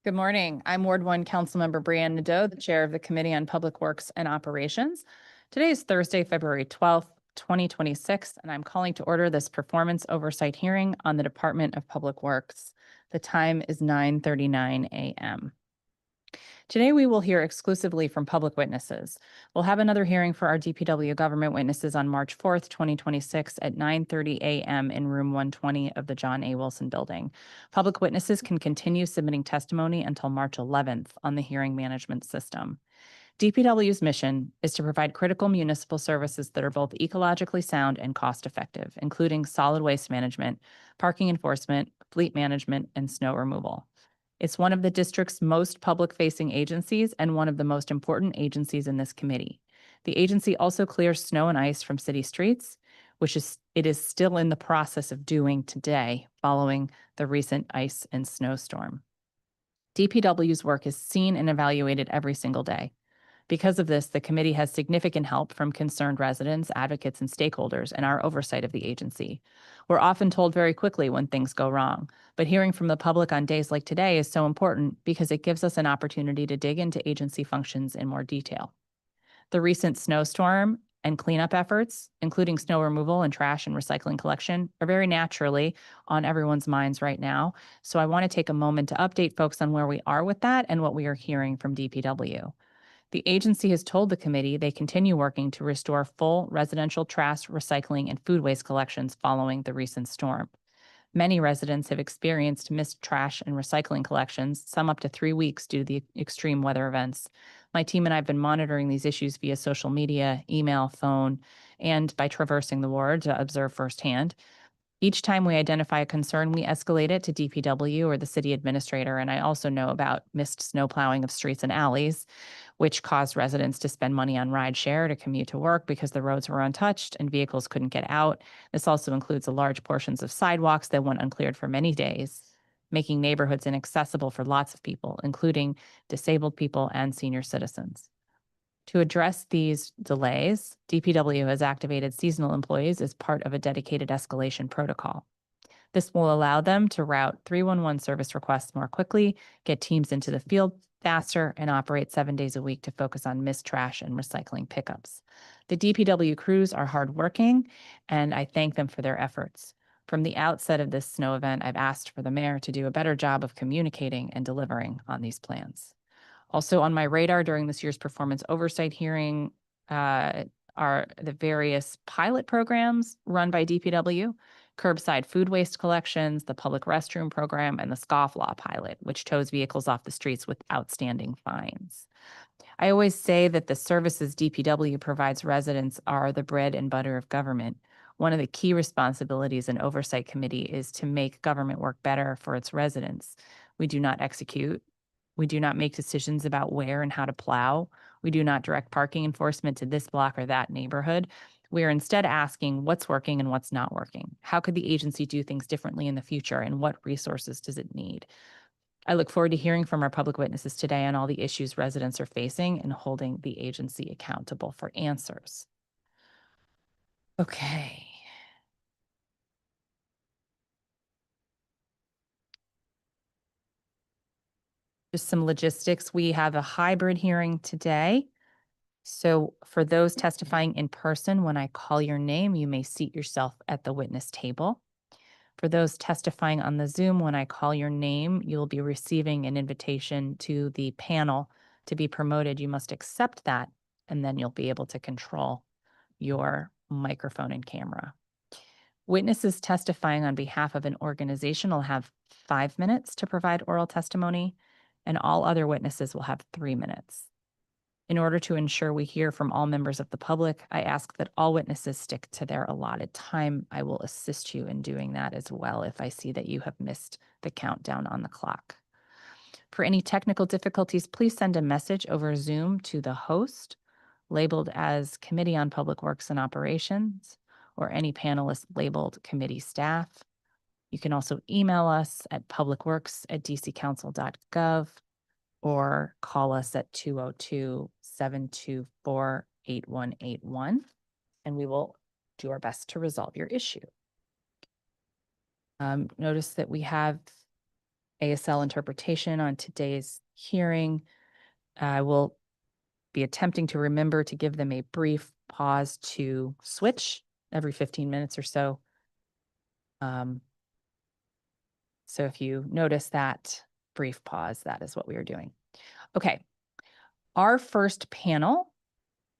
Good morning. I'm Ward 1 Councilmember Brianne Nadeau, the Chair of the Committee on Public Works and Operations. Today is Thursday, February 12th, 2026, and I'm calling to order this performance oversight hearing on the Department of Public Works. The time is 9:39 a.m. Today, we will hear exclusively from public witnesses. We'll have another hearing for our DPW government witnesses on March 4th, 2026 at 9:30 a.m. in room 120 of the John A. Wilson Building. Public witnesses can continue submitting testimony until March 11th on the hearing management system. DPW's mission is to provide critical municipal services that are both ecologically sound and cost-effective, including solid waste management, parking enforcement, fleet management, and snow removal. It's one of the district's most public-facing agencies and one of the most important agencies in this committee. The agency also clears snow and ice from city streets, which it is still in the process of doing today following the recent ice and snowstorm. DPW's work is seen and evaluated every single day. Because of this, the committee has significant help from concerned residents, advocates, and stakeholders in our oversight of the agency. We're often told very quickly when things go wrong, but hearing from the public on days like today is so important because it gives us an opportunity to dig into agency functions in more detail. The recent snowstorm and cleanup efforts, including snow removal and trash and recycling collection, are very naturally on everyone's minds right now. So I want to take a moment to update folks on where we are with that and what we are hearing from DPW. The agency has told the committee they continue working to restore full residential trash, recycling, and food waste collections following the recent storm. Many residents have experienced missed trash and recycling collections, some up to 3 weeks due to the extreme weather events. My team and I have been monitoring these issues via social media, email, phone, and by traversing the ward to observe firsthand. Each time we identify a concern, we escalate it to DPW or the city administrator, and I also know about missed snow plowing of streets and alleys, which caused residents to spend money on rideshare to commute to work because the roads were untouched and vehicles couldn't get out. This also includes large portions of sidewalks that went uncleared for many days, making neighborhoods inaccessible for lots of people, including disabled people and senior citizens. To address these delays, DPW has activated seasonal employees as part of a dedicated escalation protocol. This will allow them to route 311 service requests more quickly, get teams into the field faster, and operate 7 days a week to focus on missed trash and recycling pickups. The DPW crews are hardworking, and I thank them for their efforts. From the outset of this snow event, I've asked for the mayor to do a better job of communicating and delivering on these plans. Also on my radar during this year's performance oversight hearing are the various pilot programs run by DPW, curbside food waste collections, the public restroom program, and the scofflaw pilot, which tows vehicles off the streets with outstanding fines. I always say that the services DPW provides residents are the bread and butter of government. One of the key responsibilities in Oversight Committee is to make government work better for its residents. We do not execute. We do not make decisions about where and how to plow. We do not direct parking enforcement to this block or that neighborhood. We are instead asking what's working and what's not working. How could the agency do things differently in the future, and what resources does it need? I look forward to hearing from our public witnesses today on all the issues residents are facing and holding the agency accountable for answers. Okay. Just some logistics. We have a hybrid hearing today. So for those testifying in person, when I call your name, you may seat yourself at the witness table. For those testifying on the Zoom, when I call your name, you'll be receiving an invitation to the panel to be promoted. You must accept that, and then you'll be able to control your microphone and camera. Witnesses testifying on behalf of an organization will have 5 minutes to provide oral testimony, and all other witnesses will have 3 minutes. In order to ensure we hear from all members of the public, I ask that all witnesses stick to their allotted time. I will assist you in doing that as well if I see that you have missed the countdown on the clock. For any technical difficulties, please send a message over Zoom to the host, labeled as Committee on Public Works and Operations, or any panelist labeled Committee Staff. You can also email us at publicworks@dccouncil.gov or call us at 202-724-8181, and we will do our best to resolve your issue. Notice that we have ASL interpretation on today's hearing. I will be attempting to remember to give them a brief pause to switch every 15 minutes or so. So if you notice that brief pause, that is what we are doing. Okay. Our first panel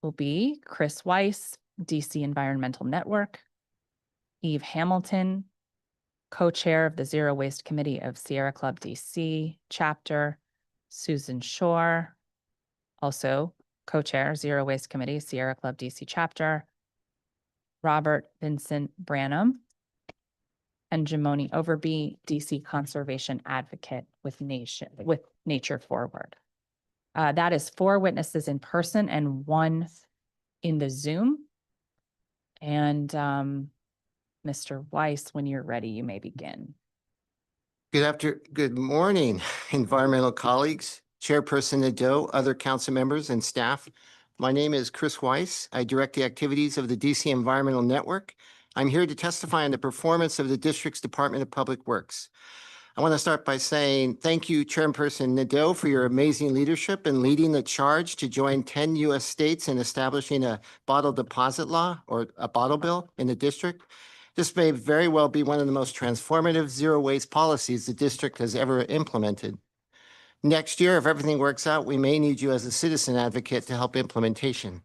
will be Chris Weiss, DC Environmental Network, Eve Hamilton, co-chair of the Zero Waste Committee of Sierra Club DC chapter, Susan Shore, also co-chair, Zero Waste Committee, Sierra Club DC chapter, Robert Vincent Branham, and Jimoni Overby, DC conservation advocate with Nature Forward. That is 4 witnesses in person and 1 in the Zoom. And Mr. Weiss, when you're ready, you may begin. Good morning, environmental colleagues, Chairperson Nadeau, other council members and staff. My name is Chris Weiss. I direct the activities of the DC Environmental Network. I'm here to testify on the performance of the district's Department of Public Works. I want to start by saying thank you, Chairperson Nadeau, for your amazing leadership in leading the charge to join 10 U.S. states in establishing a bottle deposit law or a bottle bill in the district. This may very well be one of the most transformative zero waste policies the district has ever implemented. Next year, if everything works out, we may need you as a citizen advocate to help implementation.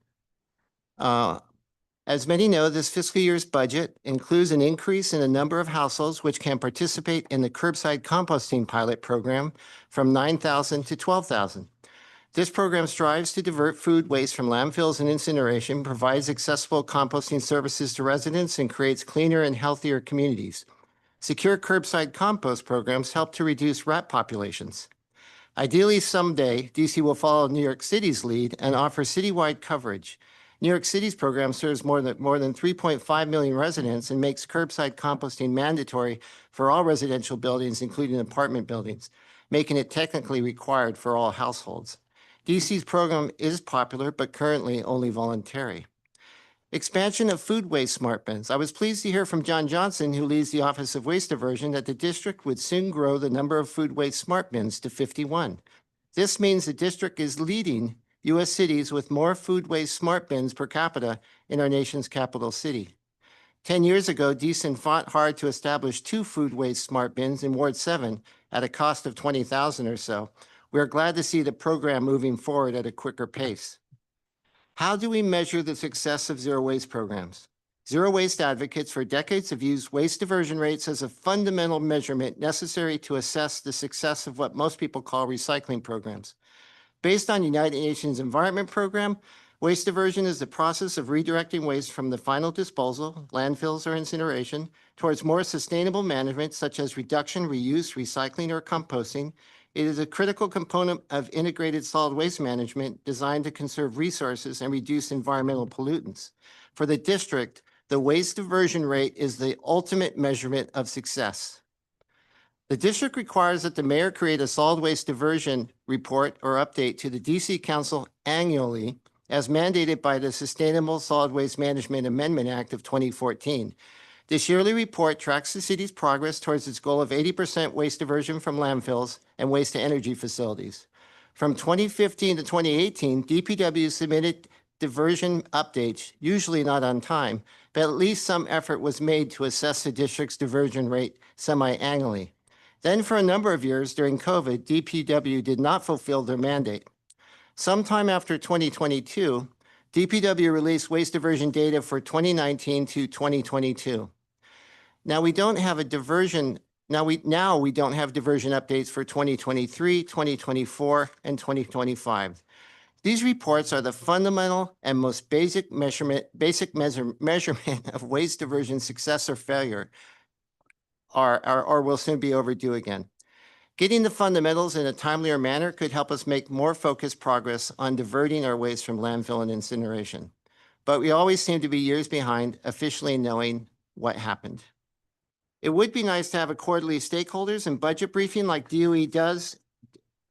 As many know, this fiscal year's budget includes an increase in the number of households which can participate in the curbside composting pilot program from 9,000 to 12,000. This program strives to divert food waste from landfills and incineration, provides accessible composting services to residents, and creates cleaner and healthier communities. Secure curbside compost programs help to reduce rat populations. Ideally, someday, DC will follow New York City's lead and offer citywide coverage. New York City's program serves more than 3.5 million residents and makes curbside composting mandatory for all residential buildings, including apartment buildings, making it technically required for all households. DC's program is popular, but currently only voluntary. Expansion of food waste smart bins. I was pleased to hear from John Johnson, who leads the Office of Waste Diversion, that the district would soon grow the number of food waste smart bins to 51. This means the district is leading U.S. cities with more food waste smart bins per capita in our nation's capital city. 10 years ago, DC fought hard to establish 2 food waste smart bins in Ward 7 at a cost of $20,000 or so. We are glad to see the program moving forward at a quicker pace. How do we measure the success of zero waste programs? Zero waste advocates for decades have used waste diversion rates as a fundamental measurement necessary to assess the success of what most people call recycling programs. Based on United Nations Environment Program, waste diversion is the process of redirecting waste from the final disposal, landfills or incineration, towards more sustainable management such as reduction, reuse, recycling, or composting. It is a critical component of integrated solid waste management designed to conserve resources and reduce environmental pollutants. For the district, the waste diversion rate is the ultimate measurement of success. The district requires that the mayor create a solid waste diversion report or update to the DC Council annually, as mandated by the Sustainable Solid Waste Management Amendment Act of 2014. This yearly report tracks the city's progress towards its goal of 80% waste diversion from landfills and waste-to-energy facilities. From 2015 to 2018, DPW submitted diversion updates, usually not on time, but at least some effort was made to assess the district's diversion rate semi-annually. Then for a number of years during COVID, DPW did not fulfill their mandate. Sometime after 2022, DPW released waste diversion data for 2019 to 2022. Now we don't have diversion updates for 2023, 2024, and 2025. These reports are the fundamental and most basic measurement of waste diversion success or failure, or will soon be overdue again. Getting the fundamentals in a timelier manner could help us make more focused progress on diverting our waste from landfill and incineration. But we always seem to be years behind officially knowing what happened. It would be nice to have a quarterly stakeholders and budget briefing like DOE does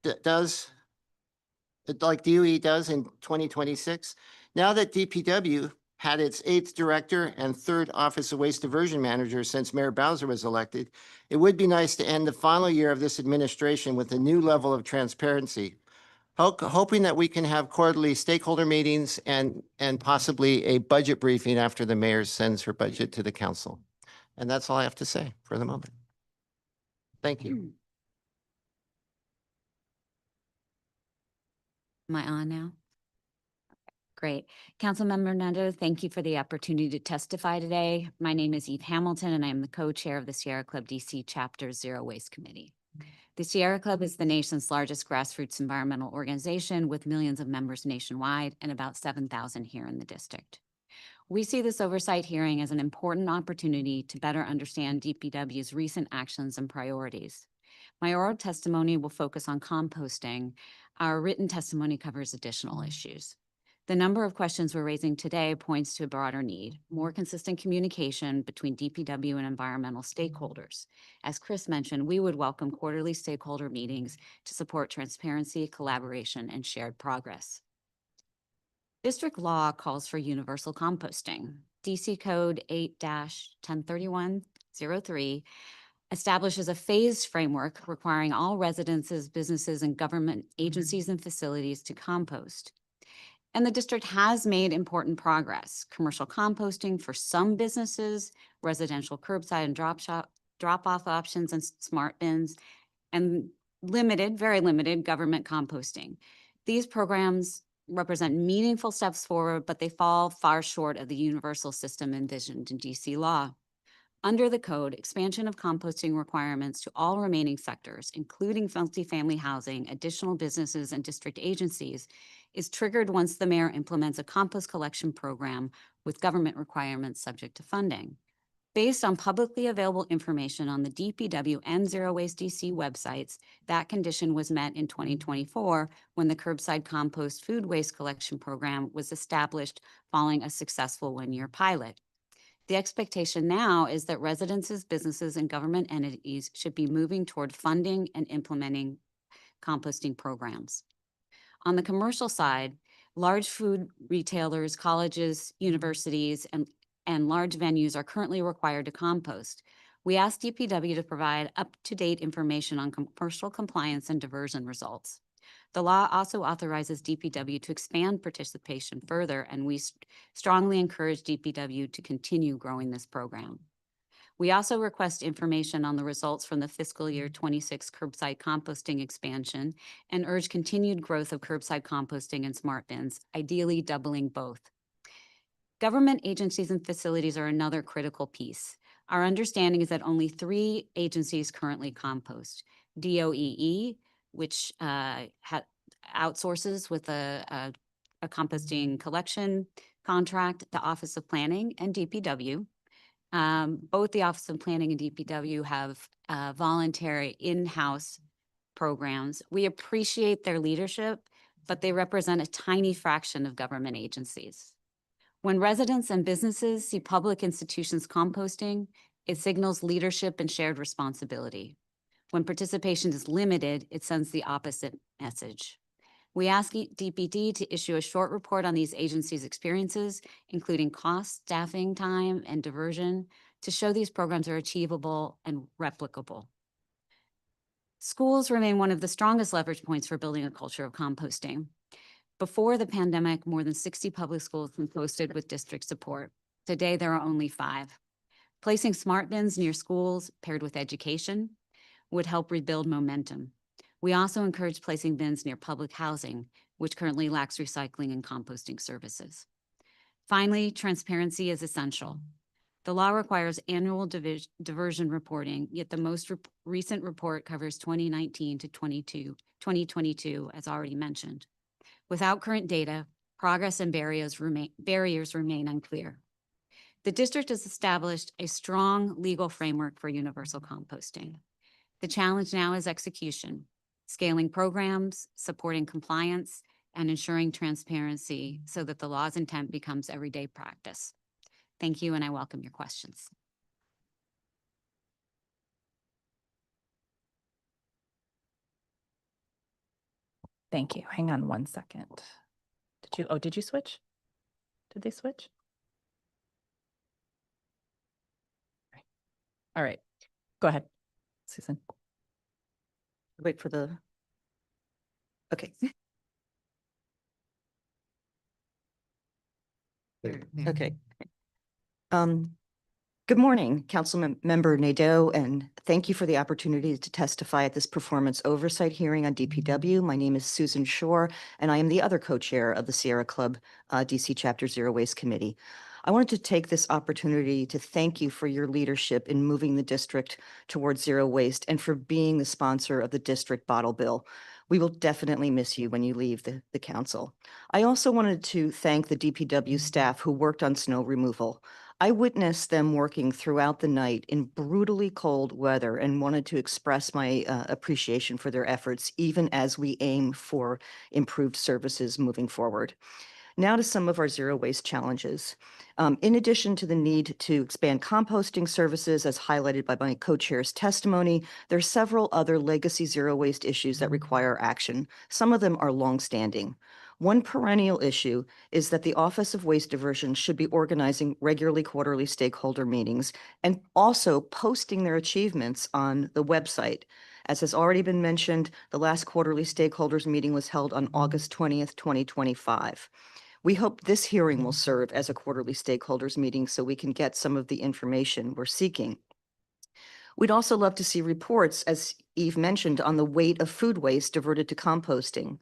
in 2026. Now that DPW had its 8th director and 3rd Office of Waste Diversion Manager since Mayor Bowser was elected, it would be nice to end the final year of this administration with a new level of transparency, hoping that we can have quarterly stakeholder meetings and possibly a budget briefing after the mayor sends her budget to the council. And that's all I have to say for the moment. Thank you. Am I on now? Great. Councilmember Nando, thank you for the opportunity to testify today. My name is Eve Hamilton, and I am the co-chair of the Sierra Club DC Chapter Zero Waste Committee. The Sierra Club is the nation's largest grassroots environmental organization with millions of members nationwide and about 7,000 here in the district. We see this oversight hearing as an important opportunity to better understand DPW's recent actions and priorities. My oral testimony will focus on composting. Our written testimony covers additional issues. The number of questions we're raising today points to a broader need, more consistent communication between DPW and environmental stakeholders. As Chris mentioned, we would welcome quarterly stakeholder meetings to support transparency, collaboration, and shared progress. District law calls for universal composting. DC Code 8-1031-03 establishes a phased framework requiring all residences, businesses, and government agencies and facilities to compost. And the district has made important progress. Commercial composting for some businesses, residential curbside and drop-off options and smart bins, and very limited government composting. These programs represent meaningful steps forward, but they fall far short of the universal system envisioned in DC law. Under the code, expansion of composting requirements to all remaining sectors, including multifamily housing, additional businesses, and district agencies, is triggered once the mayor implements a compost collection program with government requirements subject to funding. Based on publicly available information on the DPW and Zero Waste DC websites, that condition was met in 2024 when the curbside compost food waste collection program was established following a successful one-year pilot. The expectation now is that residences, businesses, and government entities should be moving toward funding and implementing composting programs. On the commercial side, large food retailers, colleges, universities, and large venues are currently required to compost. We asked DPW to provide up-to-date information on commercial compliance and diversion results. The law also authorizes DPW to expand participation further, and we strongly encourage DPW to continue growing this program. We also request information on the results from the fiscal year 26 curbside composting expansion and urge continued growth of curbside composting and smart bins, ideally doubling both. Government agencies and facilities are another critical piece. Our understanding is that only 3 agencies currently compost: DOEE, which outsources with a composting collection contract, the Office of Planning, and DPW. Both the Office of Planning and DPW have voluntary in-house programs. We appreciate their leadership, but they represent a tiny fraction of government agencies. When residents and businesses see public institutions composting, it signals leadership and shared responsibility. When participation is limited, it sends the opposite message. We ask DPD to issue a short report on these agencies' experiences, including cost, staffing time, and diversion, to show these programs are achievable and replicable. Schools remain one of the strongest leverage points for building a culture of composting. Before the pandemic, more than 60 public schools composted with district support. Today, there are only 5. Placing smart bins near schools paired with education would help rebuild momentum. We also encourage placing bins near public housing, which currently lacks recycling and composting services. Finally, transparency is essential. The law requires annual diversion reporting, yet the most recent report covers 2019 to 2022, as already mentioned. Without current data, progress and barriers remain unclear. The district has established a strong legal framework for universal composting. The challenge now is execution, scaling programs, supporting compliance, and ensuring transparency so that the law's intent becomes everyday practice. Thank you, and I welcome your questions. Thank you. Hang on one second. Did you switch? Did they switch? All right, go ahead, Susan. Wait for the, okay. Okay. Good morning, Member Nadeau, and thank you for the opportunity to testify at this performance oversight hearing on DPW. My name is Susan Shore, and I am the other co-chair of the Sierra Club DC Chapter Zero Waste Committee. I wanted to take this opportunity to thank you for your leadership in moving the district towards zero waste and for being the sponsor of the district bottle bill. We will definitely miss you when you leave the council. I also wanted to thank the DPW staff who worked on snow removal. I witnessed them working throughout the night in brutally cold weather and wanted to express my appreciation for their efforts, even as we aim for improved services moving forward. Now to some of our zero waste challenges. In addition to the need to expand composting services as highlighted by my co-chair's testimony, there are several other legacy zero waste issues that require action. Some of them are longstanding. One perennial issue is that the Office of Waste Diversion should be organizing regularly quarterly stakeholder meetings and also posting their achievements on the website. As has already been mentioned, the last quarterly stakeholders meeting was held on August 20th, 2025. We hope this hearing will serve as a quarterly stakeholders meeting so we can get some of the information we're seeking. We'd also love to see reports, as Eve mentioned, on the weight of food waste diverted to composting.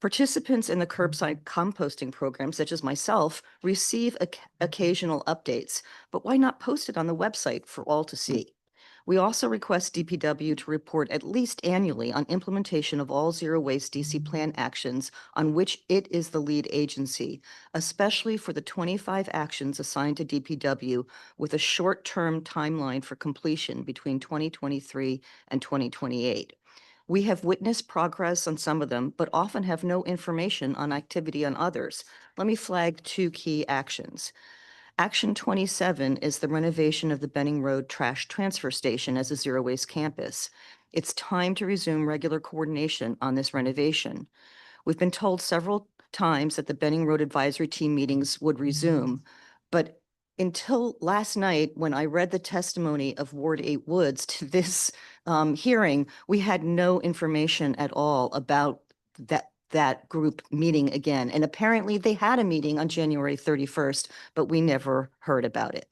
Participants in the curbside composting program, such as myself, receive occasional updates, but why not post it on the website for all to see? We also request DPW to report at least annually on implementation of all zero waste DC plan actions on which it is the lead agency, especially for the 25 actions assigned to DPW with a short-term timeline for completion between 2023 and 2028. We have witnessed progress on some of them, but often have no information on activity on others. Let me flag two key actions. Action 27 is the renovation of the Benning Road Trash Transfer Station as a zero waste campus. It's time to resume regular coordination on this renovation. We've been told several times that the Benning Road Advisory Team meetings would resume, but until last night, when I read the testimony of Ward 8 Woods to this hearing, we had no information at all about that group meeting again. And apparently they had a meeting on January 31st, but we never heard about it.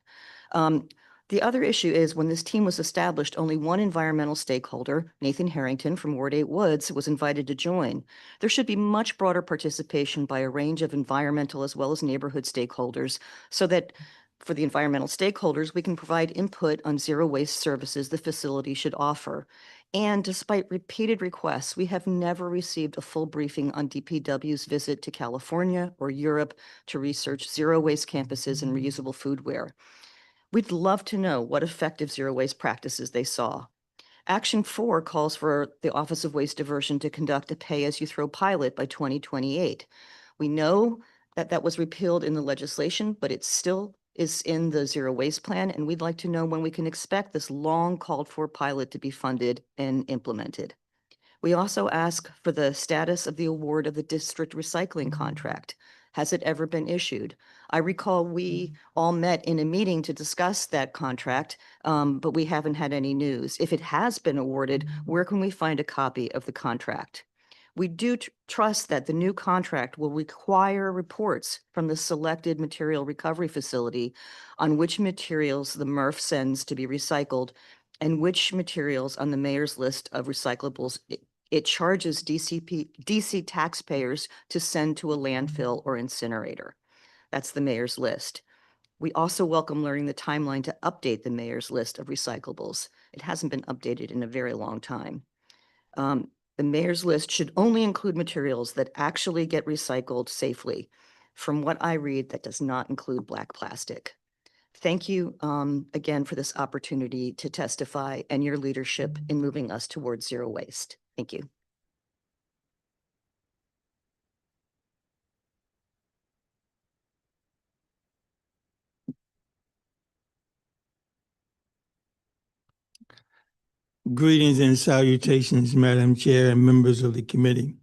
The other issue is when this team was established, only one environmental stakeholder, Nathan Harrington from Ward 8 Woods, was invited to join. There should be much broader participation by a range of environmental as well as neighborhood stakeholders so that for the environmental stakeholders, we can provide input on zero waste services the facility should offer. And despite repeated requests, we have never received a full briefing on DPW's visit to California or Europe to research zero waste campuses and reusable foodware. We'd love to know what effective zero waste practices they saw. Action 4 calls for the Office of Waste Diversion to conduct a pay-as-you-throw pilot by 2028. We know that that was repealed in the legislation, but it still is in the zero waste plan, and we'd like to know when we can expect this long called for pilot to be funded and implemented. We also ask for the status of the award of the district recycling contract. Has it ever been issued? I recall we all met in a meeting to discuss that contract, but we haven't had any news. If it has been awarded, where can we find a copy of the contract? We do trust that the new contract will require reports from the selected material recovery facility on which materials the MRF sends to be recycled and which materials on the mayor's list of recyclables it charges DC taxpayers to send to a landfill or incinerator. That's the mayor's list. We also welcome learning the timeline to update the mayor's list of recyclables. It hasn't been updated in a very long time. The mayor's list should only include materials that actually get recycled safely. From what I read, that does not include black plastic. Thank you again for this opportunity to testify and your leadership in moving us towards zero waste. Thank you. Greetings and salutations, Madam Chair and members of the committee.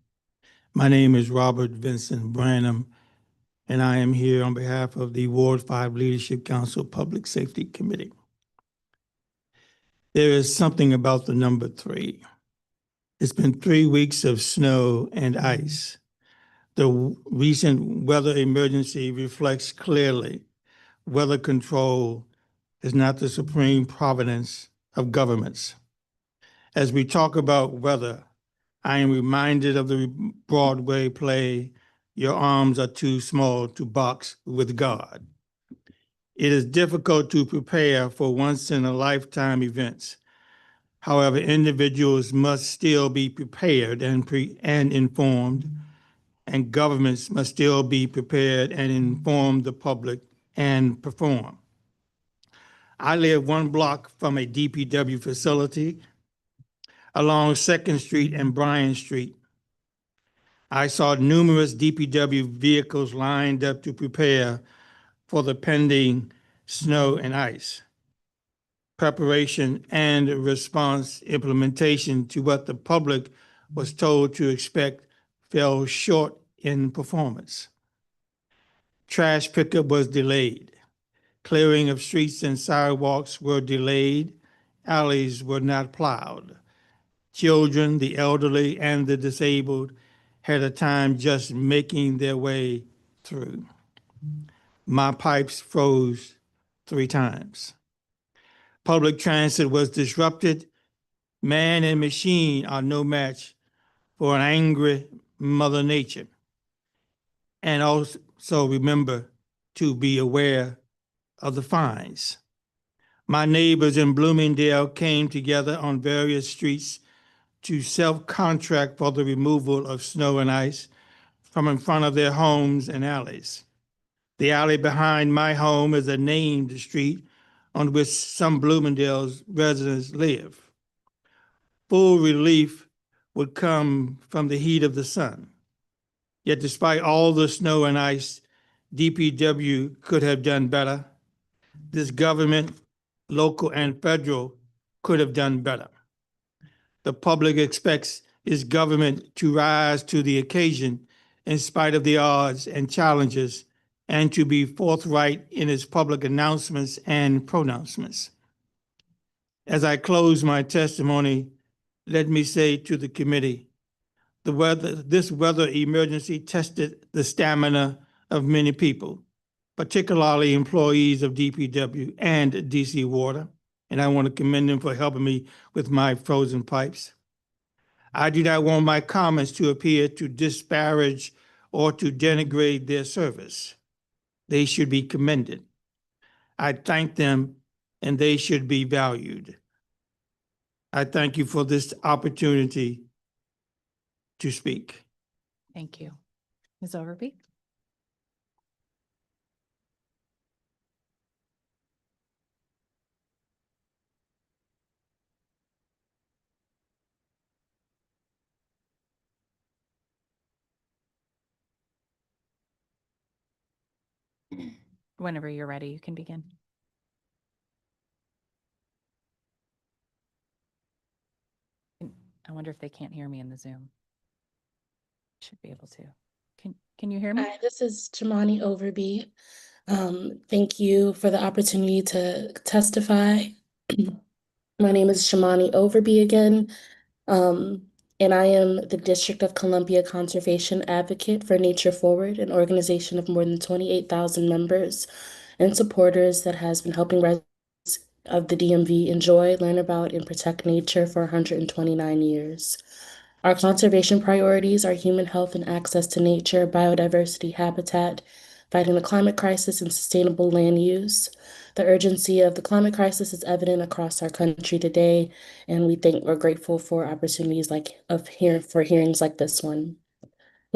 My name is Robert Vincent Branham, and I am here on behalf of the Ward 5 Leadership Council Public Safety Committee. There is something about the number 3. It's been 3 weeks of snow and ice. The recent weather emergency reflects clearly weather control is not the supreme providence of governments. As we talk about weather, I am reminded of the Broadway play, Your Arms Are Too Small to Box with God. It is difficult to prepare for once-in-a-lifetime events. However, individuals must still be prepared and informed, and governments must still be prepared and inform the public and perform. I live 1 block from a DPW facility along 2nd Street and Bryan Street. I saw numerous DPW vehicles lined up to prepare for the pending snow and ice. Preparation and response implementation to what the public was told to expect fell short in performance. Trash pickup was delayed. Clearing of streets and sidewalks were delayed. Alleys were not plowed. Children, the elderly, and the disabled had a time just making their way through. My pipes froze 3 times. Public transit was disrupted. Man and machine are no match for an angry Mother Nature. And also remember to be aware of the fines. My neighbors in Bloomingdale came together on various streets to self-contract for the removal of snow and ice from in front of their homes and alleys. The alley behind my home is a named street on which some Bloomingdale's residents live. Full relief would come from the heat of the sun. Yet despite all the snow and ice, DPW could have done better. This government, local and federal, could have done better. The public expects its government to rise to the occasion in spite of the odds and challenges, and to be forthright in its public announcements and pronouncements. As I close my testimony, let me say to the committee, this weather emergency tested the stamina of many people, particularly employees of DPW and DC Water, and I want to commend them for helping me with my frozen pipes. I do not want my comments to appear to disparage or to denigrate their service. They should be commended. I thank them, and they should be valued. I thank you for this opportunity to speak. Thank you. Ms. Overby? Whenever you're ready, you can begin. I wonder if they can't hear me in the Zoom. Should be able to. Can you hear me? Hi, this is Jamani Overby. Thank you for the opportunity to testify. My name is Jamani Overby again, and I am the District of Columbia Conservation Advocate for Nature Forward, an organization of more than 28,000 members and supporters that has been helping residents of the DMV enjoy, learn about, and protect nature for 129 years. Our conservation priorities are human health and access to nature, biodiversity, habitat, fighting the climate crisis, and sustainable land use. The urgency of the climate crisis is evident across our country today, and we're grateful for opportunities for hearings like this one. I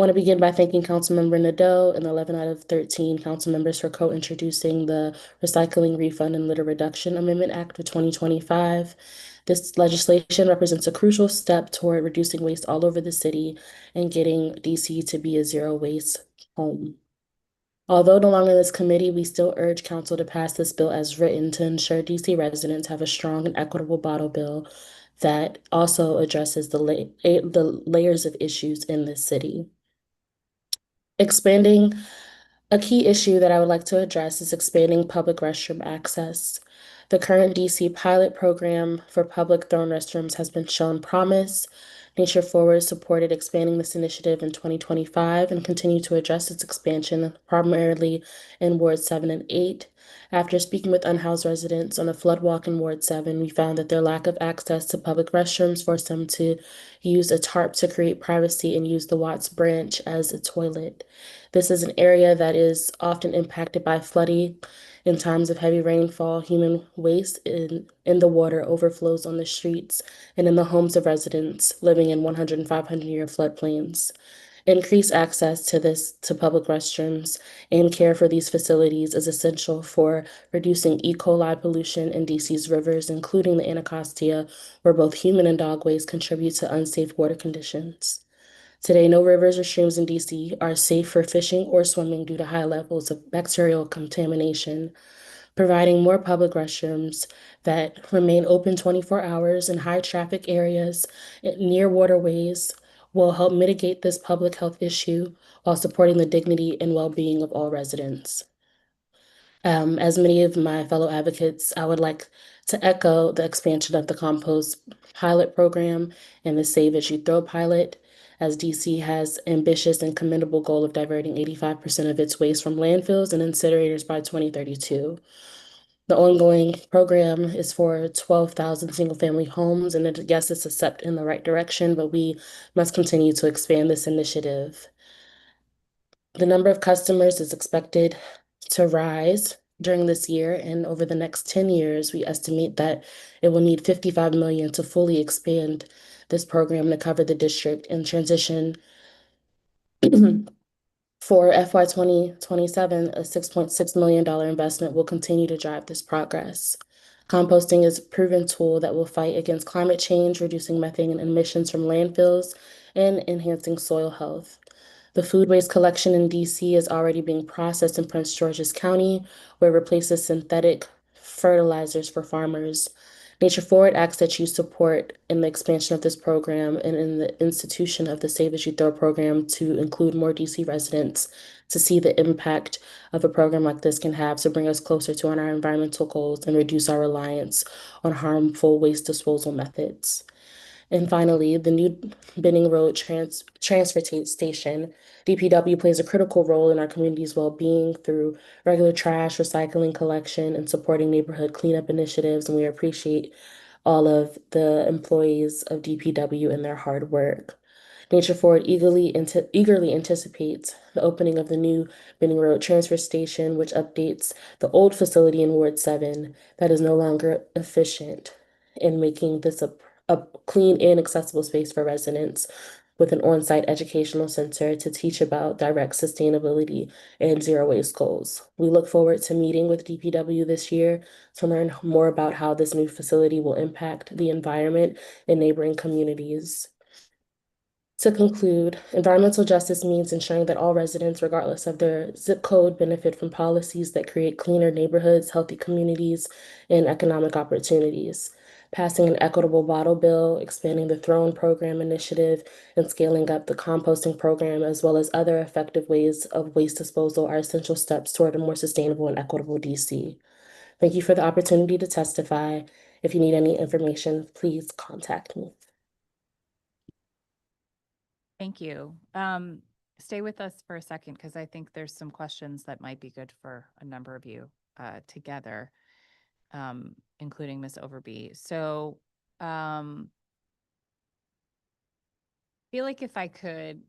want to begin by thanking Councilmember Nadeau and 11 out of 13 council members for co-introducing the Recycling, Refund, and Litter Reduction Amendment Act of 2025. This legislation represents a crucial step toward reducing waste all over the city and getting DC to be a zero waste home. Although no longer in this committee, we still urge council to pass this bill as written to ensure DC residents have a strong and equitable bottle bill that also addresses the layers of issues in this city. A key issue that I would like to address is expanding public restroom access. The current DC pilot program for public throne restrooms has been shown promise. Nature Forward supported expanding this initiative in 2025 and continue to address its expansion primarily in Ward 7 and 8. After speaking with unhoused residents on a flood walk in Ward 7, we found that their lack of access to public restrooms forced them to use a tarp to create privacy and use the Watts Branch as a toilet. This is an area that is often impacted by flooding. In times of heavy rainfall, human waste in the water overflows on the streets and in the homes of residents living in 100 and 500-year floodplains. Increased access to public restrooms and care for these facilities is essential for reducing E. coli pollution in DC's rivers, including the Anacostia, where both human and dog waste contribute to unsafe water conditions. Today, no rivers or streams in DC are safe for fishing or swimming due to high levels of bacterial contamination. Providing more public restrooms that remain open 24 hours in high traffic areas near waterways will help mitigate this public health issue while supporting the dignity and well-being of all residents. As many of my fellow advocates, I would like to echo the expansion of the compost pilot program and the Save As You Throw pilot, as DC has ambitious and commendable goal of diverting 85% of its waste from landfills and incinerators by 2032. The ongoing program is for 12,000 single-family homes, and yes, it's a step in the right direction, but we must continue to expand this initiative. The number of customers is expected to rise during this year, and over the next 10 years, we estimate that it will need 55 million to fully expand this program to cover the district and transition. For FY 2027, a $6.6 million investment will continue to drive this progress. Composting is a proven tool that will fight against climate change, reducing methane emissions from landfills, and enhancing soil health. The food waste collection in DC is already being processed in Prince George's County, where it replaces synthetic fertilizers for farmers. Nature Forward asks that you support in the expansion of this program and in the institution of the Save As You Throw program to include more DC residents to see the impact of a program like this can have to bring us closer to our environmental goals and reduce our reliance on harmful waste disposal methods. And finally, the new Benning Road transfer station. DPW plays a critical role in our community's well-being through regular trash, recycling collection, and supporting neighborhood cleanup initiatives. And we appreciate all of the employees of DPW and their hard work. Nature Forward eagerly anticipates the opening of the new Benning Road transfer station, which updates the old facility in Ward 7 that is no longer efficient in making this a clean and accessible space for residents with an on-site educational center to teach about direct sustainability and zero waste goals. We look forward to meeting with DPW this year to learn more about how this new facility will impact the environment in neighboring communities. To conclude, environmental justice means ensuring that all residents, regardless of their zip code, benefit from policies that create cleaner neighborhoods, healthy communities, and economic opportunities. Passing an equitable bottle bill, expanding the Throne Program initiative, and scaling up the composting program, as well as other effective ways of waste disposal, are essential steps toward a more sustainable and equitable DC. Thank you for the opportunity to testify. If you need any information, please contact me. Thank you. Stay with us for a second because I think there's some questions that might be good for a number of you together, including Ms. Overby. So feel like if I could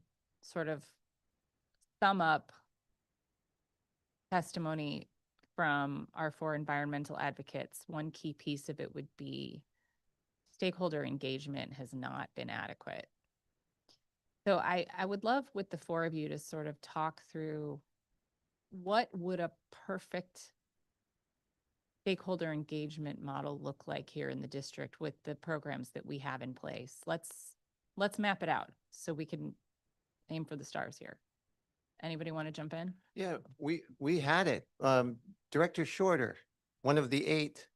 sort of sum up testimony from our 4 environmental advocates, one key piece of it would be stakeholder engagement has not been adequate. So I would love with the 4 of you to sort of talk through what would a perfect stakeholder engagement model look like here in the district with the programs that we have in place. Let's map it out so we can aim for the stars here. Anybody want to jump in? Yeah, we had it. Director Shorter, one of the 8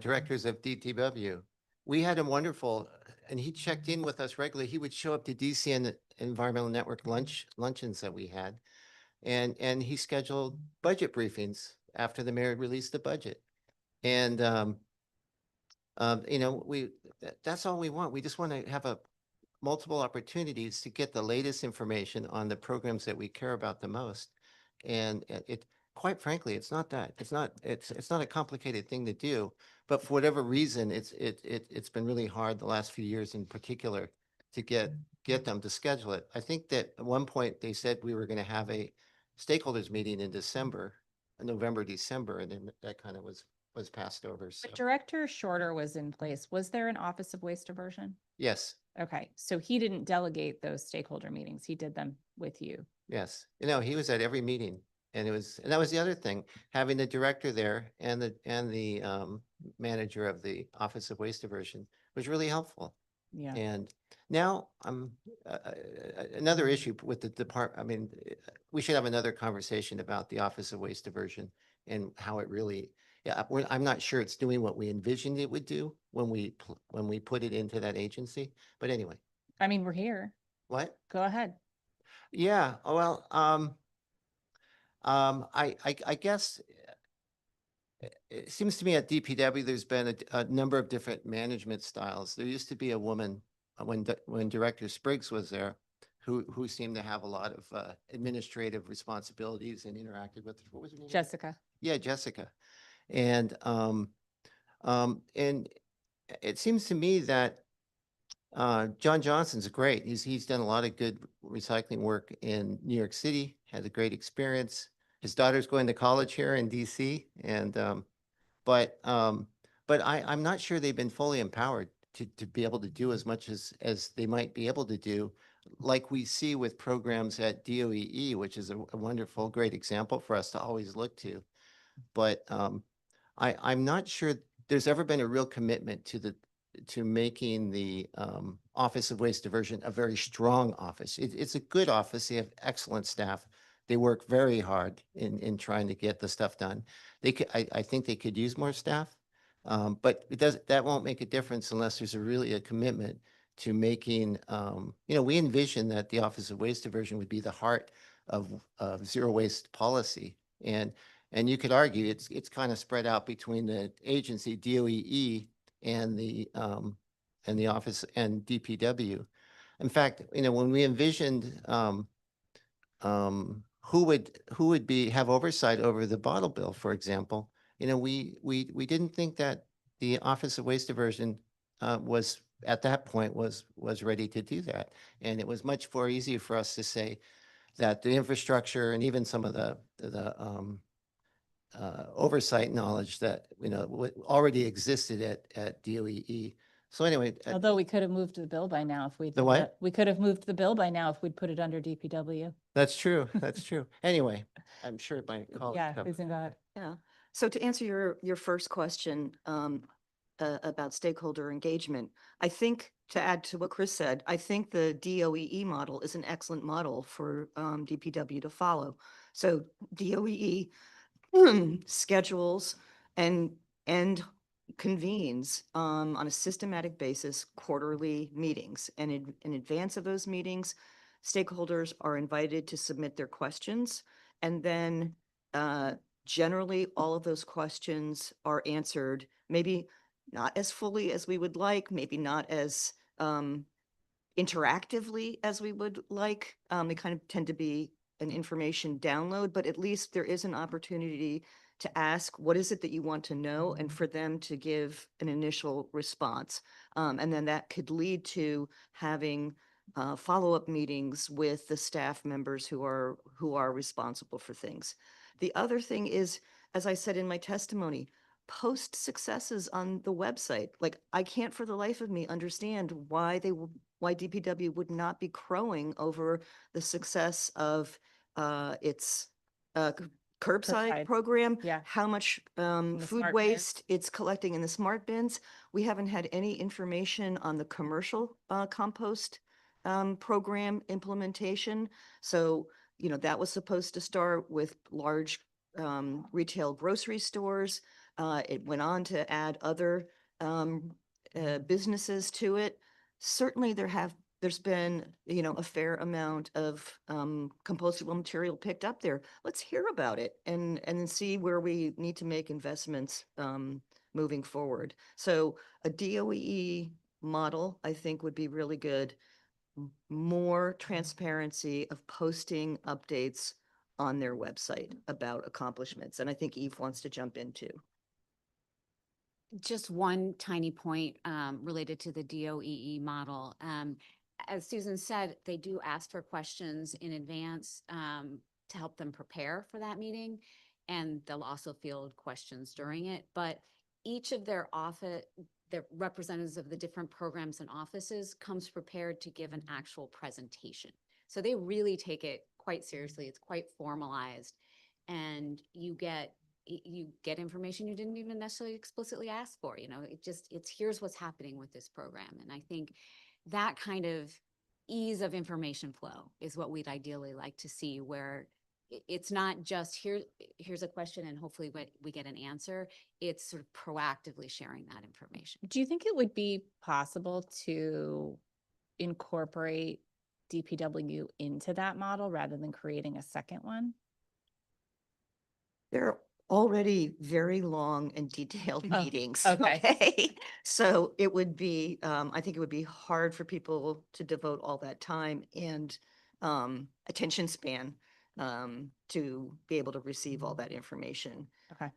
directors of DPW, we had him wonderful, and he checked in with us regularly. He would show up to DC and Environmental Network luncheons that we had, and he scheduled budget briefings after the mayor released the budget. And, you know, that's all we want. We just want to have multiple opportunities to get the latest information on the programs that we care about the most. And quite frankly, it's not a complicated thing to do, but for whatever reason, it's been really hard the last few years in particular to get them to schedule it. I think that at one point they said we were going to have a stakeholders meeting in November, December, and then that kind of was passed over. So, But Director Shorter was in place. Was there an Office of Waste Diversion? yes. Okay, so he didn't delegate those stakeholder meetings. He did them with you. Yes, you know, he was at every meeting, and that was the other thing, having the director there and the manager of the Office of Waste Diversion was really helpful. Yeah. And now another issue with the department. I mean, we should have another conversation about the Office of Waste Diversion and how it really. Yeah, I'm not sure it's doing what we envisioned it would do when we put it into that agency. But anyway, I mean, we're here. what? Go ahead. Yeah, well, I guess it seems to me at DPW, there's been a number of different management styles. There used to be a woman when Director Spriggs was there, who seemed to have a lot of administrative responsibilities and interacted with, what was her name? Jessica. Yeah, Jessica. And it seems to me that John Johnson's great. He's done a lot of good recycling work in New York City, has a great experience. His daughter's going to college here in DC, and but I'm not sure they've been fully empowered to be able to do as much as they might be able to do, like we see with programs at DOEE, which is a wonderful, great example for us to always look to. But I'm not sure there's ever been a real commitment to making the Office of Waste Diversion a very strong office. It's a good office. They have excellent staff. They work very hard in trying to get the stuff done. I think they could use more staff, but that won't make a difference unless there's really a commitment to making, we envision that the Office of Waste Diversion would be the heart of zero waste policy. And you could argue it's kind of spread out between the agency, DOEE, and the office and DPW. In fact, when we envisioned who would have oversight over the bottle bill, for example, we didn't think that the Office of Waste Diversion was at that point was ready to do that, and it was much more easy for us to say that the infrastructure and even some of the oversight knowledge that already existed at DOEE. So anyway, Although we could have moved the bill by now if we. The what? We could have moved the bill by now if we'd put it under DPW. that's true. That's true. Anyway, I'm sure my colleagues Yeah, have. Susan, go ahead. Yeah. So to answer your first question about stakeholder engagement, I think to add to what Chris said, I think the DOEE model is an excellent model for DPW to follow. So DOEE schedules and convenes on a systematic basis quarterly meetings. And in advance of those meetings, stakeholders are invited to submit their questions. And then generally all of those questions are answered, maybe not as fully as we would like, maybe not as interactively as we would like. They kind of tend to be an information download, but at least there is an opportunity to ask, what is it that you want to know? And for them to give an initial response. And then that could lead to having follow-up meetings with the staff members who are responsible for things. The other thing is, as I said in my testimony, post successes on the website. Like, I can't for the life of me understand why DPW would not be crowing over the success of its curbside Curbside. program. Yeah. How much the food smart waste it's collecting in the smart bins. We haven't had any information on the commercial compost program implementation. So, that was supposed to start with large retail grocery stores. It went on to add other businesses to it. Certainly there's been, a fair amount of compostable material picked up there. Let's hear about it and then see where we need to make investments moving forward. So a DOE model, I think, would be really good. More transparency of posting updates on their website about accomplishments. And I think Eve wants to jump in too. Just one tiny point related to the DOEE model. As Susan said, they do ask for questions in advance to help them prepare for that meeting. And they'll also field questions during it. But each of their representatives of the different programs and offices comes prepared to give an actual presentation. So they really take it quite seriously. It's quite formalized. And you get information you didn't even necessarily explicitly ask for. You know, it's here's what's happening with this program. And I think that kind of ease of information flow is what we'd ideally like to see, where it's not just here's a question and hopefully we get an answer. It's sort of proactively sharing that information. Do you think it would be possible to incorporate DPW into that model rather than creating a second one? They're already very long and detailed Oh, meetings. okay. Okay. So it would be, I think it would be hard for people to devote all that time and attention span to be able to receive all that information. Okay.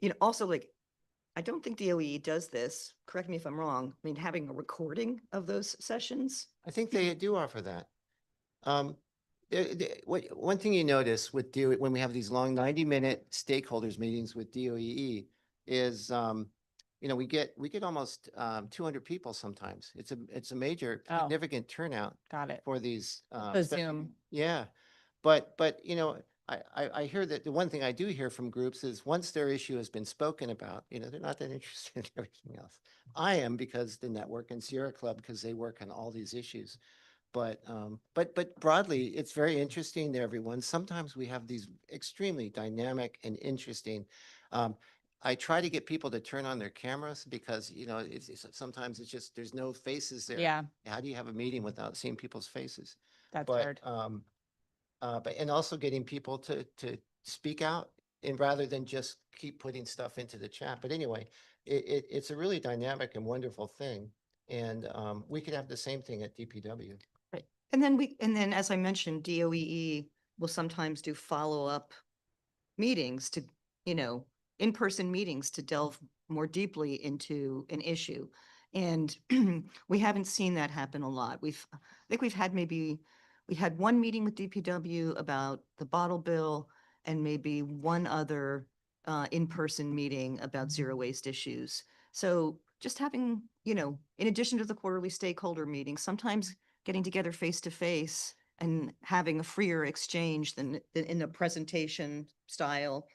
You know, also, like, I don't think DOE does this. Correct me if I'm wrong. I mean, having a recording of those sessions. I think they do offer that. One thing you notice with DOE, when we have these long 90-minute stakeholders meetings with DOEE is, you know, we get almost 200 people sometimes. It's a major Oh. significant turnout Got it. for these. The especially- Zoom. Yeah, but you know, I hear that the one thing I do hear from groups is once their issue has been spoken about, you know, they're not that interested in everything else. I am, because the network and Sierra Club, because they work on all these issues. But broadly, it's very interesting to everyone. Sometimes we have these extremely dynamic and interesting. I try to get people to turn on their cameras because, you know, sometimes it's just, there's no faces there. Yeah, How do you have a meeting without seeing people's faces? that's But, hard. and also getting people to speak out, and rather than just keep putting stuff into the chat. But anyway, it's a really dynamic and wonderful thing. And we could have the same thing at DPW. Right. And then as I mentioned, DOEE will sometimes do follow-up meetings to, you know, in-person meetings to delve more deeply into an issue. And we haven't seen that happen a lot. I think we had one meeting with DPW about the bottle bill and maybe one other in-person meeting about zero waste issues. So just having, you know, in addition to the quarterly stakeholder meetings, sometimes getting together face to face and having a freer exchange than in a presentation style,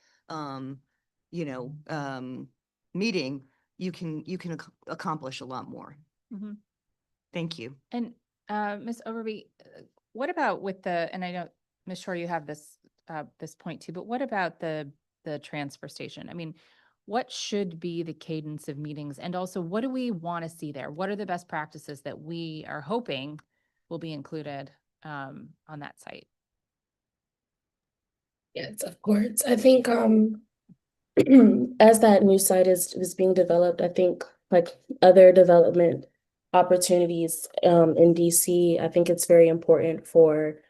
meeting, you can accomplish a lot more. Mhm. Thank you. And Ms. Overby, what about with and I know, Ms. Shore, you have this point too, but what about the transfer station? I mean, what should be the cadence of meetings? And also, what do we want to see there? What are the best practices that we are hoping will be included on that site? Yes, of course. I think as that new site is being developed, I think like other development opportunities in DC, I think it's very important for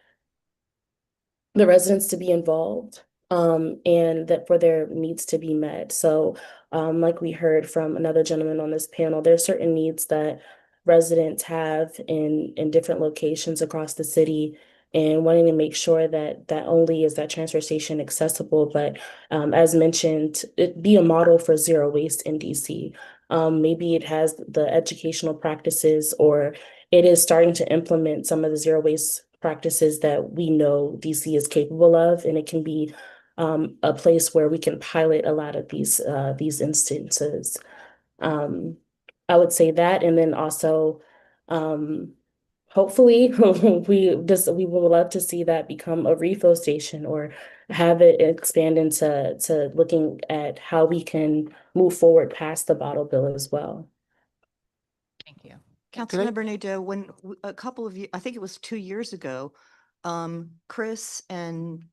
the residents to be involved and that for their needs to be met. So like we heard from another gentleman on this panel, there are certain needs that residents have in different locations across the city, and wanting to make sure that not only is that transfer station accessible, but as mentioned, it be a model for zero waste in DC. Maybe it has the educational practices, or it is starting to implement some of the zero waste practices that we know DC is capable of, and it can be a place where we can pilot a lot of these instances. I would say that, and then also hopefully we would love to see that become a refill station, or have it expand into looking at how we can move forward past the bottle bill as well. Thank you. Councilmember Nadeau, when a couple of I think it was 2 years ago, Chris and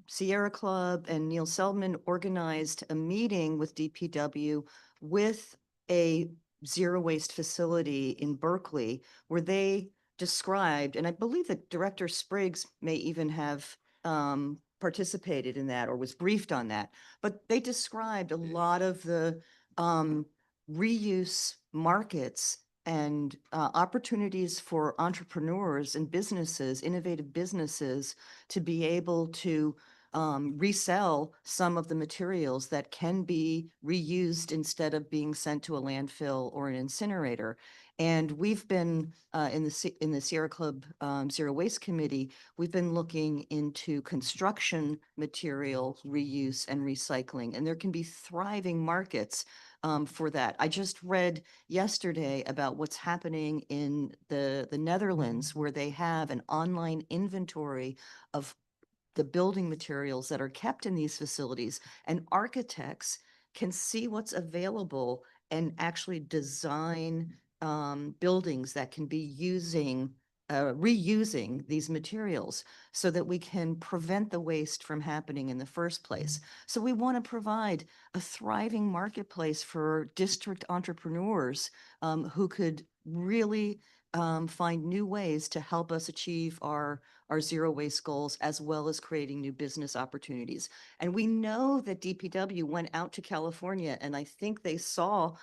Sierra Club and Neil Seldman organized a meeting with DPW with a zero waste facility in Berkeley where they described, and I believe that Director Spriggs may even have participated in that or was briefed on that, but they described a lot of the reuse markets and opportunities for entrepreneurs and businesses, innovative businesses, to be able to resell some of the materials that can be reused instead of being sent to a landfill or an incinerator. And we've been in the Sierra Club Zero Waste Committee, we've been looking into construction material reuse and recycling, and there can be thriving markets for that. I just read yesterday about what's happening in the Netherlands, where they have an online inventory of the building materials that are kept in these facilities, and architects can see what's available and actually design buildings that can be reusing these materials so that we can prevent the waste from happening in the first place. So we want to provide a thriving marketplace for district entrepreneurs who could really find new ways to help us achieve our zero waste goals, as well as creating new business opportunities. And we know that DPW went out to California, and I think they saw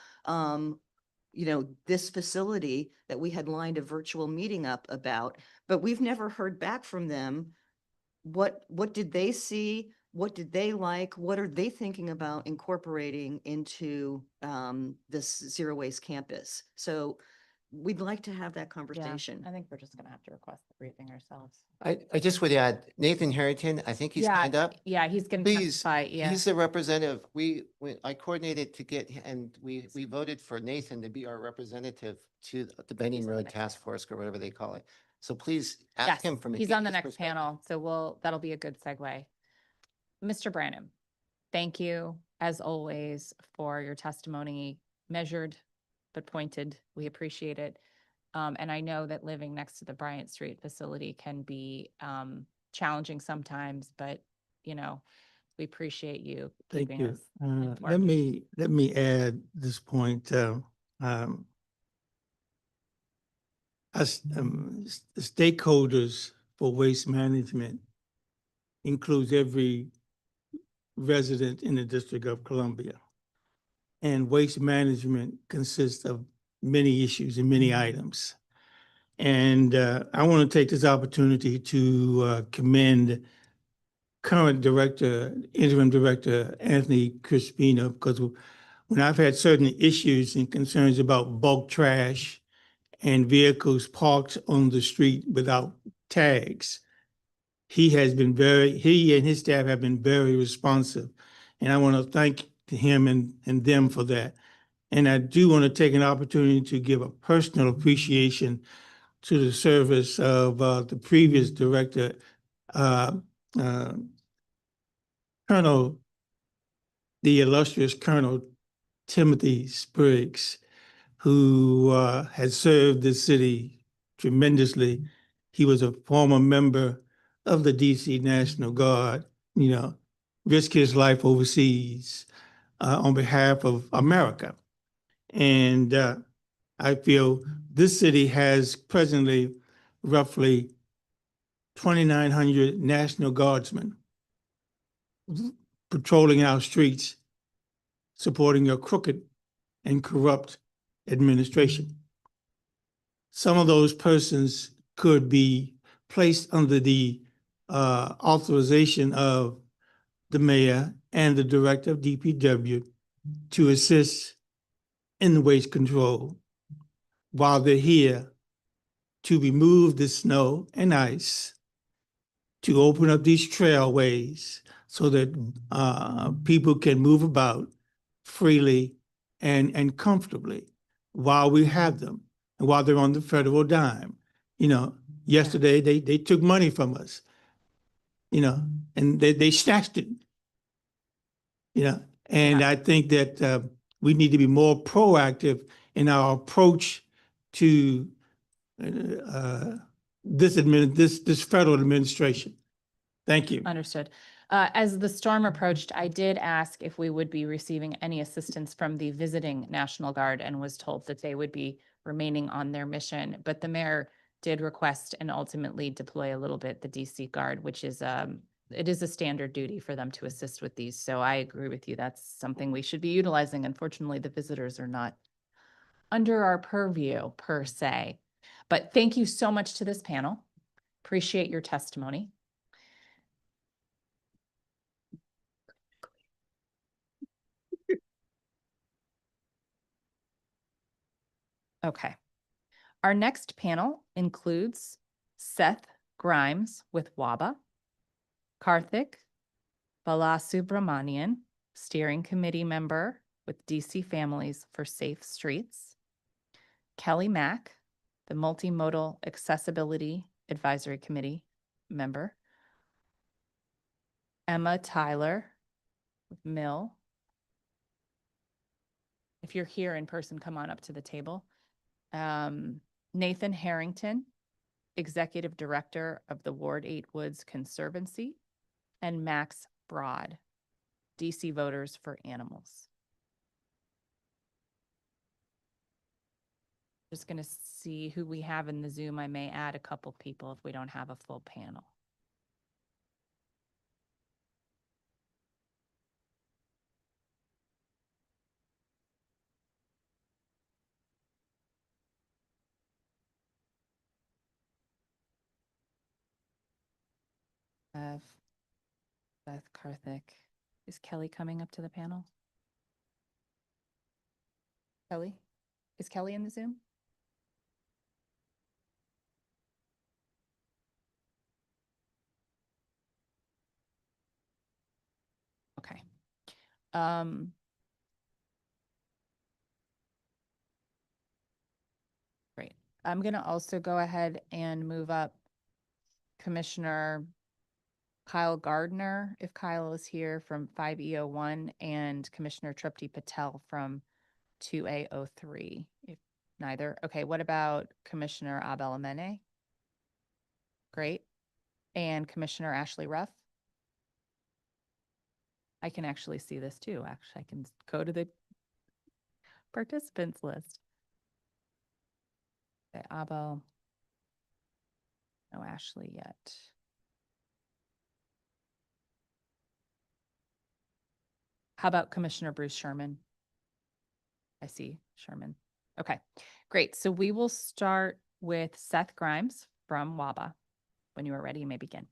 this facility that we had lined a virtual meeting up about, but we've never heard back from them. What did they see? What did they like? What are they thinking about incorporating into this zero waste campus? So we'd like to have that Yeah, conversation. I think we're just gonna have to request the briefing ourselves. I just would add, Nathan Harrington, I think he's Yeah, signed up. Yeah, he's gonna Please, testify, yeah. he's the representative. I coordinated to get, and we voted for Nathan to be our representative to the Bending He's on the Road next Task Force, or whatever they call it. So please Yes, ask him for me. he's on the next panel, so that'll be a good segue. Mr. Branham, thank you, as always, for your testimony, measured but pointed. We appreciate it. And I know that living next to the Bryant Street facility can be challenging sometimes, but, we appreciate you Thank keeping you. us Let informed. me add this point. As stakeholders for waste management includes every resident in the District of Columbia. And waste management consists of many issues and many items. And I want to take this opportunity to commend current director, interim director, Anthony Crispino, because when I've had certain issues and concerns about bulk trash and vehicles parked on the street without tags, he and his staff have been very responsive. And I want to thank him and them for that. And I do want to take an opportunity to give a personal appreciation to the service of the previous director, the illustrious Colonel Timothy Spriggs, who had served the city tremendously. He was a former member of the DC National Guard, risked his life overseas on behalf of America. And I feel this city has presently roughly 2,900 National Guardsmen patrolling our streets, supporting a crooked and corrupt administration. Some of those persons could be placed under the authorization of the mayor and the director of DPW to assist in waste control while they're here to remove the snow and ice, to open up these trailways so that people can move about freely and comfortably while we have them and while they're on the federal dime. Yesterday they took money from us, and they snatched it. And I think that we need to be more proactive in our approach to this federal administration. Thank you. Understood. As the storm approached, I did ask if we would be receiving any assistance from the visiting National Guard and was told that they would be remaining on their mission. But the mayor did request and ultimately deploy a little bit the DC Guard, which is it is a standard duty for them to assist with these. So I agree with you. That's something we should be utilizing. Unfortunately, the visitors are not under our purview per se. But thank you so much to this panel. Appreciate your testimony. Okay. Our next panel includes Seth Grimes with WABA, Karthik Balasubramanian, Steering Committee member with DC Families for Safe Streets, Kelly Mack, the Multimodal Accessibility Advisory Committee member, Emma Tyler with Mill. If you're here in person, come on up to the table. Nathan Harrington, Executive Director of the Ward 8 Woods Conservancy, and Max Broad, DC Voters for Animals. Just going to see who we have in the Zoom. I may add a couple people if we don't have a full panel. Beth Karthik. Is Kelly coming up to the panel? Kelly? Is Kelly in the Zoom? Okay. Great. I'm going to also go ahead and move up Commissioner Kyle Gardner, if Kyle is here, from 5E01, and Commissioner Tripti Patel from 2A03. If neither. Okay, what about Commissioner Abel Amene? Great. And Commissioner Ashley Ruff? I can actually see this too. Actually, I can go to the participants list. Okay, Abel. No Ashley yet. How about Commissioner Bruce Sherman? I see Sherman. Okay, great. So we will start with Seth Grimes from WABA. When you are ready, you may begin.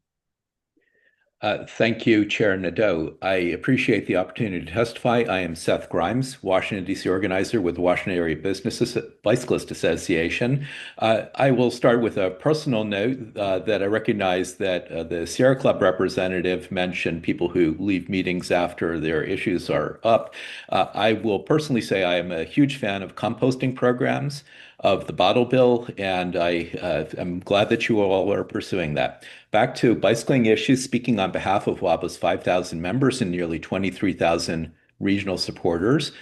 Thank you, Chair Nadeau. I appreciate the opportunity to testify. I am Seth Grimes, Washington, D.C. organizer with the Washington Area Business Bicyclist Association. I will start with a personal note that I recognize that the Sierra Club representative mentioned people who leave meetings after their issues are up. I will personally say I am a huge fan of composting programs, of the bottle bill, and I am glad that you all are pursuing that. Back to bicycling issues, speaking on behalf of WABA's 5,000 members and nearly 23,000 regional supporters.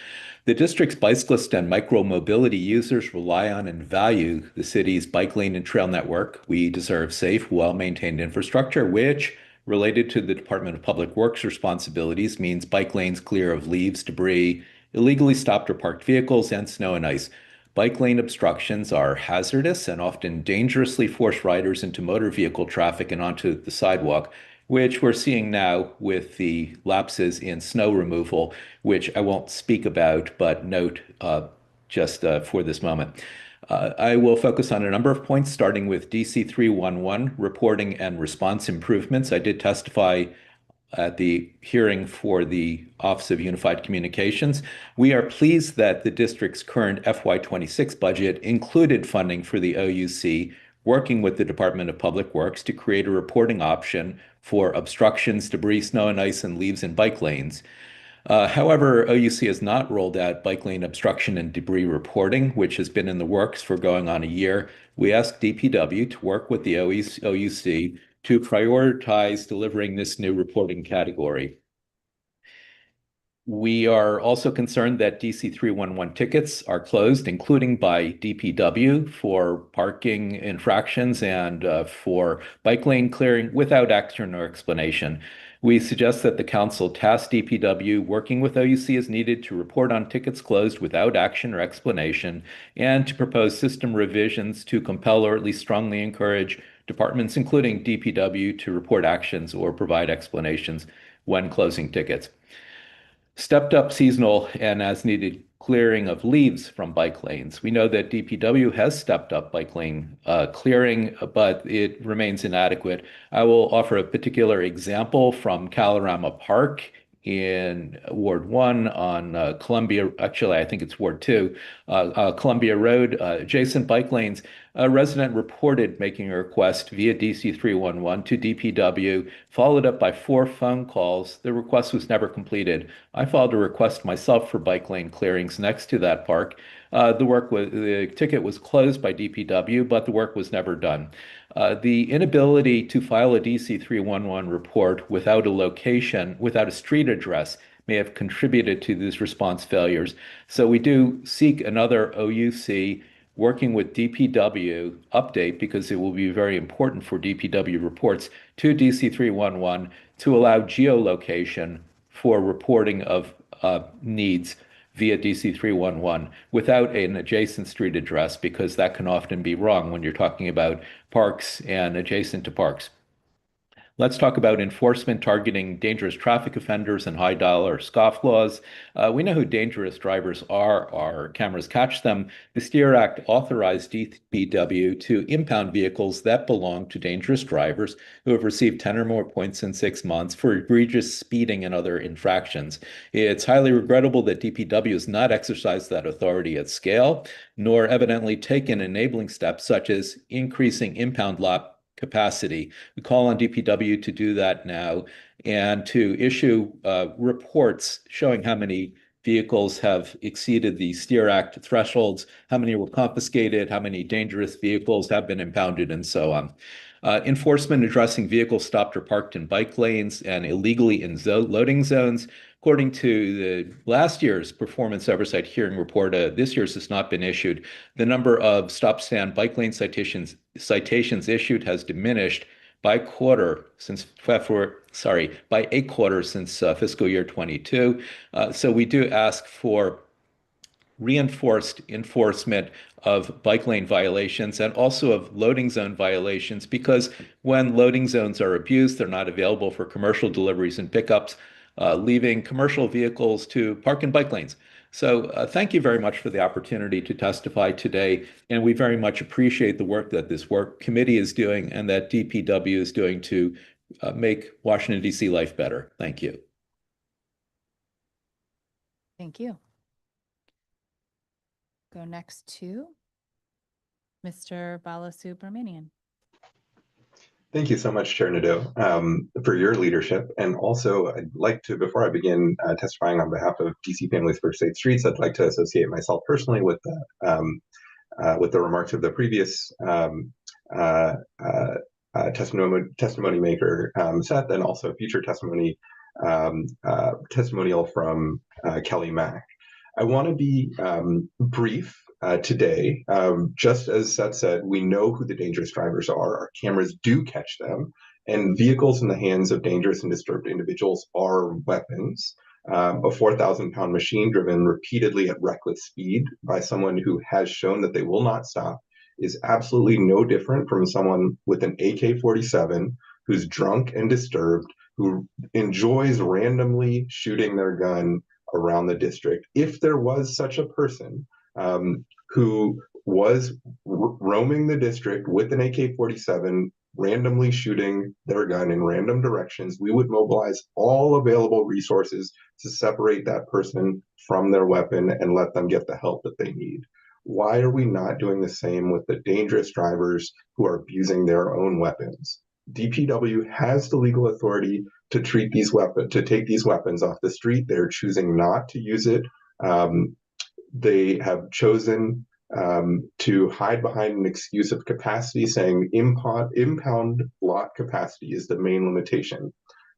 The district's bicyclist and micro-mobility users rely on and value the city's bike lane and trail network. We deserve safe, well-maintained infrastructure, which, related to the Department of Public Works responsibilities, means bike lanes clear of leaves, debris, illegally stopped or parked vehicles, and snow and ice. Bike lane obstructions are hazardous and often dangerously force riders into motor vehicle traffic and onto the sidewalk, which we're seeing now with the lapses in snow removal, which I won't speak about, but note just for this moment. I will focus on a number of points, starting with DC 311, reporting and response improvements. I did testify at the hearing for the Office of Unified Communications. We are pleased that the district's current FY26 budget included funding for the OUC, working with the Department of Public Works to create a reporting option for obstructions, debris, snow and ice, and leaves in bike lanes. However, OUC has not rolled out bike lane obstruction and debris reporting, which has been in the works for going on a year. We asked DPW to work with the OUC to prioritize delivering this new reporting category. We are also concerned that DC 311 tickets are closed, including by DPW for parking infractions and for bike lane clearing without action or explanation. We suggest that the council task DPW working with OUC as needed to report on tickets closed without action or explanation and to propose system revisions to compel or at least strongly encourage departments, including DPW, to report actions or provide explanations when closing tickets. Stepped up seasonal and as needed clearing of leaves from bike lanes. We know that DPW has stepped up bike lane clearing, but it remains inadequate. I will offer a particular example from Kalorama Park in Ward 1 on Columbia, actually, I think it's Ward 2, Columbia Road, adjacent bike lanes. A resident reported making a request via DC 311 to DPW, followed up by 4 phone calls. The request was never completed. I filed a request myself for bike lane clearings next to that park. The ticket was closed by DPW, but the work was never done. The inability to file a DC 311 report without a location, without a street address, may have contributed to these response failures. So we do seek another OUC working with DPW update, because it will be very important for DPW reports to DC 311 to allow geolocation for reporting of needs via DC 311 without an adjacent street address, because that can often be wrong when you're talking about parks and adjacent to parks. Let's talk about enforcement targeting dangerous traffic offenders and high dollar scofflaws. We know who dangerous drivers are. Our cameras catch them. The STEER Act authorized DPW to impound vehicles that belong to dangerous drivers who have received 10 or more points in 6 months for egregious speeding and other infractions. It's highly regrettable that DPW has not exercised that authority at scale, nor evidently taken enabling steps such as increasing impound lot capacity. We call on DPW to do that now and to issue reports showing how many vehicles have exceeded the STEER Act thresholds, how many were confiscated, how many dangerous vehicles have been impounded, and so on. Enforcement addressing vehicles stopped or parked in bike lanes and illegally in loading zones. According to the last year's performance oversight hearing report, this year's has not been issued. The number of stop stand bike lane citations issued has diminished by quarter since by 8 quarters since fiscal year 22. So we do ask for reinforced enforcement of bike lane violations and also of loading zone violations, because when loading zones are abused, they're not available for commercial deliveries and pickups, leaving commercial vehicles to park in bike lanes. So thank you very much for the opportunity to testify today, and we very much appreciate the work that this work committee is doing and that DPW is doing to make Washington, D.C. life better. Thank you. Thank you. Go next to Mr. Balasubramanian. Thank you so much, Chair Nadeau, for your leadership. And also, I'd like to, before I begin testifying on behalf of DC Families for Safe Streets, I'd like to associate myself personally with the remarks of the previous testimony maker, Seth, and also future testimonial from Kelly Mack. I want to be brief today. Just as Seth said, we know who the dangerous drivers are. Our cameras do catch them, and vehicles in the hands of dangerous and disturbed individuals are weapons. A 4,000-pound machine driven repeatedly at reckless speed by someone who has shown that they will not stop is absolutely no different from someone with an AK-47 who's drunk and disturbed, who enjoys randomly shooting their gun around the district. If there was such a person who was roaming the district with an AK-47, randomly shooting their gun in random directions, we would mobilize all available resources to separate that person from their weapon and let them get the help that they need. Why are we not doing the same with the dangerous drivers who are abusing their own weapons? DPW has the legal authority to take these weapons off the street. They're choosing not to use it. They have chosen to hide behind an excuse of capacity, saying impound lot capacity is the main limitation.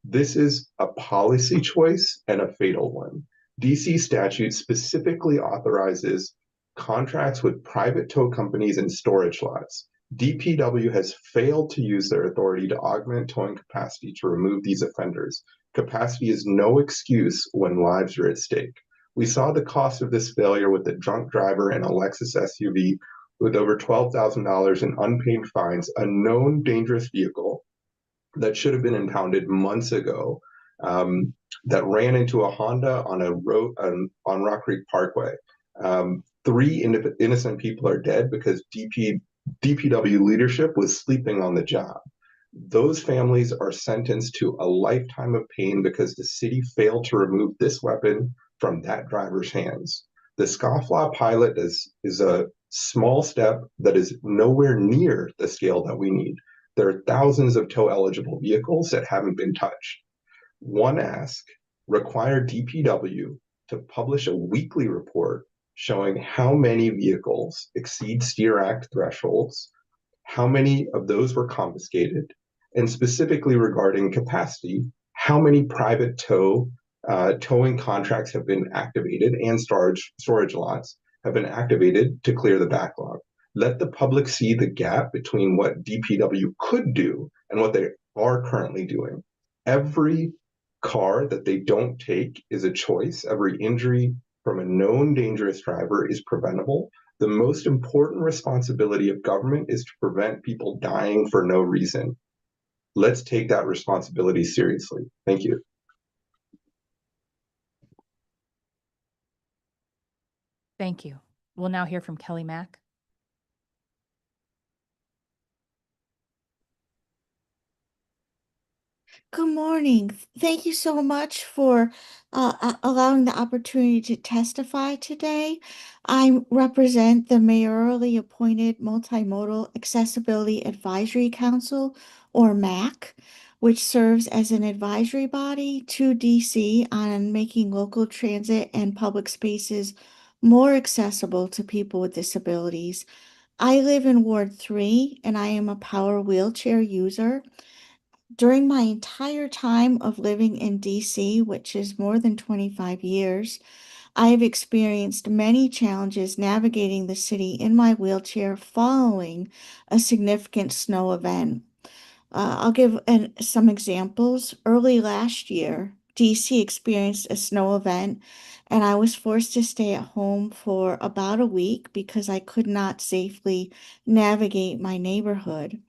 This is a policy choice and a fatal one. DC statute specifically authorizes contracts with private tow companies and storage lots. DPW has failed to use their authority to augment towing capacity to remove these offenders. Capacity is no excuse when lives are at stake. We saw the cost of this failure with the drunk driver in a Lexus SUV with over $12,000 in unpaid fines, a known dangerous vehicle that should have been impounded months ago, that ran into a Honda on a road on Rock Creek Parkway. Three innocent people are dead because DPW leadership was sleeping on the job. Those families are sentenced to a lifetime of pain because the city failed to remove this weapon from that driver's hands. The scofflaw pilot is a small step that is nowhere near the scale that we need. There are thousands of tow-eligible vehicles that haven't been touched. One ask, require DPW to publish a weekly report showing how many vehicles exceed STEER Act thresholds, how many of those were confiscated, and specifically regarding capacity, how many private towing contracts have been activated and storage lots have been activated to clear the backlog. Let the public see the gap between what DPW could do and what they are currently doing. Every car that they don't take is a choice. Every injury from a known dangerous driver is preventable. The most important responsibility of government is to prevent people dying for no reason. Let's take that responsibility seriously. Thank you. Thank you. We'll now hear from Kelly Mack. Good morning. Thank you so much for allowing the opportunity to testify today. I represent the mayorally appointed Multimodal Accessibility Advisory Council, or MAC, which serves as an advisory body to DC on making local transit and public spaces more accessible to people with disabilities. I live in Ward 3 and I am a power wheelchair user. During my entire time of living in DC, which is more than 25 years, I have experienced many challenges navigating the city in my wheelchair following a significant snow event. I'll give some examples. Early last year, DC experienced a snow event, and I was forced to stay at home for about a week because I could not safely navigate my neighborhood.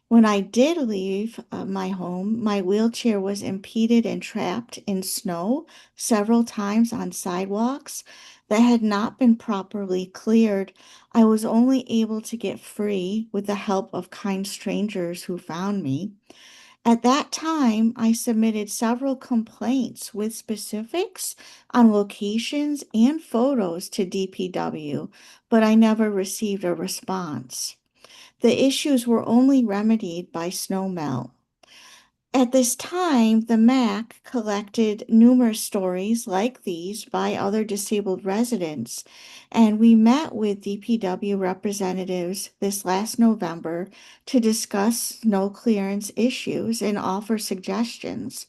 When I did leave my home, my wheelchair was impeded and trapped in snow several times on sidewalks that had not been properly cleared. I was only able to get free with the help of kind strangers who found me. At that time, I submitted several complaints with specifics on locations and photos to DPW, but I never received a response. The issues were only remedied by snow melt. At this time, the MAC collected numerous stories like these by other disabled residents, and we met with DPW representatives this last November to discuss snow clearance issues and offer suggestions.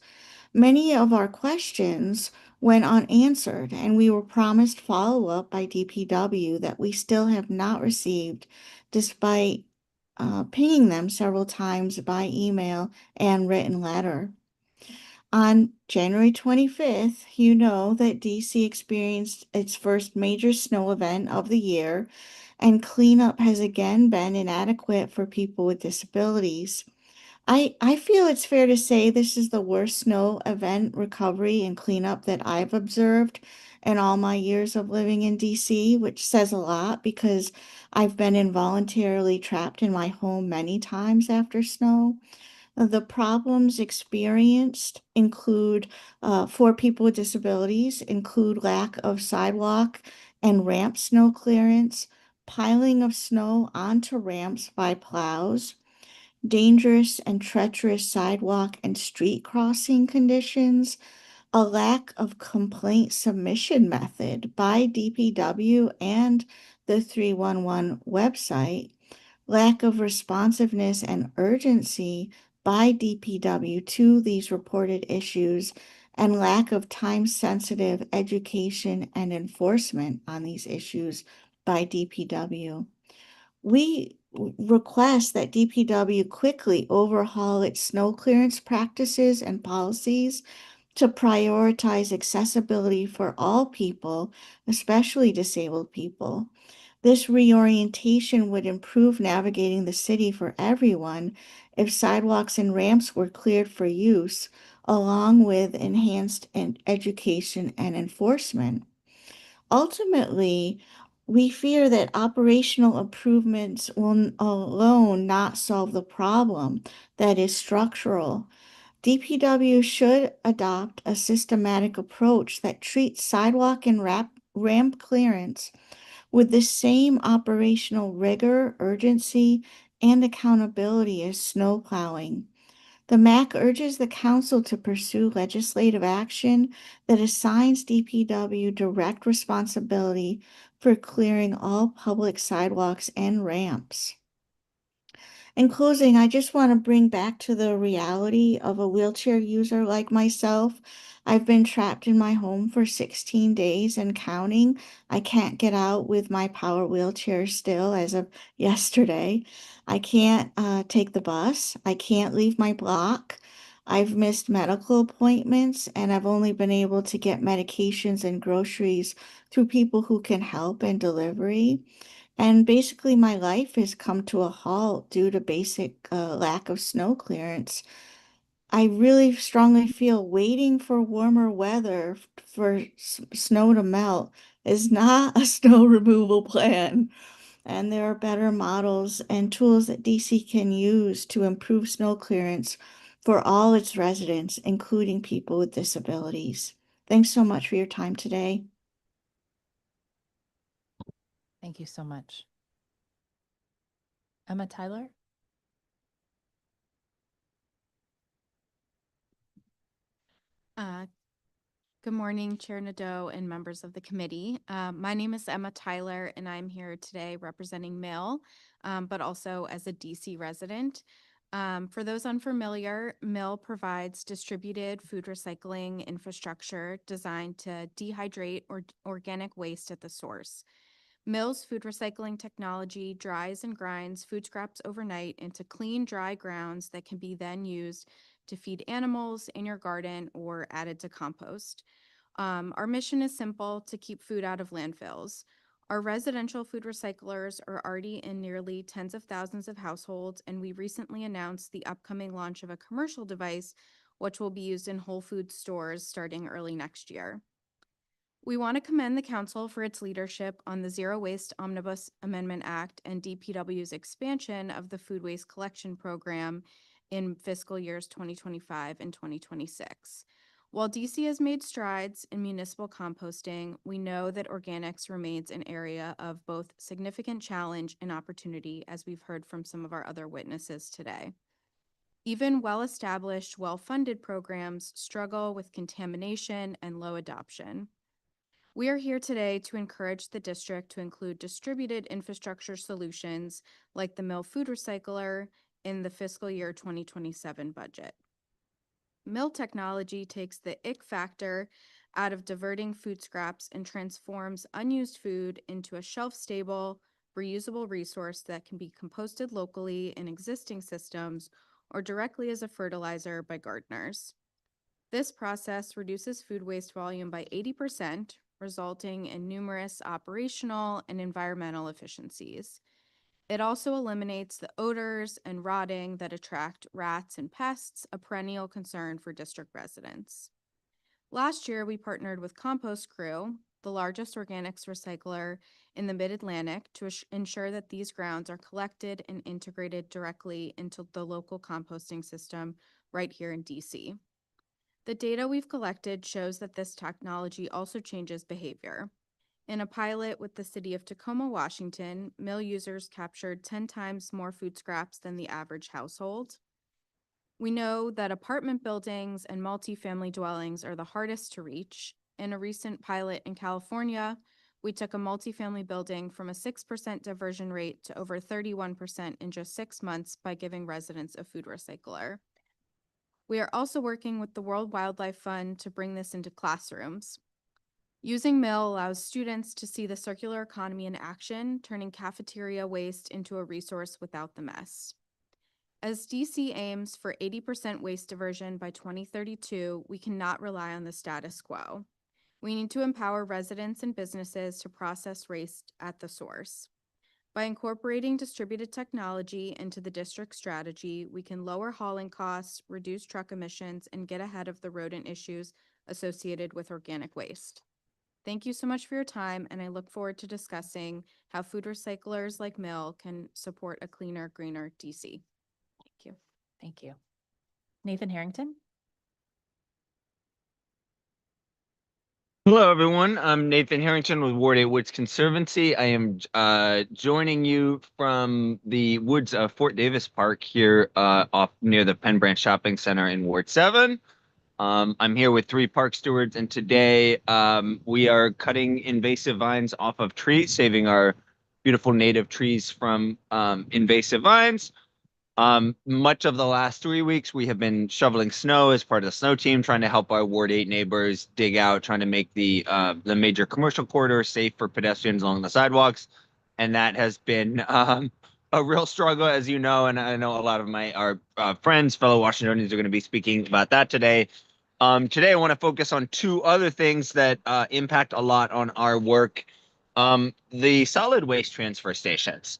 Many of our questions went unanswered, and we were promised follow-up by DPW that we still have not received, despite pinging them several times by email and written letter. On January 25th, you know that DC experienced its first major snow event of the year, and cleanup has again been inadequate for people with disabilities. I feel it's fair to say this is the worst snow event recovery and cleanup that I've observed in all my years of living in DC, which says a lot because I've been involuntarily trapped in my home many times after snow. The problems experienced include, for people with disabilities, include lack of sidewalk and ramp snow clearance, piling of snow onto ramps by plows, dangerous and treacherous sidewalk and street crossing conditions, a lack of complaint submission method by DPW and the 311 website, lack of responsiveness and urgency by DPW to these reported issues, and lack of time-sensitive education and enforcement on these issues by DPW. We request that DPW quickly overhaul its snow clearance practices and policies to prioritize accessibility for all people, especially disabled people. This reorientation would improve navigating the city for everyone if sidewalks and ramps were cleared for use, along with enhanced education and enforcement. Ultimately, we fear that operational improvements will alone not solve the problem that is structural. DPW should adopt a systematic approach that treats sidewalk and ramp clearance with the same operational rigor, urgency, and accountability as snow plowing. The MAC urges the Council to pursue legislative action that assigns DPW direct responsibility for clearing all public sidewalks and ramps. In closing, I just want to bring back to the reality of a wheelchair user like myself. I've been trapped in my home for 16 days and counting. I can't get out with my power wheelchair still as of yesterday. I can't take the bus. I can't leave my block. I've missed medical appointments and I've only been able to get medications and groceries through people who can help and delivery. And basically, my life has come to a halt due to basic lack of snow clearance. I really strongly feel waiting for warmer weather for snow to melt is not a snow removal plan. And there are better models and tools that DC can use to improve snow clearance for all its residents, including people with disabilities. Thanks so much for your time today. Thank you so much. Emma Tyler? Good morning, Chair Nadeau and members of the committee. My name is Emma Tyler, and I'm here today representing Mill, but also as a DC resident. For those unfamiliar, Mill provides distributed food recycling infrastructure designed to dehydrate organic waste at the source. Mill's food recycling technology dries and grinds food scraps overnight into clean, dry grounds that can be then used to feed animals in your garden or added to compost. Our mission is simple: to keep food out of landfills. Our residential food recyclers are already in nearly tens of thousands of households, and we recently announced the upcoming launch of a commercial device, which will be used in Whole Foods stores starting early next year. We want to commend the Council for its leadership on the Zero Waste Omnibus Amendment Act and DPW's expansion of the food waste collection program in fiscal years 2025 and 2026. While DC has made strides in municipal composting, we know that organics remains an area of both significant challenge and opportunity, as we've heard from some of our other witnesses today. Even well-established, well-funded programs struggle with contamination and low adoption. We are here today to encourage the district to include distributed infrastructure solutions like the Mill Food Recycler in the fiscal year 2027 budget. Mill technology takes the ick factor out of diverting food scraps and transforms unused food into a shelf-stable, reusable resource that can be composted locally in existing systems or directly as a fertilizer by gardeners. This process reduces food waste volume by 80%, resulting in numerous operational and environmental efficiencies. It also eliminates the odors and rotting that attract rats and pests, a perennial concern for district residents. Last year, we partnered with Compost Crew, the largest organics recycler in the Mid-Atlantic, to ensure that these grounds are collected and integrated directly into the local composting system right here in DC. The data we've collected shows that this technology also changes behavior. In a pilot with the city of Tacoma, Washington, Mill users captured 10 times more food scraps than the average household. We know that apartment buildings and multifamily dwellings are the hardest to reach. In a recent pilot in California, we took a multifamily building from a 6% diversion rate to over 31% in just 6 months by giving residents a food recycler. We are also working with the World Wildlife Fund to bring this into classrooms. Using MIL allows students to see the circular economy in action, turning cafeteria waste into a resource without the mess. As DC aims for 80% waste diversion by 2032, we cannot rely on the status quo. We need to empower residents and businesses to process waste at the source. By incorporating distributed technology into the district strategy, we can lower hauling costs, reduce truck emissions, and get ahead of the rodent issues associated with organic waste. Thank you so much for your time, and I look forward to discussing how food recyclers like Mill can support a cleaner, greener DC. Thank you. Thank you. Nathan Harrington? Hello, everyone. I'm Nathan Harrington with Ward 8 Woods Conservancy. I am joining you from the woods of Fort Davis Park here off near the Penn Branch Shopping Center in Ward 7. I'm here with 3 park stewards, and today we are cutting invasive vines off of trees, saving our beautiful native trees from invasive vines. Much of the last 3 weeks, we have been shoveling snow as part of the snow team, trying to help our Ward 8 neighbors dig out, trying to make the major commercial corridor safe for pedestrians along the sidewalks. And that has been a real struggle, as you know, and I know a lot of our friends, fellow Washingtonians, are going to be speaking about that today. Today, I want to focus on 2 other things that impact a lot on our work. The solid waste transfer stations.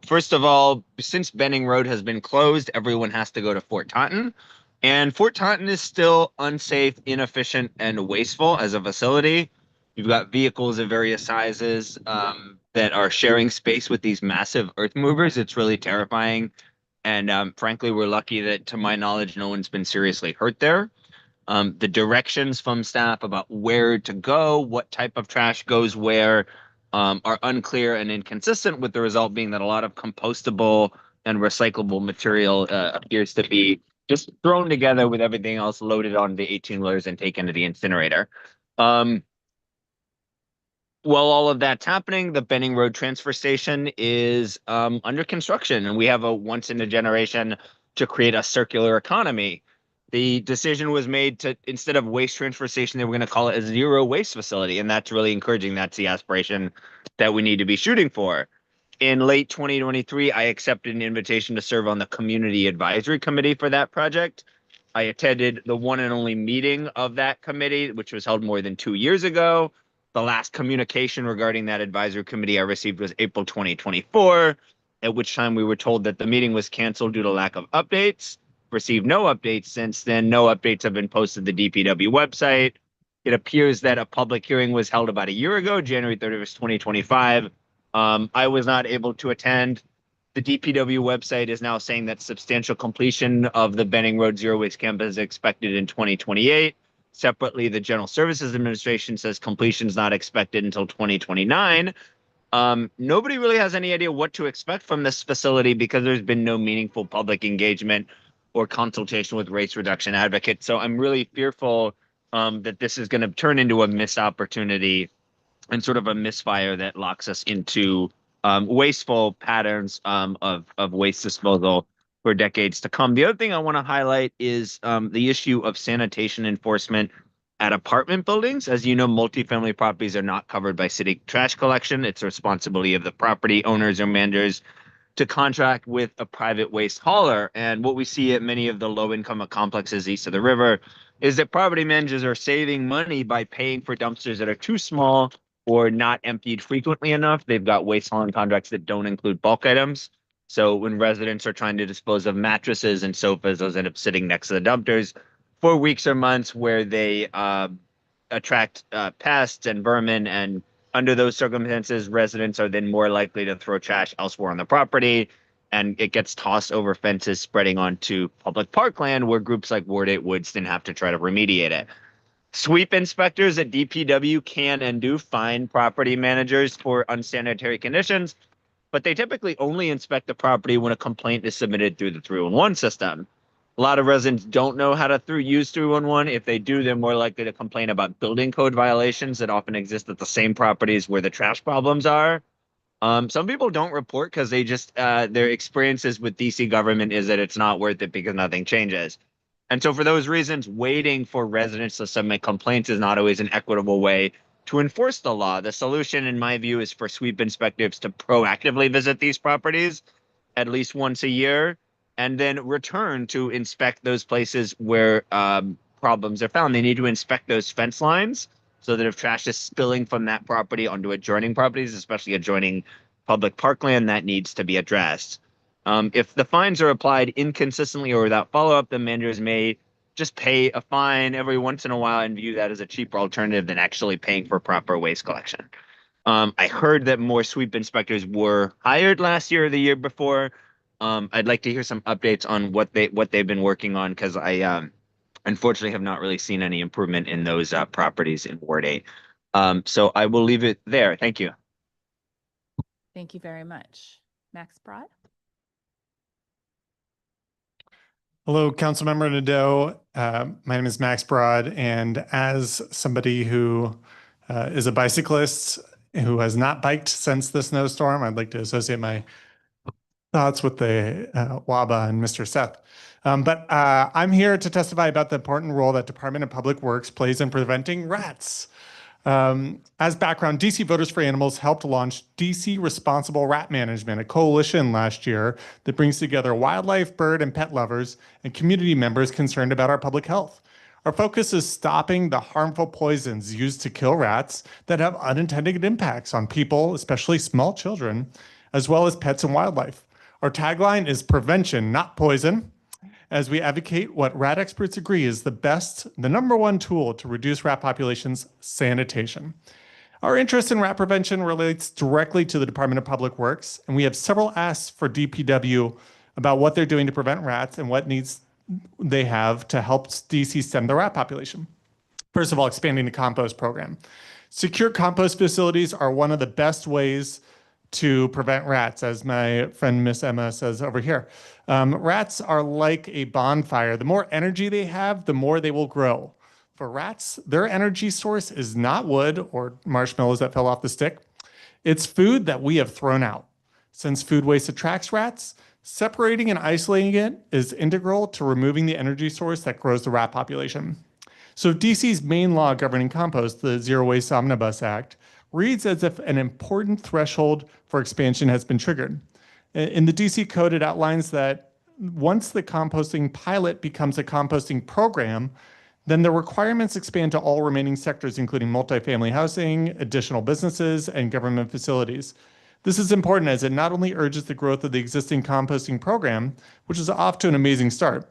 First of all, since Benning Road has been closed, everyone has to go to Fort Taunton. And Fort Taunton is still unsafe, inefficient, and wasteful as a facility. You've got vehicles of various sizes that are sharing space with these massive earth movers. It's really terrifying. And frankly, we're lucky that, to my knowledge, no one's been seriously hurt there. The directions from staff about where to go, what type of trash goes where, are unclear and inconsistent, with the result being that a lot of compostable and recyclable material appears to be just thrown together with everything else loaded on the 18-wheelers and taken to the incinerator. While all of that's happening, the Benning Road transfer station is under construction, and we have a once-in-a-generation to create a circular economy. The decision was made to, instead of waste transfer station, they were going to call it a zero waste facility, and that's really encouraging. That's the aspiration that we need to be shooting for. In late 2023, I accepted an invitation to serve on the community advisory committee for that project. I attended the one and only meeting of that committee, which was held more than 2 years ago. The last communication regarding that advisory committee I received was April 2024, at which time we were told that the meeting was canceled due to lack of updates. Received no updates since then. No updates have been posted to the DPW website. It appears that a public hearing was held about a year ago, January 31st, 2025. I was not able to attend. The DPW website is now saying that substantial completion of the Benning Road Zero Waste Campus is expected in 2028. Separately, the General Services Administration says completion is not expected until 2029. Nobody really has any idea what to expect from this facility because there's been no meaningful public engagement or consultation with waste reduction advocates. So I'm really fearful that this is going to turn into a missed opportunity and sort of a misfire that locks us into wasteful patterns of waste disposal for decades to come. The other thing I want to highlight is the issue of sanitation enforcement at apartment buildings. As you know, multifamily properties are not covered by city trash collection. It's the responsibility of the property owners or managers to contract with a private waste hauler. And what we see at many of the low-income complexes east of the river is that property managers are saving money by paying for dumpsters that are too small or not emptied frequently enough. They've got waste hauling contracts that don't include bulk items. So when residents are trying to dispose of mattresses and sofas, those end up sitting next to the dumpsters for weeks or months, where they attract pests and vermin. And under those circumstances, residents are then more likely to throw trash elsewhere on the property, and it gets tossed over fences, spreading onto public parkland, where groups like Ward 8 Woods then have to try to remediate it. Sweep inspectors at DPW can and do fine property managers for unsanitary conditions, but they typically only inspect the property when a complaint is submitted through the 311 system. A lot of residents don't know how to use 311. If they do, they're more likely to complain about building code violations that often exist at the same properties where the trash problems are. Some people don't report because they just their experiences with DC government is that it's not worth it because nothing changes. And so for those reasons, waiting for residents to submit complaints is not always an equitable way to enforce the law. The solution, in my view, is for sweep inspectors to proactively visit these properties at least once a year, and then return to inspect those places where problems are found. They need to inspect those fence lines so that if trash is spilling from that property onto adjoining properties, especially adjoining public parkland, that needs to be addressed. If the fines are applied inconsistently or without follow-up, the managers may just pay a fine every once in a while and view that as a cheaper alternative than actually paying for proper waste collection. I heard that more sweep inspectors were hired last year or the year before. I'd like to hear some updates on what they've been working on, because I unfortunately have not really seen any improvement in those properties in Ward 8. So I will leave it there. Thank you. Thank you very much. Max Broad? Hello, Councilmember Nadeau. My name is Max Broad, and as somebody who is a bicyclist who has not biked since the snowstorm, I'd like to associate my thoughts with the WABA and Mr. Seth. But I'm here to testify about the important role that Department of Public Works plays in preventing rats. As background, DC Voters for Animals helped launch DC Responsible Rat Management, a coalition last year that brings together wildlife, bird, and pet lovers and community members concerned about our public health. Our focus is stopping the harmful poisons used to kill rats that have unintended impacts on people, especially small children, as well as pets and wildlife. Our tagline is prevention, not poison, as we advocate what rat experts agree is the number one tool to reduce rat populations: sanitation. Our interest in rat prevention relates directly to the Department of Public Works, and we have several asks for DPW about what they're doing to prevent rats and what needs they have to help DC stem the rat population. First of all, expanding the compost program. Secure compost facilities are one of the best ways to prevent rats, as my friend Miss Emma says over here. Rats are like a bonfire. The more energy they have, the more they will grow. For rats, their energy source is not wood or marshmallows that fell off the stick. It's food that we have thrown out. Since food waste attracts rats, separating and isolating it is integral to removing the energy source that grows the rat population. So DC's main law governing compost, the Zero Waste Omnibus Act, reads as if an important threshold for expansion has been triggered. In the DC code, it outlines that once the composting pilot becomes a composting program, then the requirements expand to all remaining sectors, including multifamily housing, additional businesses, and government facilities. This is important as it not only urges the growth of the existing composting program, which is off to an amazing start,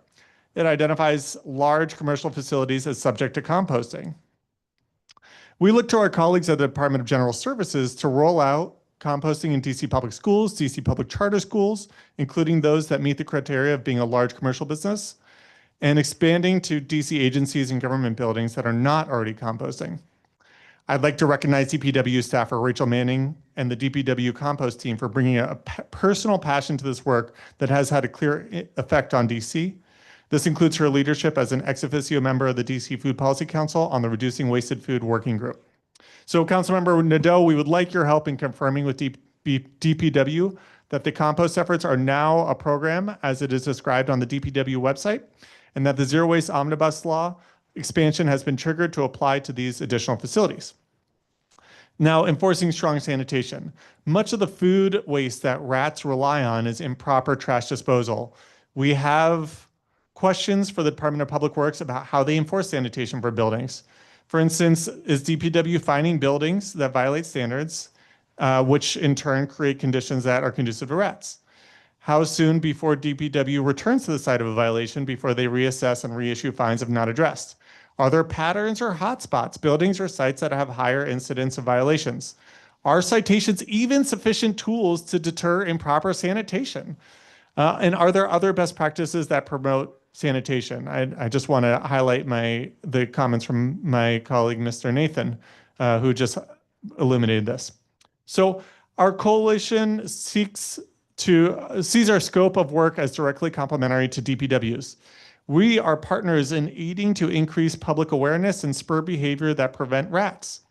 it identifies large commercial facilities as subject to composting. We look to our colleagues at the Department of General Services to roll out composting in DC public schools, DC public charter schools, including those that meet the criteria of being a large commercial business, and expanding to DC agencies and government buildings that are not already composting. I'd like to recognize DPW staffer Rachel Manning and the DPW compost team for bringing a personal passion to this work that has had a clear effect on DC. This includes her leadership as an ex officio member of the DC Food Policy Council on the Reducing Wasted Food Working Group. So, Councilmember Nadeau, we would like your help in confirming with DPW that the compost efforts are now a program as it is described on the DPW website, and that the Zero Waste Omnibus Law expansion has been triggered to apply to these additional facilities. Now, enforcing strong sanitation. Much of the food waste that rats rely on is improper trash disposal. We have questions for the Department of Public Works about how they enforce sanitation for buildings. For instance, is DPW finding buildings that violate standards, which in turn create conditions that are conducive to rats? How soon before DPW returns to the site of a violation before they reassess and reissue fines if not addressed? Are there patterns or hotspots, buildings or sites that have higher incidence of violations? Are citations even sufficient tools to deter improper sanitation? And are there other best practices that promote sanitation? I just want to highlight the comments from my colleague, Mr. Nathan, who just illuminated this. So our coalition sees our scope of work as directly complementary to DPW's. We are partners in aiding to increase public awareness and spur behavior that prevent rats.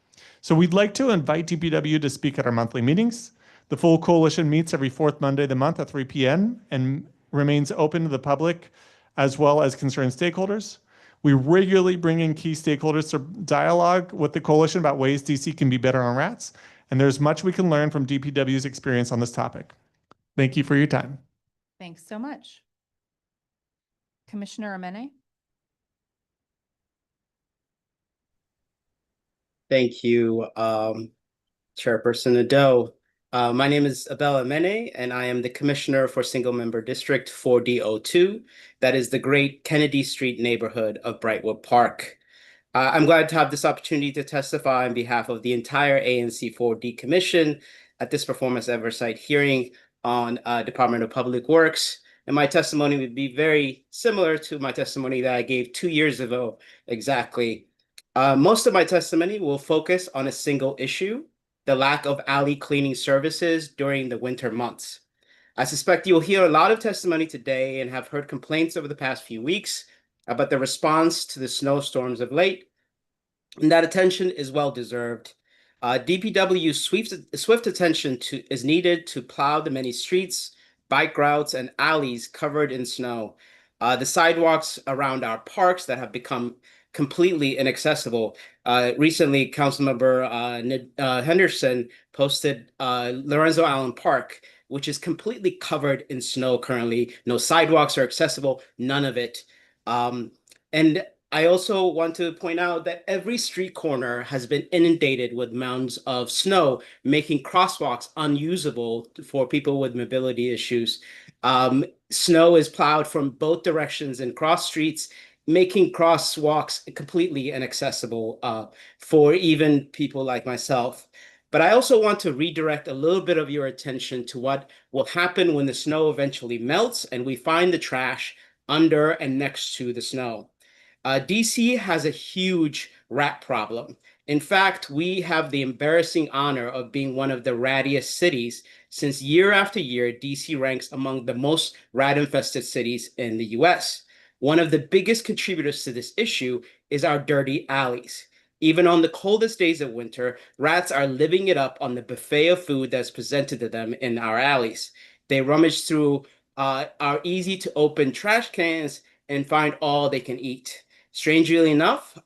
So we'd like to invite DPW to speak at our monthly meetings. The full coalition meets every fourth Monday of the month at 3 p.m. and remains open to the public as well as concerned stakeholders. We regularly bring in key stakeholders to dialogue with the coalition about ways DC can be better on rats, and there's much we can learn from DPW's experience on this topic. Thank you for your time. Thanks so much. Commissioner Amene? Thank you, Chairperson Nadeau. My name is Abel Amene, and I am the Commissioner for Single Member District 4D02. That is the great Kennedy Street neighborhood of Brightwood Park. I'm glad to have this opportunity to testify on behalf of the entire ANC 4D Commission at this performance oversight hearing on Department of Public Works. And my testimony would be very similar to my testimony that I gave 2 years ago exactly. Most of my testimony will focus on a single issue, the lack of alley cleaning services during the winter months. I suspect you'll hear a lot of testimony today and have heard complaints over the past few weeks about the response to the snowstorms of late, and that attention is well deserved. DPW's swift attention is needed to plow the many streets, bike routes, and alleys covered in snow. The sidewalks around our parks that have become completely inaccessible. Recently, Councilmember Henderson posted Lorenzo Allen Park, which is completely covered in snow currently. No sidewalks are accessible, none of it. And I also want to point out that every street corner has been inundated with mounds of snow, making crosswalks unusable for people with mobility issues. Snow is plowed from both directions and cross streets, making crosswalks completely inaccessible for even people like myself. But I also want to redirect a little bit of your attention to what will happen when the snow eventually melts and we find the trash under and next to the snow. DC has a huge rat problem. In fact, we have the embarrassing honor of being one of the rattiest cities, since year after year, DC ranks among the most rat-infested cities in the US. One of the biggest contributors to this issue is our dirty alleys. Even on the coldest days of winter, rats are living it up on the buffet of food that's presented to them in our alleys. They rummage through our easy-to-open trash cans and find all they can eat. Strangely enough,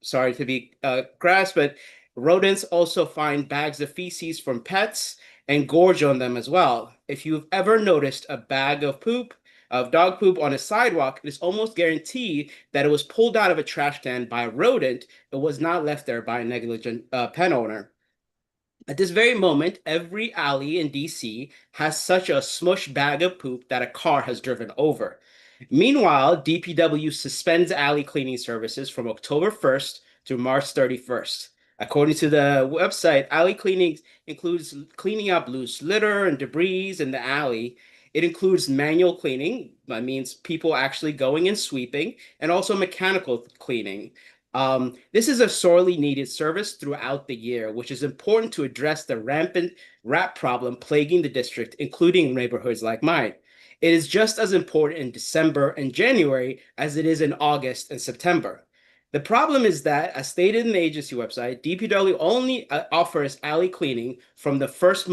sorry to be crass, but rodents also find bags of feces from pets and gorge on them as well. If you've ever noticed a bag of dog poop on a sidewalk, it is almost guaranteed that it was pulled out of a trash can by a rodent. It was not left there by a negligent pet owner. At this very moment, every alley in DC has such a smush bag of poop that a car has driven over. Meanwhile, DPW suspends alley cleaning services from October 1st through March 31st. According to the website, alley cleaning includes cleaning up loose litter and debris in the alley. It includes manual cleaning, that means people actually going and sweeping, and also mechanical cleaning. This is a sorely needed service throughout the year, which is important to address the rampant rat problem plaguing the district, including neighborhoods like mine. It is just as important in December and January as it is in August and September. The problem is that, as stated in the agency website, DPW only offers alley cleaning from the first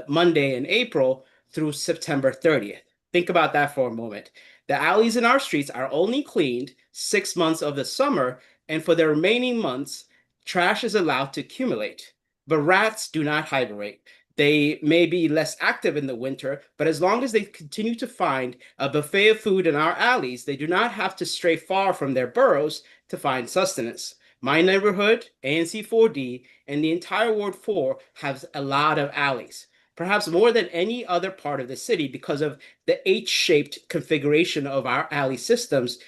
Monday in April through September 30th. Think about that for a moment. The alleys in our streets are only cleaned 6 months of the summer, and for the remaining months, trash is allowed to accumulate. But rats do not hibernate. They may be less active in the winter, but as long as they continue to find a buffet of food in our alleys, they do not have to stray far from their burrows to find sustenance. My neighborhood, ANC 4D, and the entire Ward 4 have a lot of alleys, perhaps more than any other part of the city because of the H-shaped configuration of our alley systems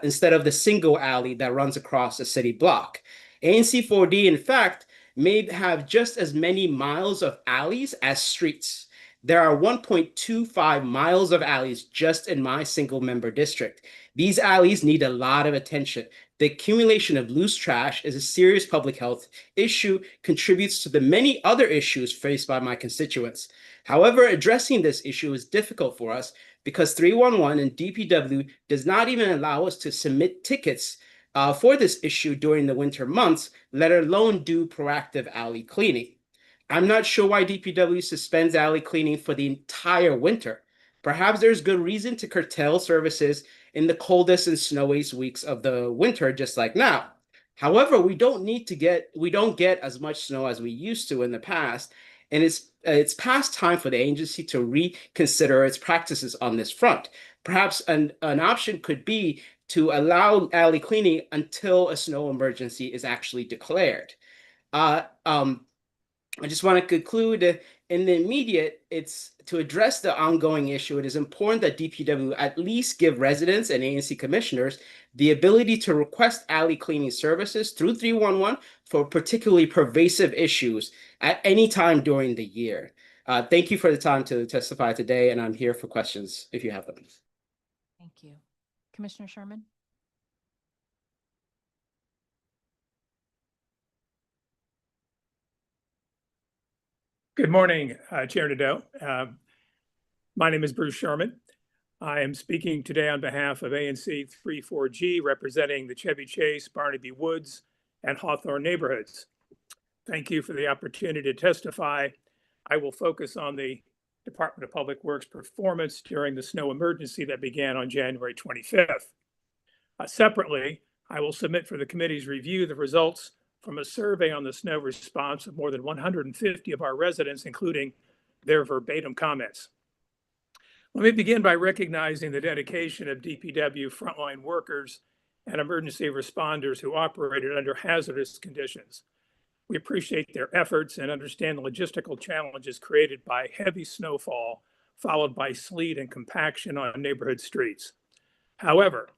instead of the single alley that runs across a city block. ANC 4D, in fact, may have just as many miles of alleys as streets. There are 1.25 miles of alleys just in my single member district. These alleys need a lot of attention. The accumulation of loose trash is a serious public health issue, contributes to the many other issues faced by my constituents. However, addressing this issue is difficult for us because 311 and DPW does not even allow us to submit tickets for this issue during the winter months, let alone do proactive alley cleaning. I'm not sure why DPW suspends alley cleaning for the entire winter. Perhaps there's good reason to curtail services in the coldest and snowiest weeks of the winter, just like now. However, we don't get as much snow as we used to in the past, and it's past time for the agency to reconsider its practices on this front. Perhaps an option could be to allow alley cleaning until a snow emergency is actually declared. I just want to conclude in the immediate, it's to address the ongoing issue. It is important that DPW at least give residents and agency commissioners the ability to request alley cleaning services through 311 for particularly pervasive issues at any time during the year. Thank you for the time to testify today, and I'm here for questions if you have them. Thank you. Commissioner Sherman? Good morning, Chair Nadeau. My name is Bruce Sherman. I am speaking today on behalf of ANC 34G, representing the Chevy Chase, Barnaby Woods, and Hawthorne neighborhoods. Thank you for the opportunity to testify. I will focus on the Department of Public Works performance during the snow emergency that began on January 25th. Separately, I will submit for the committee's review the results from a survey on the snow response of more than 150 of our residents, including their verbatim comments. Let me begin by recognizing the dedication of DPW frontline workers and emergency responders who operated under hazardous conditions. We appreciate their efforts and understand the logistical challenges created by heavy snowfall, followed by sleet and compaction on neighborhood streets. However,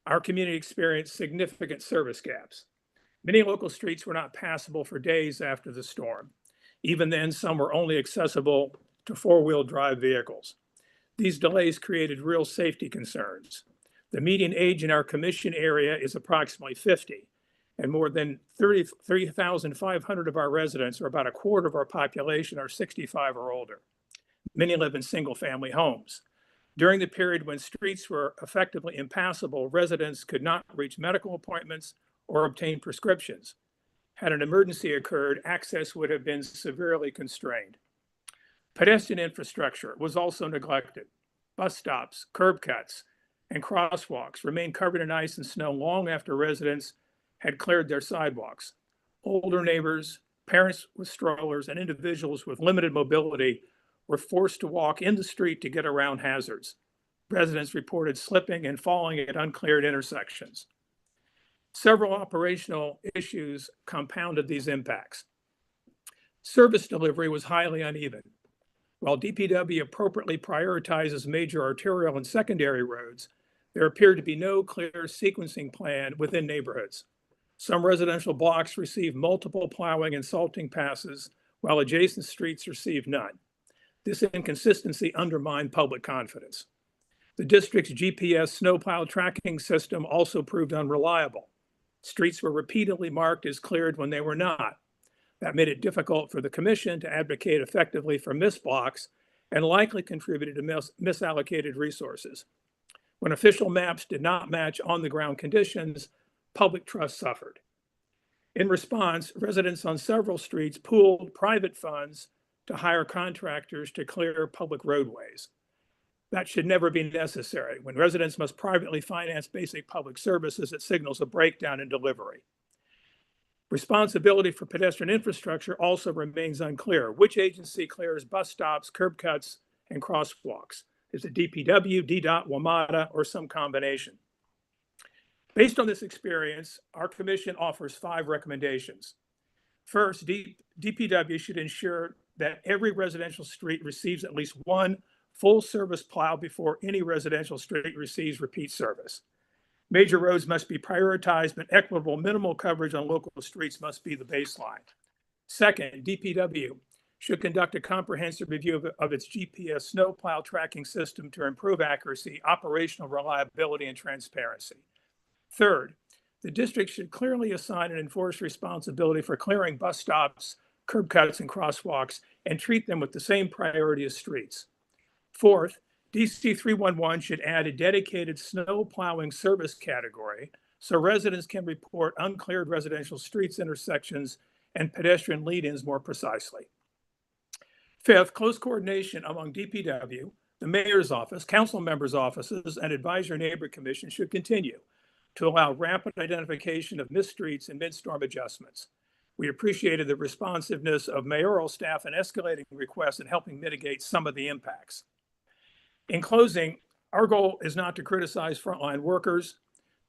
our community experienced significant service gaps. Many local streets were not passable for days after the storm. Even then, some were only accessible to four-wheel drive vehicles. These delays created real safety concerns. The median age in our commission area is approximately 50, and more than 33,500 of our residents, or about a quarter of our population, are 65 or older. Many live in single-family homes. During the period when streets were effectively impassable, residents could not reach medical appointments or obtain prescriptions. Had an emergency occurred, access would have been severely constrained. Pedestrian infrastructure was also neglected. Bus stops, curb cuts, and crosswalks remained covered in ice and snow long after residents had cleared their sidewalks. Older neighbors, parents with strollers, and individuals with limited mobility were forced to walk in the street to get around hazards. Residents reported slipping and falling at uncleared intersections. Several operational issues compounded these impacts. Service delivery was highly uneven. While DPW appropriately prioritizes major arterial and secondary roads, there appeared to be no clear sequencing plan within neighborhoods. Some residential blocks received multiple plowing and salting passes, while adjacent streets received none. This inconsistency undermined public confidence. The district's GPS snowplow tracking system also proved unreliable. Streets were repeatedly marked as cleared when they were not. That made it difficult for the commission to advocate effectively for missed blocks and likely contributed to misallocated resources. When official maps did not match on-the-ground conditions, public trust suffered. In response, residents on several streets pooled private funds to hire contractors to clear public roadways. That should never be necessary. When residents must privately finance basic public services, it signals a breakdown in delivery. Responsibility for pedestrian infrastructure also remains unclear. Which agency clears bus stops, curb cuts, and crosswalks? Is it DPW, DDOT, WMATA, or some combination? Based on this experience, our commission offers 5 recommendations. First, DPW should ensure that every residential street receives at least one full-service plow before any residential street receives repeat service. Major roads must be prioritized, but equitable minimal coverage on local streets must be the baseline. Second, DPW should conduct a comprehensive review of its GPS snowplow tracking system to improve accuracy, operational reliability, and transparency. Third, the district should clearly assign and enforce responsibility for clearing bus stops, curb cuts, and crosswalks, and treat them with the same priority as streets. Fourth, DC 311 should add a dedicated snow plowing service category so residents can report uncleared residential streets, intersections, and pedestrian lead-ins more precisely. Fifth, close coordination among DPW, The mayor's office, council members' offices, and advisory neighbor commission should continue to allow rapid identification of missed streets and mid-storm adjustments. We appreciated the responsiveness of mayoral staff in escalating requests and helping mitigate some of the impacts. In closing, our goal is not to criticize frontline workers,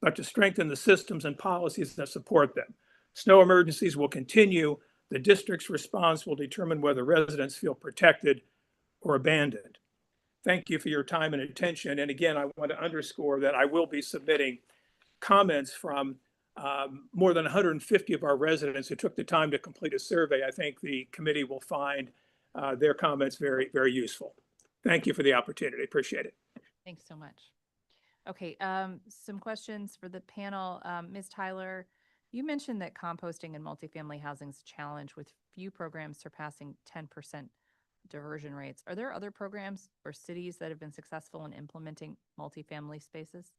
but to strengthen the systems and policies that support them. Snow emergencies will continue. The district's response will determine whether residents feel protected or abandoned. Thank you for your time and attention. And again, I want to underscore that I will be submitting comments from more than 150 of our residents who took the time to complete a survey. I think the committee will find their comments very, very useful. Thank you for the opportunity. Appreciate it. Thanks so much. Okay, some questions for the panel. Ms. Tyler, you mentioned that composting in multifamily housing is a challenge with few programs surpassing 10% diversion rates. Are there other programs or cities that have been successful in implementing multifamily spaces?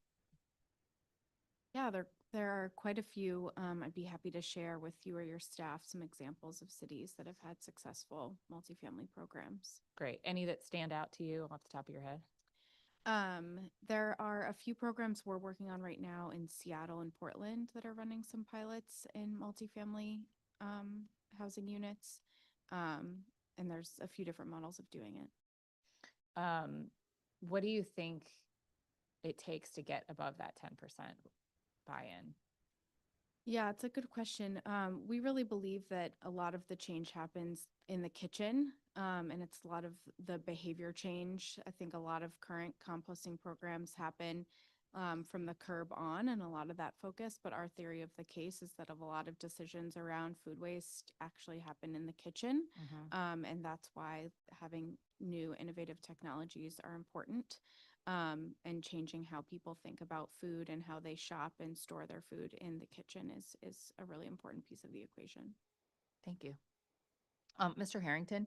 Yeah, there are quite a few. I'd be happy to share with you or your staff some examples of cities that have had successful multifamily programs. Great. Any that stand out to you off the top of your head? There are a few programs we're working on right now in Seattle and Portland that are running some pilots in multifamily housing units. And there's a few different models of doing it. What do you think it takes to get above that 10% buy-in? Yeah, it's a good question. We really believe that a lot of the change happens in the kitchen, and it's a lot of the behavior change. I think a lot of current composting programs happen from the curb on, and a lot of that focus. But our theory of the case is that a lot of decisions around food waste actually happen in the kitchen, and that's why having new innovative technologies are important. And changing how people think about food and how they shop and store their food in the kitchen is a really important piece of the equation. Thank you. Mr. Harrington,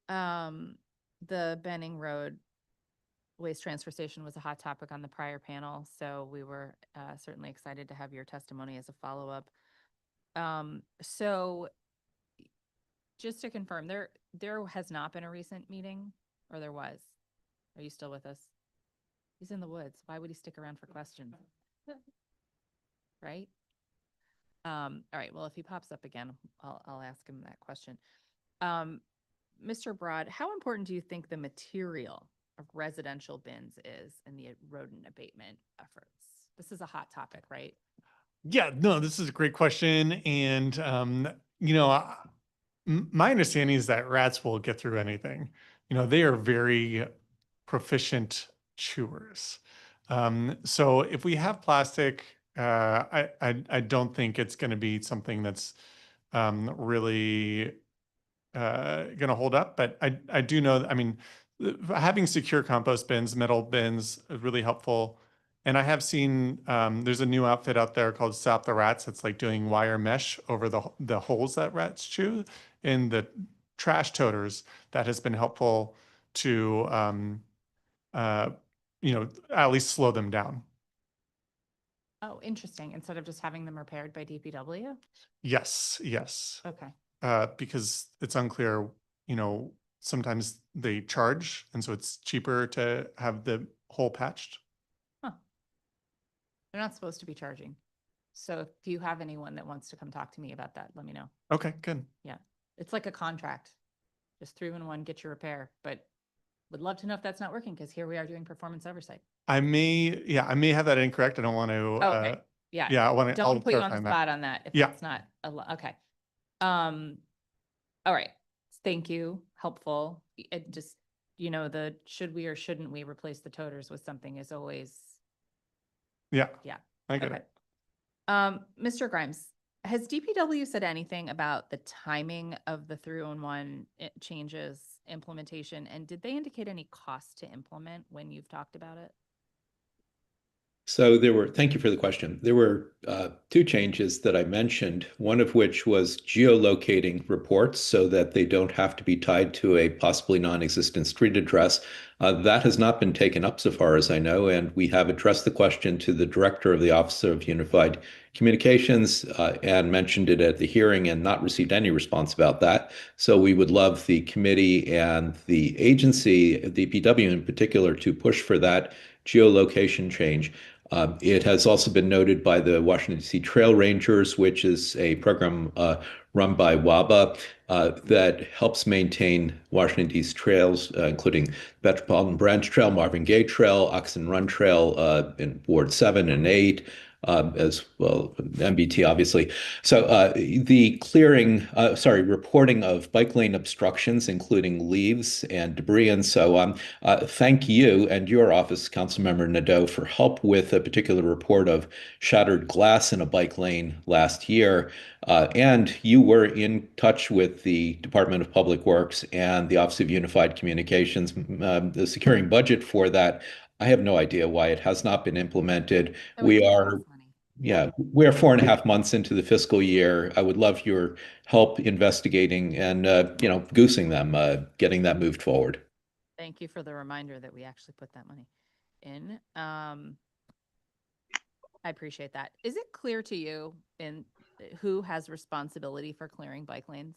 the Benning Road Waste Transfer Station was a hot topic on the prior panel, so we were certainly excited to have your testimony as a follow-up. So just to confirm, there has not been a recent meeting, or there was? Are you still with us? He's in the woods. Why would he stick around for questions? Right? All right. Well, if he pops up again, I'll ask him that question. Mr. Broad, how important do you think the material of residential bins is in the rodent abatement efforts? This is a hot topic, right? Yeah, no, this is a great question. And, my understanding is that rats will get through anything. They are very proficient chewers. So if we have plastic, I don't think it's going to be something that's really going to hold up. But I do know, having secure compost bins, metal bins is really helpful. And I have seen there's a new outfit out there called Stop the Rats. It's like doing wire mesh over the holes that rats chew in the trash toters. That has been helpful to at least slow them down. Oh, interesting. Instead of just having them repaired by DPW? Yes. Okay. Because it's unclear, sometimes they charge, and so it's cheaper to have the hole patched. They're not supposed to be charging. So if you have anyone that wants to come talk to me about that, let me know. Okay, good. Yeah. It's like a contract. Just 3-in-1, get your repair. But would love to know if that's not working, because here we are doing performance oversight. I may have that incorrect. I don't want to. Okay. Yeah. Yeah, I want to. Don't put you on the spot on that if that's not okay. All right. Thank you. Helpful. It just, the should we or shouldn't we replace the toters with something is always. Yeah. Yeah. I get it. Mr. Grimes, has DPW said anything about the timing of the 3-in-1 changes implementation? And did they indicate any cost to implement when you've talked about it? So thank you for the question. There were two changes that I mentioned, one of which was geolocating reports so that they don't have to be tied to a possibly non-existent street address. That has not been taken up so far as I know, and we have addressed the question to the director of the Office of Unified Communications and mentioned it at the hearing and not received any response about that. So we would love the committee and the agency, DPW in particular, to push for that geolocation change. It has also been noted by the Washington, D.C. Trail Rangers, which is a program run by WABA that helps maintain Washington, D.C. trails, including Metropolitan Branch Trail, Marvin Gaye Trail, Oxen Run Trail in Ward 7 and 8. As well, MBT, obviously. So the reporting of bike lane obstructions, including leaves and debris and so on. Thank you and your office, Councilmember Nadeau, for help with a particular report of shattered glass in a bike lane last year. And you were in touch with the Department of Public Works and the Office of Unified Communications, securing budget for that. I have no idea why it has not been implemented. We are 4.5 months into the fiscal year. I would love your help investigating and, goosing them, getting that moved forward. Thank you for the reminder that we actually put that money in. I appreciate that. Is it clear to you who has responsibility for clearing bike lanes?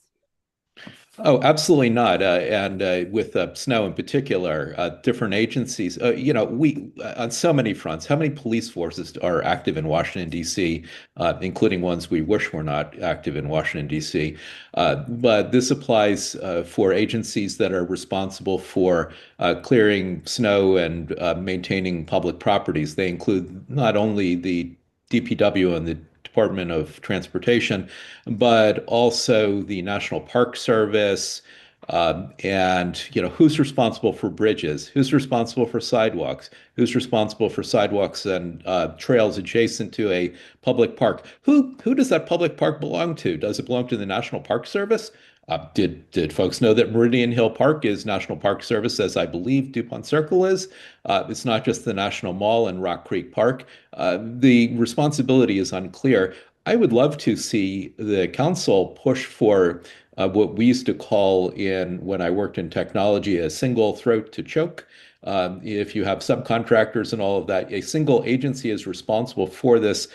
Oh, absolutely not. And with snow in particular, different agencies, we on so many fronts, how many police forces are active in Washington, D.C., including ones we wish were not active in Washington, D.C. But this applies for agencies that are responsible for clearing snow and maintaining public properties. They include not only the DPW and the Department of Transportation, but also the National Park Service, and who's responsible for bridges, who's responsible for sidewalks, who's responsible for sidewalks and trails adjacent to a public park. Who does that public park belong to? Does it belong to the National Park Service? Did folks know that Meridian Hill Park is National Park Service, as I believe DuPont Circle is? It's not just the National Mall and Rock Creek Park. The responsibility is unclear. I would love to see the council push for what we used to call when I worked in technology, a single throat to choke. If you have subcontractors and all of that, a single agency is responsible for this,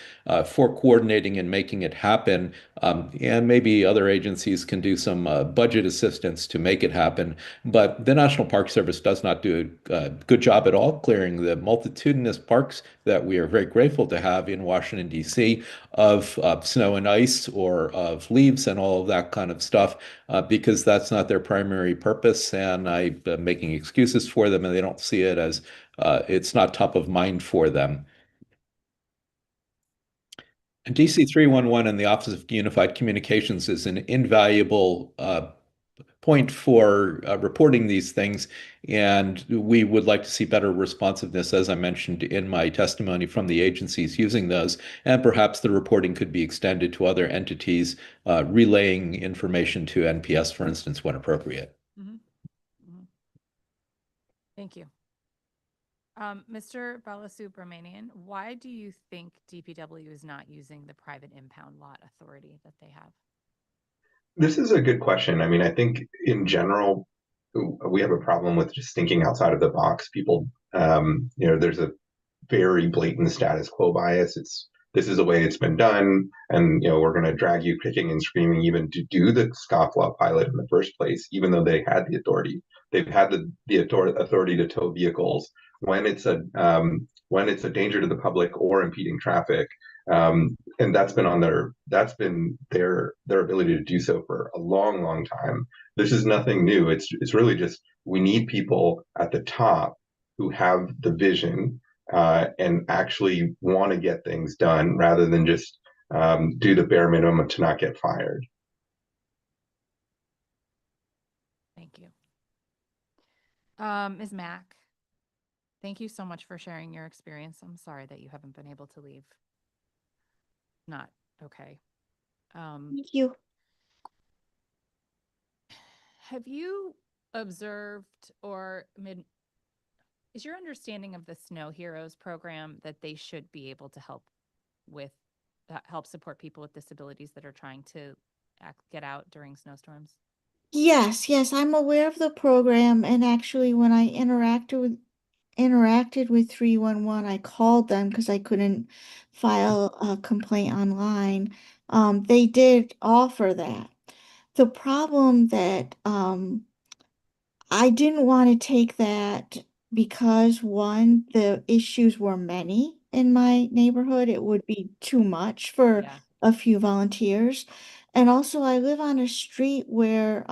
for coordinating and making it happen. And maybe other agencies can do some budget assistance to make it happen. But the National Park Service does not do a good job at all clearing the multitudinous parks that we are very grateful to have in Washington, D.C., of snow and ice or of leaves and all of that kind of stuff, because that's not their primary purpose. And I'm making excuses for them, and they don't see it as it's not top of mind for them. And DC 311 and the Office of Unified Communications is an invaluable point for reporting these things. And we would like to see better responsiveness, as I mentioned in my testimony, from the agencies using those. And perhaps the reporting could be extended to other entities, relaying information to NPS, for instance, when appropriate. Thank you. Mr. Balasubramanian, why do you think DPW is not using the private impound lot authority that they have? This is a good question. I mean, I think in general, we have a problem with just thinking outside of the box. People, there's a very blatant status quo bias. This is the way it's been done, and we're going to drag you kicking and screaming even to do the scofflaw pilot in the first place, even though they had the authority. They've had the authority to tow vehicles when it's a danger to the public or impeding traffic. And that's been their ability to do so for a long, long time. This is nothing new. It's really just we need people at the top who have the vision and actually want to get things done rather than just do the bare minimum to not get fired. Thank you. Ms. Mack, thank you so much for sharing your experience. I'm sorry that you haven't been able to leave. Not okay. Thank you. Have you observed or Is your understanding of the Snow Heroes program that they should be able to help with, help support people with disabilities that are trying to get out during snowstorms? Yes, yes, I'm aware of the program, and actually when I interacted with 311, I called them because I couldn't file a complaint online. They did offer that. The problem that I didn't want to take that because one, the issues were many in my neighborhood. It would be too much for Yeah. a few volunteers. And also I live on a street where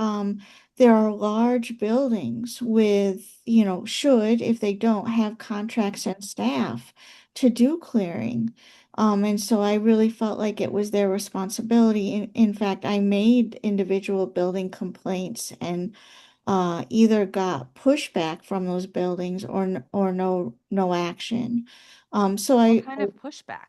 there are large buildings with, should, if they don't have contracts and staff to do clearing. And so I really felt like it was their responsibility. In fact, I made individual building complaints and either got pushback from those buildings or no action. What kind of pushback?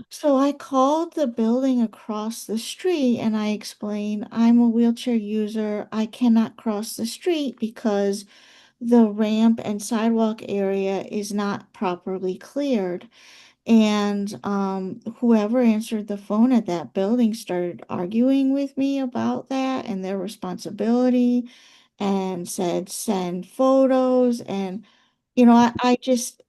So I called the building across the street and I explained I'm a wheelchair user. I cannot cross the street because the ramp and sidewalk area is not properly cleared. And whoever answered the phone at that building started arguing with me about that and their responsibility and said, send photos. And, I just,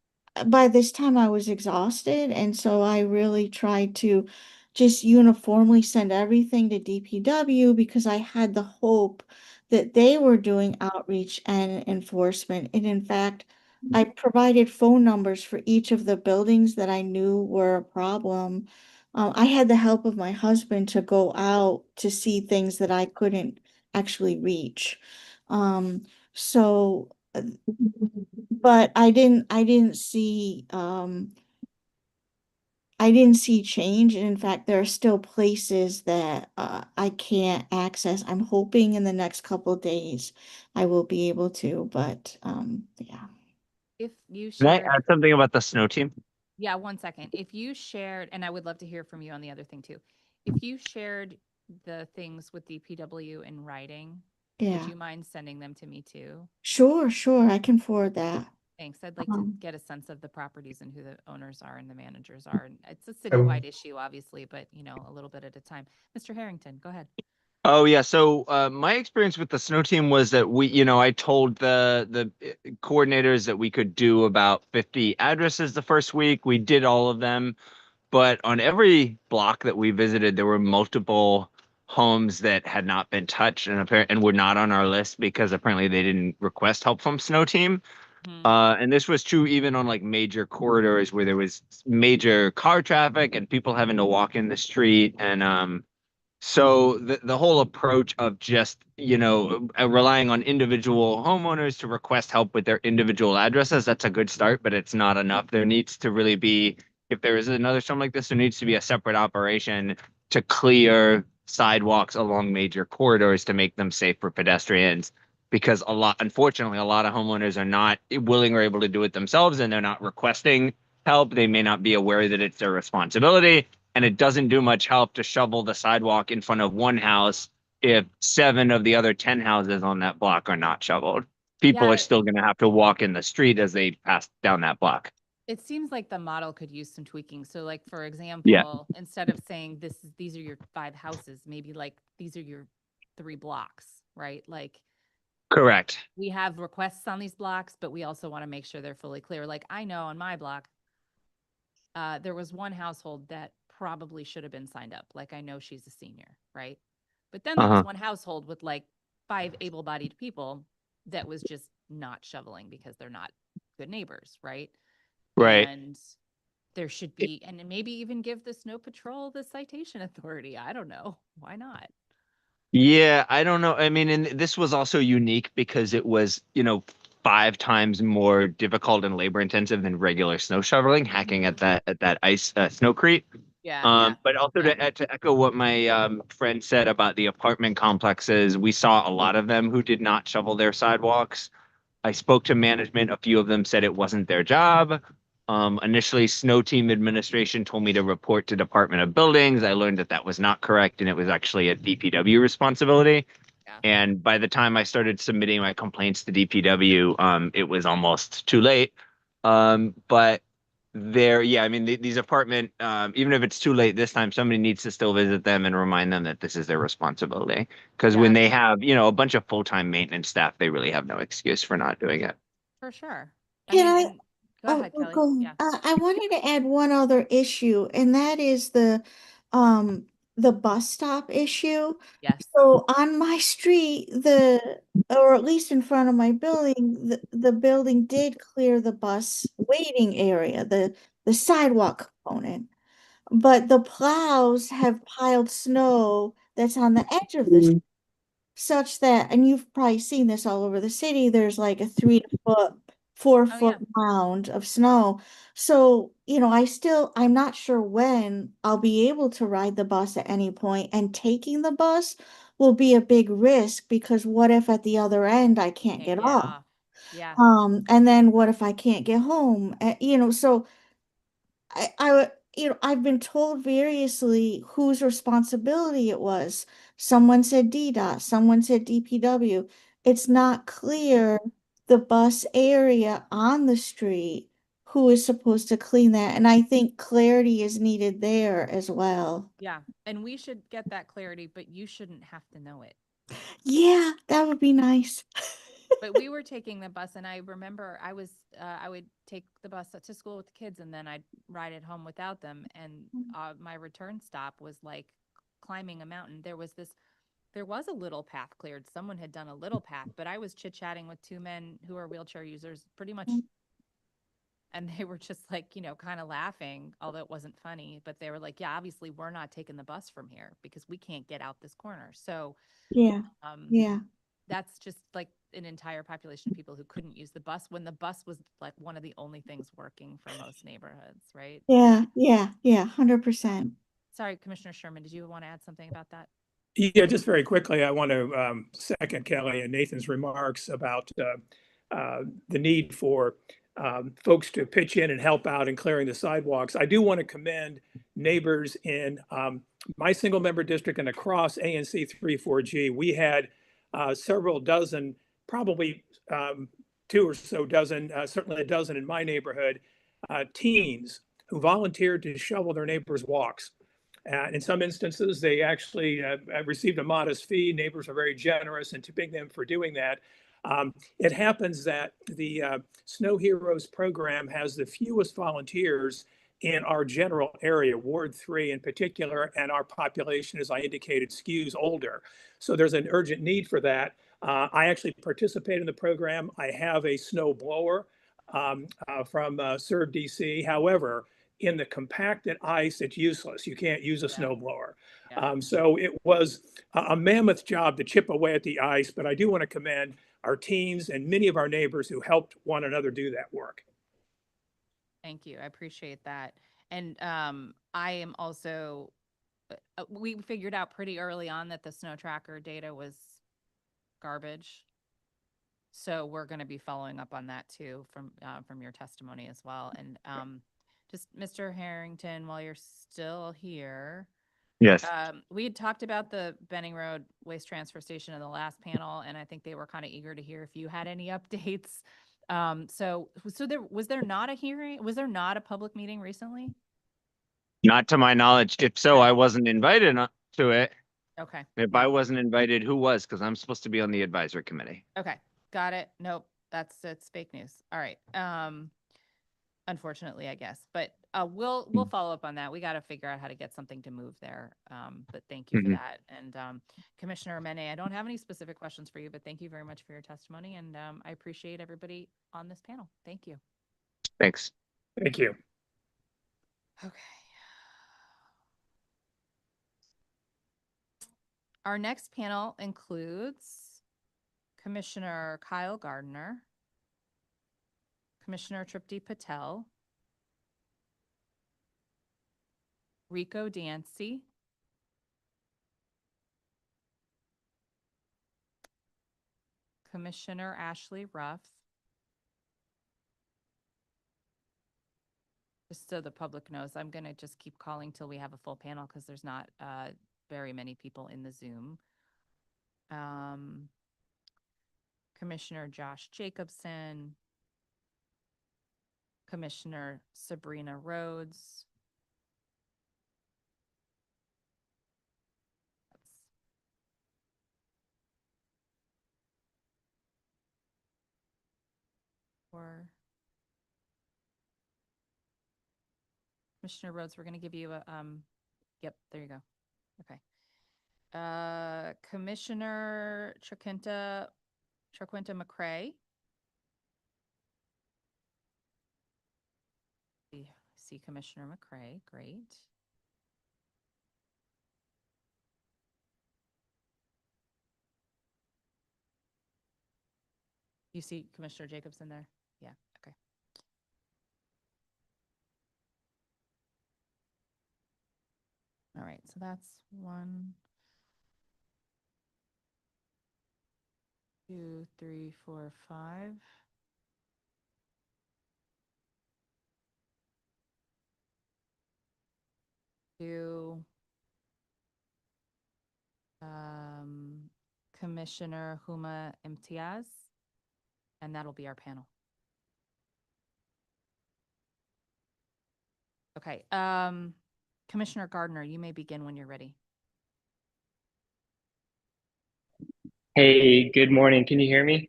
by this time I was exhausted. And so I really tried to just uniformly send everything to DPW because I had the hope that they were doing outreach and enforcement. And in fact, I provided phone numbers for each of the buildings that I knew were a problem. I had the help of my husband to go out to see things that I couldn't actually reach. So, but I didn't see change. And in fact, there are still places that I can't access. I'm hoping in the next couple of days I will be able to, but yeah. If you Can I shared, add something about the snow team? yeah, 1 second. If you shared, and I would love to hear from you on the other thing too. If you shared the things with DPW in writing, would Yeah. you mind sending them to me too? Sure, sure. I can forward that. Thanks. I'd like to Um, get a sense of the properties and who the owners are and the managers are. And it's a I, citywide issue, obviously, but a little bit at a time. Mr. Harrington, go ahead. Oh yeah, so my experience with the snow team was that I told the coordinators that we could do about 50 addresses the first week. We did all of them, but on every block that we visited, there were multiple homes that had not been touched and were not on our list because apparently they didn't request help from snow team. And this was true even on like major corridors where there was major car traffic and people having to walk in the street. And so the whole approach of just, relying on individual homeowners to request help with their individual addresses, that's a good start, but it's not enough. There needs to really be, if there is another storm like this, there needs to be a separate operation to clear sidewalks along major corridors to make them safe for pedestrians. Because unfortunately, a lot of homeowners are not willing or able to do it themselves, and they're not requesting help. They may not be aware that it's their responsibility. And it doesn't do much help to shovel the sidewalk in front of one house if 7 of the other 10 houses on that block are not shoveled. People are Yeah, still going to have to walk in the street as they pass down that block. it seems like the model could use some tweaking. So like, for Yeah. example, instead of saying these are your 5 houses, maybe like these are your 3 blocks, right? Like Correct. we have requests on these blocks, but we also want to make sure they're fully clear. Like I know on my block, there was one household that probably should have been signed up. Like I know she's a senior, right? But then there was one household with like 5 able-bodied people that was just not shoveling because they're not good neighbors, right? Right. And there should be, and maybe even give the snow patrol the citation authority. I don't know. Why not? Yeah, I don't know. I mean, and this was also unique because it was, 5 times more difficult and labor intensive than regular snow shoveling, hacking at that ice snowcrete. Yeah. But also to echo what my friend said about the apartment complexes, we saw a lot of them who did not shovel their sidewalks. I spoke to management. A few of them said it wasn't their job. Initially, snow team administration told me to report to Department of Buildings. I learned that that was not correct, and it was actually a DPW responsibility. And by the time I started submitting my complaints to DPW, it was almost too late. But I mean, these apartment, even if it's too late this time, somebody needs to still visit them and remind them that this is their responsibility. Because when they have, a bunch of full-time maintenance staff, they really have no excuse for not doing it. For sure. Can I? Go ahead, Oh, Kelly. go on. Yeah. I wanted to add one other issue, and that is um the bus stop issue. Yes. So on my street, or at least in front of my building, the building did clear the bus waiting area, the sidewalk component. But the plows have piled snow that's on the edge of this, such that, and you've probably seen this all over the city, there's like a 3 foot, 4 foot mound of snow. So, I'm not sure when I'll be able to ride the bus at any point, and taking the bus will be a big risk because what if at the other end I can't get off? Yeah. And then what if I can't get home? So I've been told variously whose responsibility it was. Someone said DDOT, someone said DPW. It's not clear the bus area on the street who is supposed to clean that. And I think clarity is needed there as well. Yeah. And we should get that clarity, but you shouldn't have to know it. Yeah, that would be nice. But we were taking the bus, and I remember I would take the bus to school with the kids, and then I'd ride it home without them. And my return stop was like climbing a mountain. There was a little path cleared. Someone had done a little path, but I was chit-chatting with two men who are wheelchair users pretty much. And they were just like, kind of laughing, although it wasn't funny, but they were like, yeah, obviously we're not taking the bus from here because we can't get out this corner. So Yeah. that's just like an entire population of people who couldn't use the bus when the bus was like one of the only things working for most neighborhoods, right? Yeah, 100%. Sorry, Commissioner Sherman, did you want to add something about that? Yeah, just very quickly, I want to second Kelly and Nathan's remarks about the need for folks to pitch in and help out in clearing the sidewalks. I do want to commend neighbors in my single member district and across ANC 34G. We had several dozen, probably 2 or so dozen, certainly a dozen in my neighborhood, teens who volunteered to shovel their neighbors' walks. In some instances, they actually received a modest fee. Neighbors are very generous in tipping them for doing that. It happens that the Snow Heroes program has the fewest volunteers in our general area, Ward 3 in particular, and our population, as I indicated, skews older. So there's an urgent need for that. I actually participate in the program. I have a snow blower from Serve DC. However, in the compacted ice, it's useless. You can't use a snowblower. So it was a mammoth job to chip away at the ice, but I do want to commend our teens and many of our neighbors who helped one another do that work. Thank you. I appreciate that. And I am also, we figured out pretty early on that the snow tracker data was garbage. So we're going to be following up on that too from your testimony as well. And just Mr. Harrington, while you're still here. Yes. We had talked about the Benning Road Waste Transfer Station in the last panel, and I think they were kind of eager to hear if you had any updates. So was there not a hearing? Was there not a public meeting recently? Not to my knowledge. If so, I wasn't invited to it. Okay. If I wasn't invited, who was? Because I'm supposed to be on the advisory committee. Okay. Got it. Nope. It's fake news. All right. Unfortunately, I guess, but we'll follow up on that. We got to figure out how to get something to move there. But thank you for that. And Commissioner Mene, I don't have any specific questions for you, but thank you very much for your testimony. And I appreciate everybody on this panel. Thank you. Thanks. Thank you. Okay. Our next panel includes Commissioner Kyle Gardner, Commissioner Tripti Patel, Rico Dancy, Commissioner Ashley Ruff. Just so the public knows, I'm going to just keep calling till we have a full panel because there's not very many people in the Zoom. Commissioner Josh Jacobson, Commissioner Sabrina Rhodes. Or Commissioner Rhodes, we're going to give you a, yep, there you go. Okay. Commissioner Chaquinta McCray. See Commissioner McCray, great. You see Commissioner Jacobson there? Yeah, okay. All right, so that's 1, 2, 3, 4, 5. Commissioner Huma Imtiaz, and that'll be our panel. Okay, Commissioner Gardner, you may begin when you're ready. Hey, good morning. Can you hear me?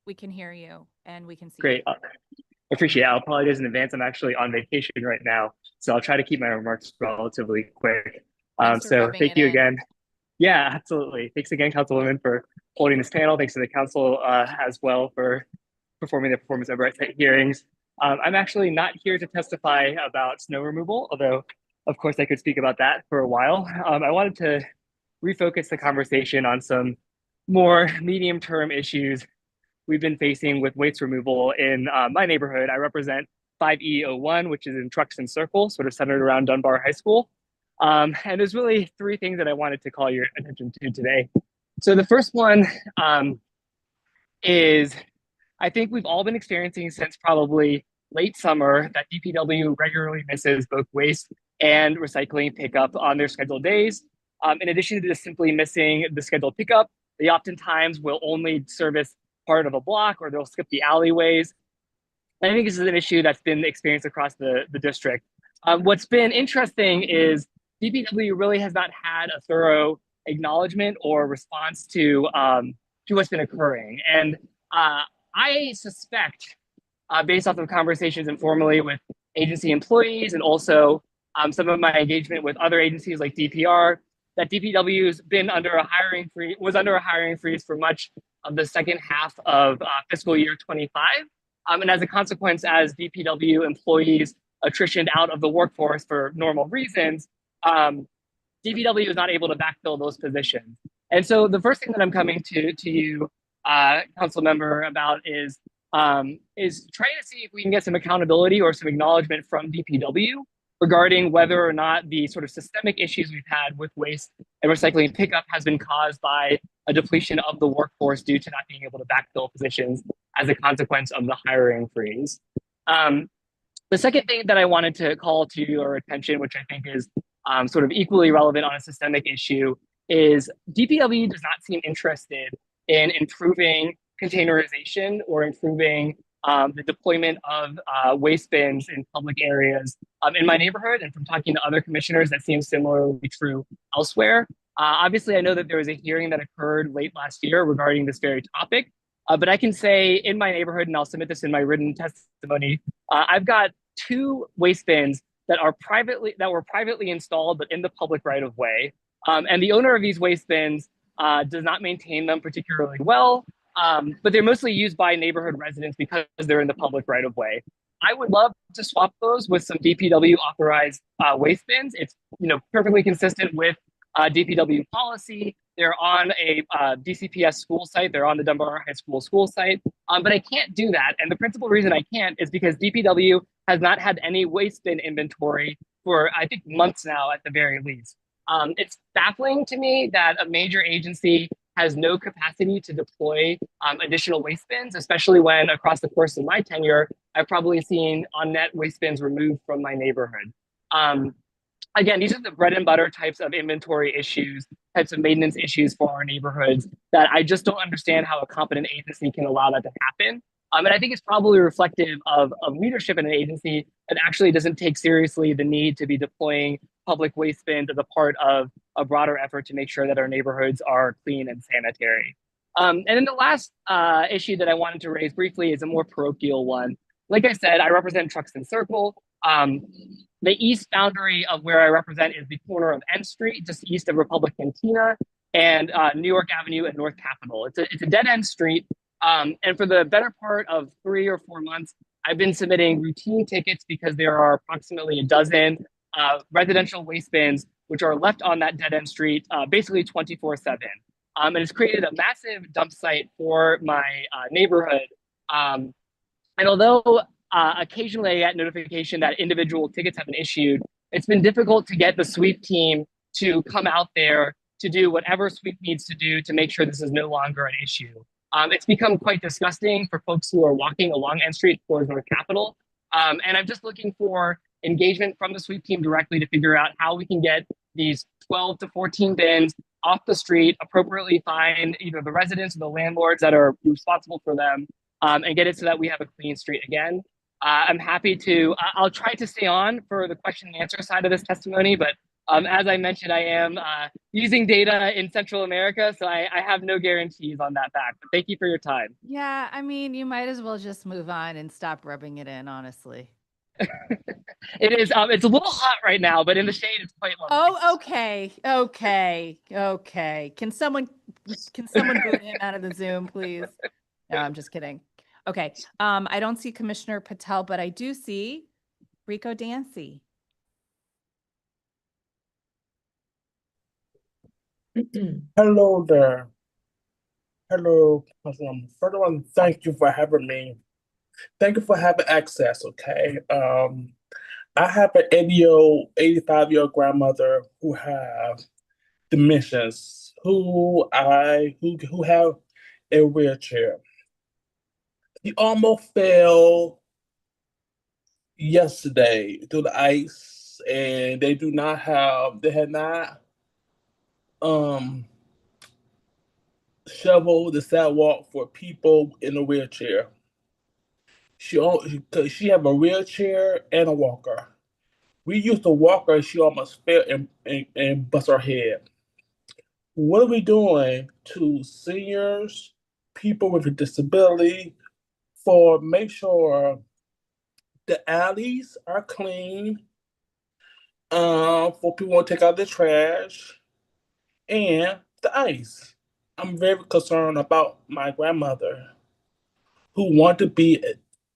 We can hear you and we can see Great. you. Appreciate it. I'll apologize in advance. I'm actually on vacation right now, so I'll try to keep my remarks relatively quick. So thank you again. Yeah, absolutely. Thanks again, Councilwoman, for holding this panel. Thanks to the council as well for performing the performance oversight hearings. I'm actually not here to testify about snow removal, although of course I could speak about that for a while. I wanted to refocus the conversation on some more medium-term issues we've been facing with waste removal in my neighborhood. I represent 5E01, which is in Truxton Circle, sort of centered around Dunbar High School. And there's really 3 things that I wanted to call your attention to today. So the first one is, I think we've all been experiencing since probably late summer that DPW regularly misses both waste and recycling pickup on their scheduled days. In addition to just simply missing the scheduled pickup, they oftentimes will only service part of a block, or they'll skip the alleyways. And I think this is an issue that's been experienced across the district. What's been interesting is DPW really has not had a thorough acknowledgement or response to what's been occurring. And I suspect, based off of conversations informally with agency employees and also some of my engagement with other agencies like DPR, that DPW's been under a hiring freeze, was under a hiring freeze for much of the second half of fiscal year 25. And as a consequence, as DPW employees attritioned out of the workforce for normal reasons, DPW is not able to backfill those positions. And so the first thing that I'm coming to you, council member, about is trying to see if we can get some accountability or some acknowledgement from DPW regarding whether or not the sort of systemic issues we've had with waste and recycling pickup has been caused by a depletion of the workforce due to not being able to backfill positions as a consequence of the hiring freeze. The second thing that I wanted to call to your attention, which I think is sort of equally relevant on a systemic issue, is DPW does not seem interested in improving containerization or improving the deployment of waste bins in public areas in my neighborhood. And from talking to other commissioners, that seems similarly true elsewhere. Obviously, I know that there was a hearing that occurred late last year regarding this very topic, but I can say in my neighborhood, and I'll submit this in my written testimony, I've got 2 waste bins that were privately installed, but in the public right of way. And the owner of these waste bins does not maintain them particularly well, but they're mostly used by neighborhood residents because they're in the public right of way. I would love to swap those with some DPW authorized waste bins. It's perfectly consistent with DPW policy. They're on a DCPS school site. They're on the Dunbar High School site. But I can't do that. And the principal reason I can't is because DPW has not had any waste bin inventory for, I think, months now at the very least. It's baffling to me that a major agency has no capacity to deploy additional waste bins, especially when across the course of my tenure, I've probably seen on net waste bins removed from my neighborhood. again, these are the bread and butter types of inventory issues, types of maintenance issues for our neighborhoods that I just don't understand how a competent agency can allow that to happen. And I think it's probably reflective of leadership in an agency that actually doesn't take seriously the need to be deploying public waste bins as a part of a broader effort to make sure that our neighborhoods are clean and sanitary. And then the last issue that I wanted to raise briefly is a more parochial one. Like I said, I represent Truxton Circle. The east boundary of where I represent is the corner of N Street, just east of Republic Cantina, and New York Avenue and North Capitol. It's a dead end street. And for the better part of 3 or 4 months, I've been submitting routine tickets because there are approximately a dozen residential waste bins which are left on that dead end street basically 24/7. And it's created a massive dump site for my neighborhood. And although occasionally I get notification that individual tickets have been issued, it's been difficult to get the sweep team to come out there to do whatever sweep needs to do to make sure this is no longer an issue. It's become quite disgusting for folks who are walking along N Street towards North Capitol. And I'm just looking for engagement from the sweep team directly to figure out how we can get these 12 to 14 bins off the street, appropriately fine either the residents or the landlords that are responsible for them, and get it so that we have a clean street again. I'm happy to, I'll try to stay on for the question and answer side of this testimony, but as I mentioned, I am using data in Central America, so I have no guarantees on that fact, but thank you for your time. Yeah, I mean, you might as well just move on and stop rubbing it in, honestly. It is, it's a little hot right now, but in the shade, it's quite lovely. Oh, okay. Can someone boot him out of the Zoom, please? No, I'm just kidding. Okay, I don't see Commissioner Patel, but I do see Rico Dancy. Hello there. Hello. First of all, thank you for having me. Thank you for having access, okay? I have an 85-year-old grandmother who have dementias, who have a wheelchair. He almost fell yesterday through the ice, and they had not shovel the sidewalk for people in a wheelchair. She have a wheelchair and a walker. We used a walker, she almost fell and bust her head. What are we doing to seniors, people with a disability, for make sure the alleys are clean, for people to take out the trash, and the ice? I'm very concerned about my grandmother who want to be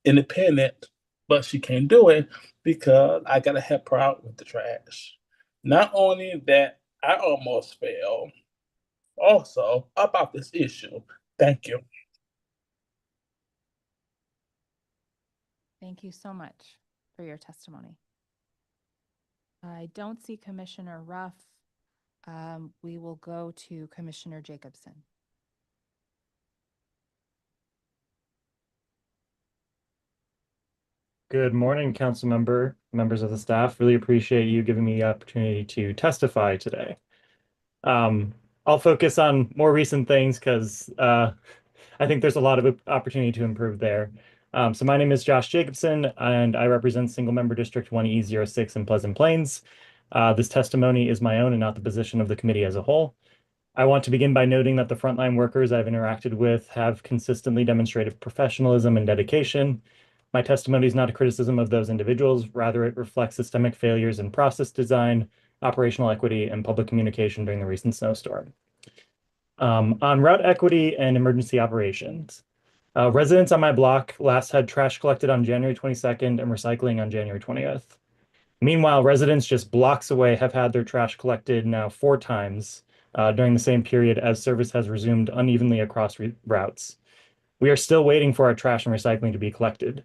independent, but she can't do it because I gotta help her out with the trash. Not only that, I almost fell. Also, about this issue. Thank you. Thank you so much for your testimony. I don't see Commissioner Ruff. We will go to Commissioner Jacobson. Good morning, council members of the staff. Really appreciate you giving me the opportunity to testify today. I'll focus on more recent things because I think there's a lot of opportunity to improve there. So my name is Josh Jacobson, and I represent Single Member District 1E06 in Pleasant Plains. This testimony is my own and not the position of the committee as a whole. I want to begin by noting that the frontline workers I've interacted with have consistently demonstrated professionalism and dedication. My testimony is not a criticism of those individuals. Rather, it reflects systemic failures in process design, operational equity, and public communication during the recent snowstorm. On route equity and emergency operations, residents on my block last had trash collected on January 22nd and recycling on January 20th. Meanwhile, residents just blocks away have had their trash collected now 4 times during the same period as service has resumed unevenly across routes. We are still waiting for our trash and recycling to be collected.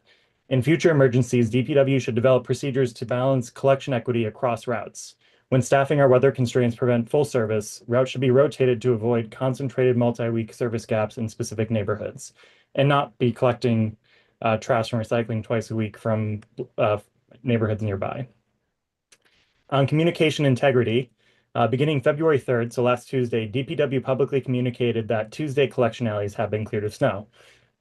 In future emergencies, DPW should develop procedures to balance collection equity across routes. When staffing or weather constraints prevent full service, routes should be rotated to avoid concentrated multi-week service gaps in specific neighborhoods, and not be collecting trash and recycling twice a week from neighborhoods nearby. On communication integrity, beginning February 3rd, so last Tuesday, DPW publicly communicated that Tuesday collection alleys have been cleared of snow.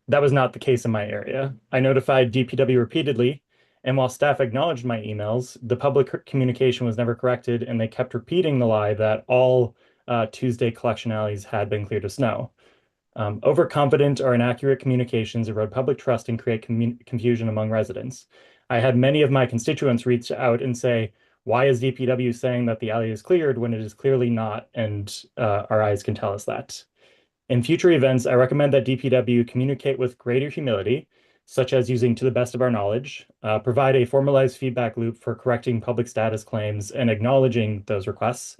That was not the case in my area. I notified DPW repeatedly, and while staff acknowledged my emails, the public communication was never corrected, and they kept repeating the lie that all Tuesday collection alleys had been cleared of snow. Overconfident or inaccurate communications erode public trust and create confusion among residents. I had many of my constituents reach out and say, why is DPW saying that the alley is cleared when it is clearly not, and our eyes can tell us that. In future events, I recommend that DPW communicate with greater humility, such as using to the best of our knowledge, provide a formalized feedback loop for correcting public status claims and acknowledging those requests,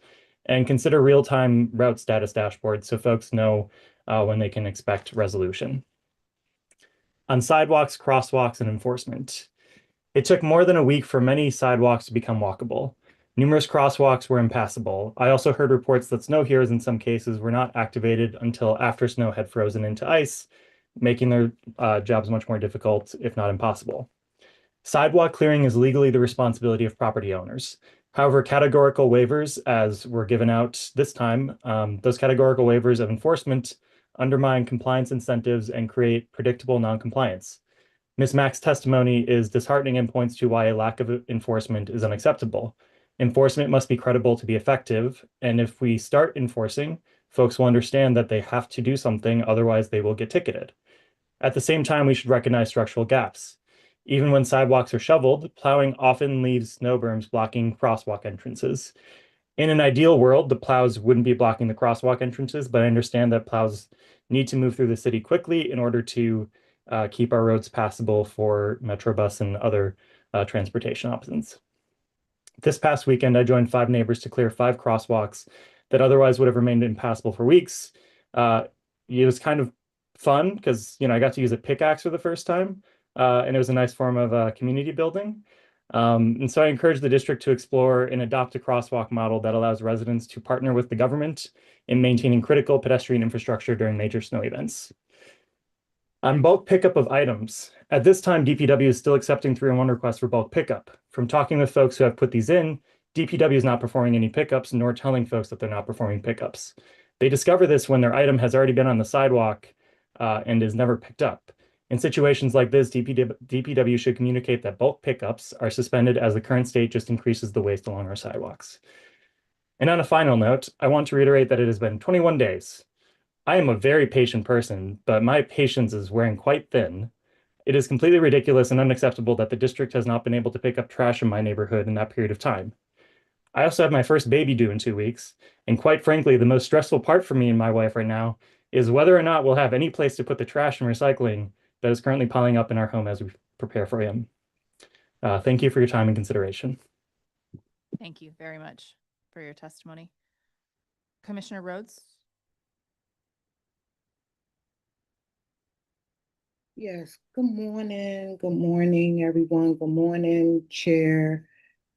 and consider real-time route status dashboards so folks know when they can expect resolution. On sidewalks, crosswalks, and enforcement. It took more than a week for many sidewalks to become walkable. Numerous crosswalks were impassable. I also heard reports that snow heroes in some cases were not activated until after snow had frozen into ice, making their jobs much more difficult, if not impossible. Sidewalk clearing is legally the responsibility of property owners. However, categorical waivers, as were given out this time, those categorical waivers of enforcement undermine compliance incentives and create predictable noncompliance. Ms. Mack's testimony is disheartening and points to why a lack of enforcement is unacceptable. Enforcement must be credible to be effective, and if we start enforcing, folks will understand that they have to do something, otherwise they will get ticketed. At the same time, we should recognize structural gaps. Even when sidewalks are shoveled, plowing often leaves snow berms blocking crosswalk entrances. In an ideal world, the plows wouldn't be blocking the crosswalk entrances, but I understand that plows need to move through the city quickly in order to keep our roads passable for Metrobus and other transportation options. This past weekend, I joined 5 neighbors to clear 5 crosswalks that otherwise would have remained impassable for weeks. It was kind of fun because, I got to use a pickaxe for the first time, and it was a nice form of community building. And so I encourage the district to explore and adopt a crosswalk model that allows residents to partner with the government in maintaining critical pedestrian infrastructure during major snow events. On bulk pickup of items, at this time, DPW is still accepting 301 requests for bulk pickup. From talking with folks who have put these in, DPW is not performing any pickups, nor telling folks that they're not performing pickups. They discover this when their item has already been on the sidewalk and is never picked up. In situations like this, DPW should communicate that bulk pickups are suspended as the current state just increases the waste along our sidewalks. And on a final note, I want to reiterate that it has been 21 days. I am a very patient person, but my patience is wearing quite thin. It is completely ridiculous and unacceptable that the district has not been able to pick up trash in my neighborhood in that period of time. I also have my first baby due in 2 weeks, and quite frankly, the most stressful part for me and my wife right now is whether or not we'll have any place to put the trash and recycling that is currently piling up in our home as we prepare for him. Thank you for your time and consideration. Thank you very much for your testimony. Commissioner Rhodes? Yes, good morning. Good morning, everyone. Good morning, Chair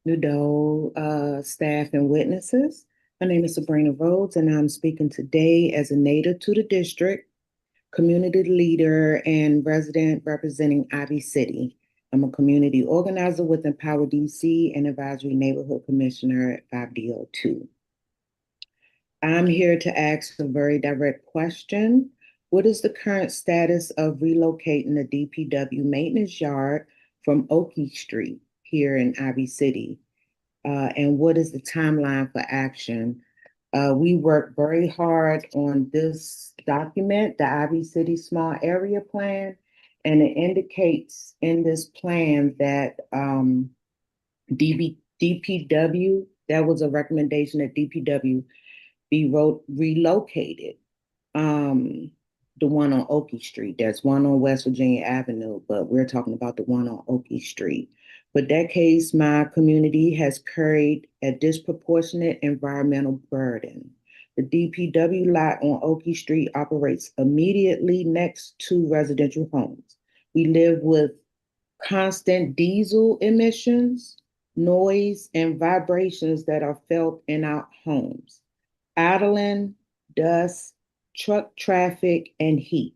Nadeau, staff, and witnesses. My name is Sabrina Rhodes, and I'm speaking today as a native to the district, community leader, and resident representing Ivy City. I'm a community organizer with Empower DC and Advisory Neighborhood Commissioner at 5D02. I'm here to ask a very direct question. What is the current status of relocating the DPW maintenance yard from Oakey Street here in Ivy City? And what is the timeline for action? We worked very hard on this document, the Ivy City Small Area Plan, and it indicates in this plan that DPW, that was a recommendation that DPW be relocated. The one on Oakey Street. There's one on West Virginia Avenue, but we're talking about the one on Oakey Street. For decades, my community has carried a disproportionate environmental burden. The DPW lot on Oakey Street operates immediately next to residential homes. We live with constant diesel emissions, noise, and vibrations that are felt in our homes. Idling, dust, truck traffic, and heat.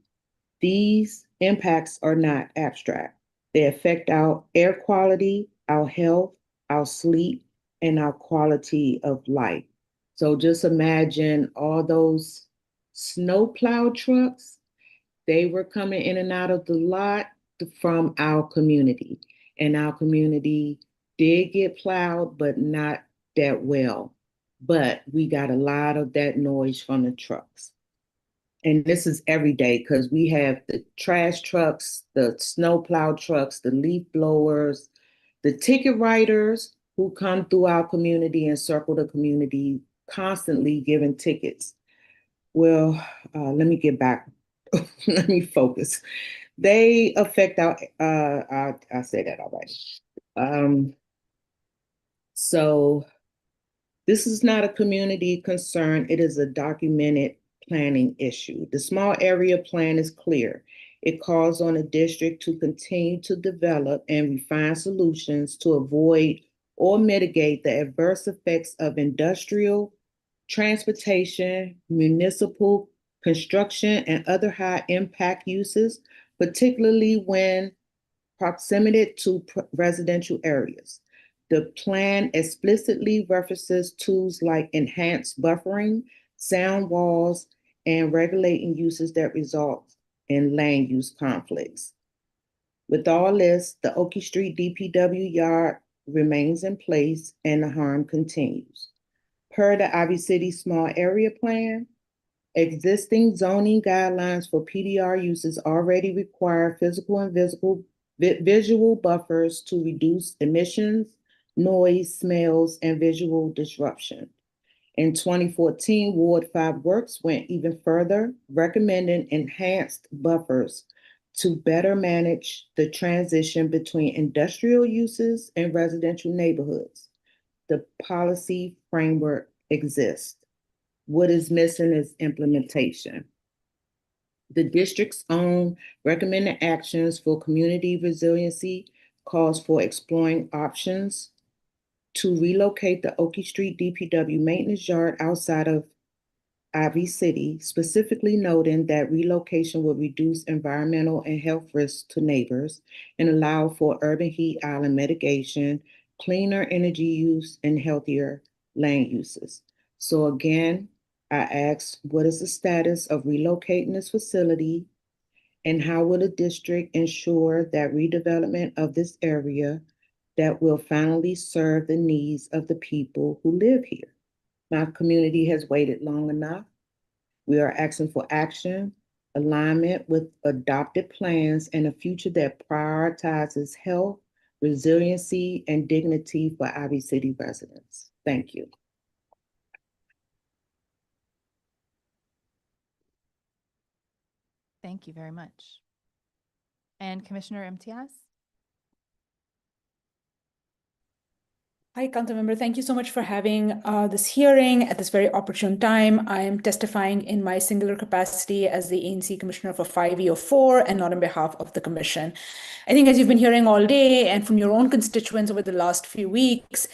These impacts are not abstract. They affect our air quality, our health, our sleep, and our quality of life. So just imagine all those snowplow trucks, they were coming in and out of the lot from our community. And our community did get plowed, but not that well. But we got a lot of that noise from the trucks. And this is every day because we have the trash trucks, the snowplow trucks, the leaf blowers, the ticket writers who come through our community and circle the community constantly giving tickets. Well, let me get back. Let me focus. They affect our, I say that already. So this is not a community concern. It is a documented planning issue. The small area plan is clear. It calls on the district to continue to develop and refine solutions to avoid or mitigate the adverse effects of industrial, transportation, municipal, construction, and other high impact uses, particularly when proximity to residential areas. The plan explicitly references tools like enhanced buffering, sound walls, and regulating uses that result in land use conflicts. With all this, the Okie Street DPW yard remains in place and the harm continues. Per the Ivy City Small Area Plan, existing zoning guidelines for PDR uses already require physical and visual buffers to reduce emissions, noise, smells, and visual disruption. In 2014, Ward 5 Works went even further, recommending enhanced buffers to better manage the transition between industrial uses and residential neighborhoods. The policy framework exists. What is missing is implementation. The district's own recommended actions for community resiliency calls for exploring options to relocate the Okie Street DPW maintenance yard outside of Ivy City, specifically noting that relocation will reduce environmental and health risks to neighbors and allow for urban heat island mitigation, cleaner energy use, and healthier land uses. So again, I asked, what is the status of relocating this facility? And how will the district ensure that redevelopment of this area that will finally serve the needs of the people who live here? My community has waited long enough. We are asking for action, alignment with adopted plans, and a future that prioritizes health, resiliency, and dignity for Ivy City residents. Thank you. Thank you very much. And Commissioner MTS? Hi, Councilmember. Thank you so much for having this hearing at this very opportune time. I am testifying in my singular capacity as the ANC Commissioner for 5E04 and not on behalf of the Commission. I think as you've been hearing all day and from your own constituents over the last few weeks,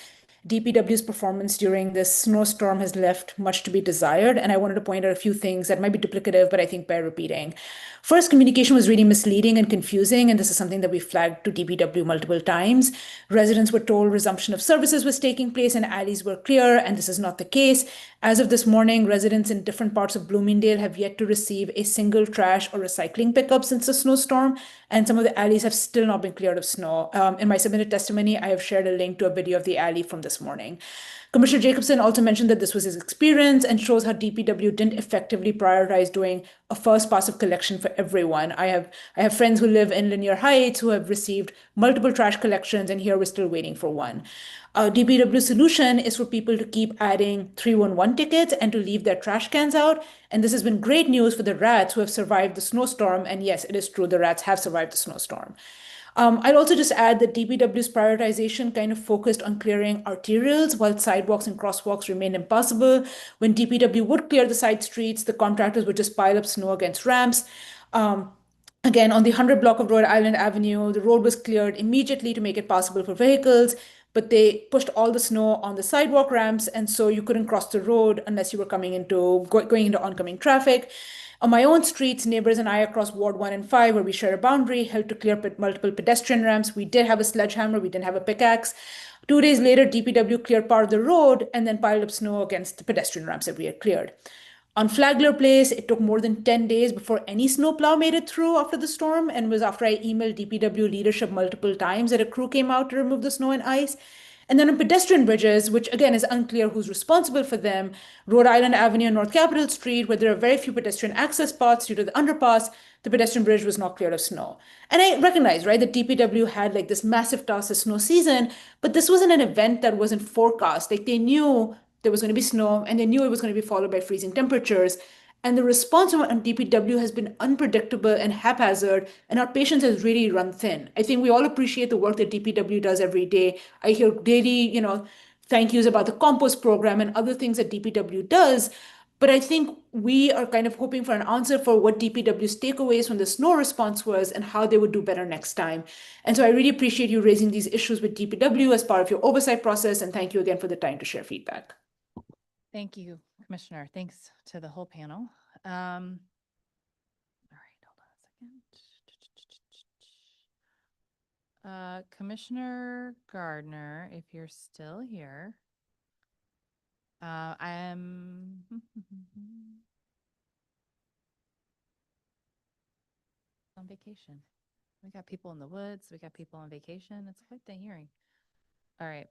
DPW's performance during this snowstorm has left much to be desired, and I wanted to point out a few things that might be duplicative, but I think bear repeating. First, communication was really misleading and confusing, and this is something that we flagged to DPW multiple times. Residents were told resumption of services was taking place and alleys were clear, and this is not the case. As of this morning, residents in different parts of Bloomingdale have yet to receive a single trash or recycling pickup since the snowstorm, and some of the alleys have still not been cleared of snow. In my submitted testimony, I have shared a link to a video of the alley from this morning. Commissioner Jacobson also mentioned that this was his experience and shows how DPW didn't effectively prioritize doing a first pass of collection for everyone. I have friends who live in Linear Heights who have received multiple trash collections, and here we're still waiting for one. DPW's solution is for people to keep adding 311 tickets and to leave their trash cans out. And this has been great news for the rats who have survived the snowstorm. And yes, it is true, the rats have survived the snowstorm. I'd also just add that DPW's prioritization kind of focused on clearing arterials while sidewalks and crosswalks remained impossible. When DPW would clear the side streets, the contractors would just pile up snow against ramps. Again, on the 100 block of Rhode Island Avenue, the road was cleared immediately to make it possible for vehicles. but they pushed all the snow on the sidewalk ramps, and so you couldn't cross the road unless you were going into oncoming traffic. On my own streets, neighbors and I across Ward 1 and 5, where we share a boundary, helped to clear multiple pedestrian ramps. We did have a sledgehammer, we didn't have a pickaxe. 2 days later, DPW cleared part of the road and then piled up snow against the pedestrian ramps that we had cleared. On Flagler Place, it took more than 10 days before any snowplow made it through after the storm, and was after I emailed DPW leadership multiple times that a crew came out to remove the snow and ice. And then on pedestrian bridges, which again is unclear who's responsible for them, Rhode Island Avenue and North Capitol Street, where there are very few pedestrian access spots due to the underpass, the pedestrian bridge was not cleared of snow. And I recognize, right, that DPW had like this massive task this snow season, but this wasn't an event that wasn't forecast. Like they knew there was going to be snow and they knew it was going to be followed by freezing temperatures. And the response from DPW has been unpredictable and haphazard, and our patience has really run thin. I think we all appreciate the work that DPW does every day. I hear daily, thank yous about the compost program and other things that DPW does. But I think we are kind of hoping for an answer for what DPW's takeaways from the snow response was and how they would do better next time. And so I really appreciate you raising these issues with DPW as part of your oversight process. And thank you again for the time to share feedback. Thank you, Commissioner. Thanks to the whole panel. All right, hold on a second. Commissioner Gardner, if you're still here. I am on vacation. We got people in the woods. We got people on vacation. It's quite the hearing. All right.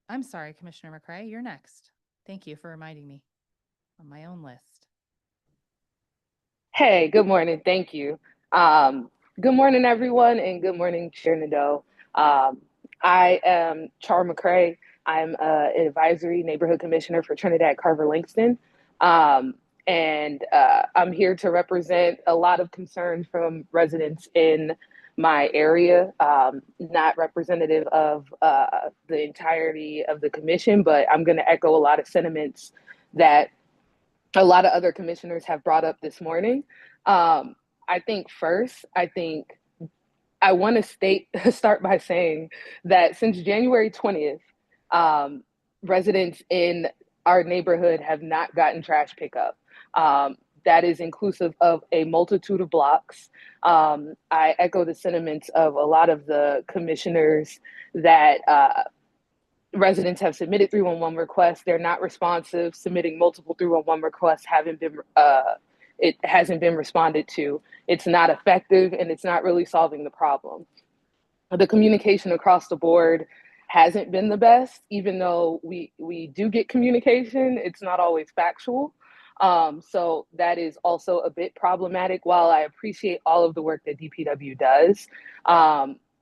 I'm sorry, Commissioner McCray, you're next. Thank you for reminding me on my own list. Hey, good morning. Thank you. Good morning, everyone, and good morning, Chair Nadeau. I am Char McCray. I'm an advisory neighborhood commissioner for Trinidad Carver Langston. And I'm here to represent a lot of concerns from residents in my area, not representative of the entirety of the commission, but I'm going to echo a lot of sentiments that a lot of other commissioners have brought up this morning. I think first, I want to start by saying that since January 20th, residents in our neighborhood have not gotten trash pickup. That is inclusive of a multitude of blocks. I echo the sentiments of a lot of the commissioners that residents have submitted 311 requests. They're not responsive. Submitting multiple 311 requests it hasn't been responded to. It's not effective and it's not really solving the problem. The communication across the board hasn't been the best, even though we do get communication, it's not always factual. So that is also a bit problematic. While I appreciate all of the work that DPW does,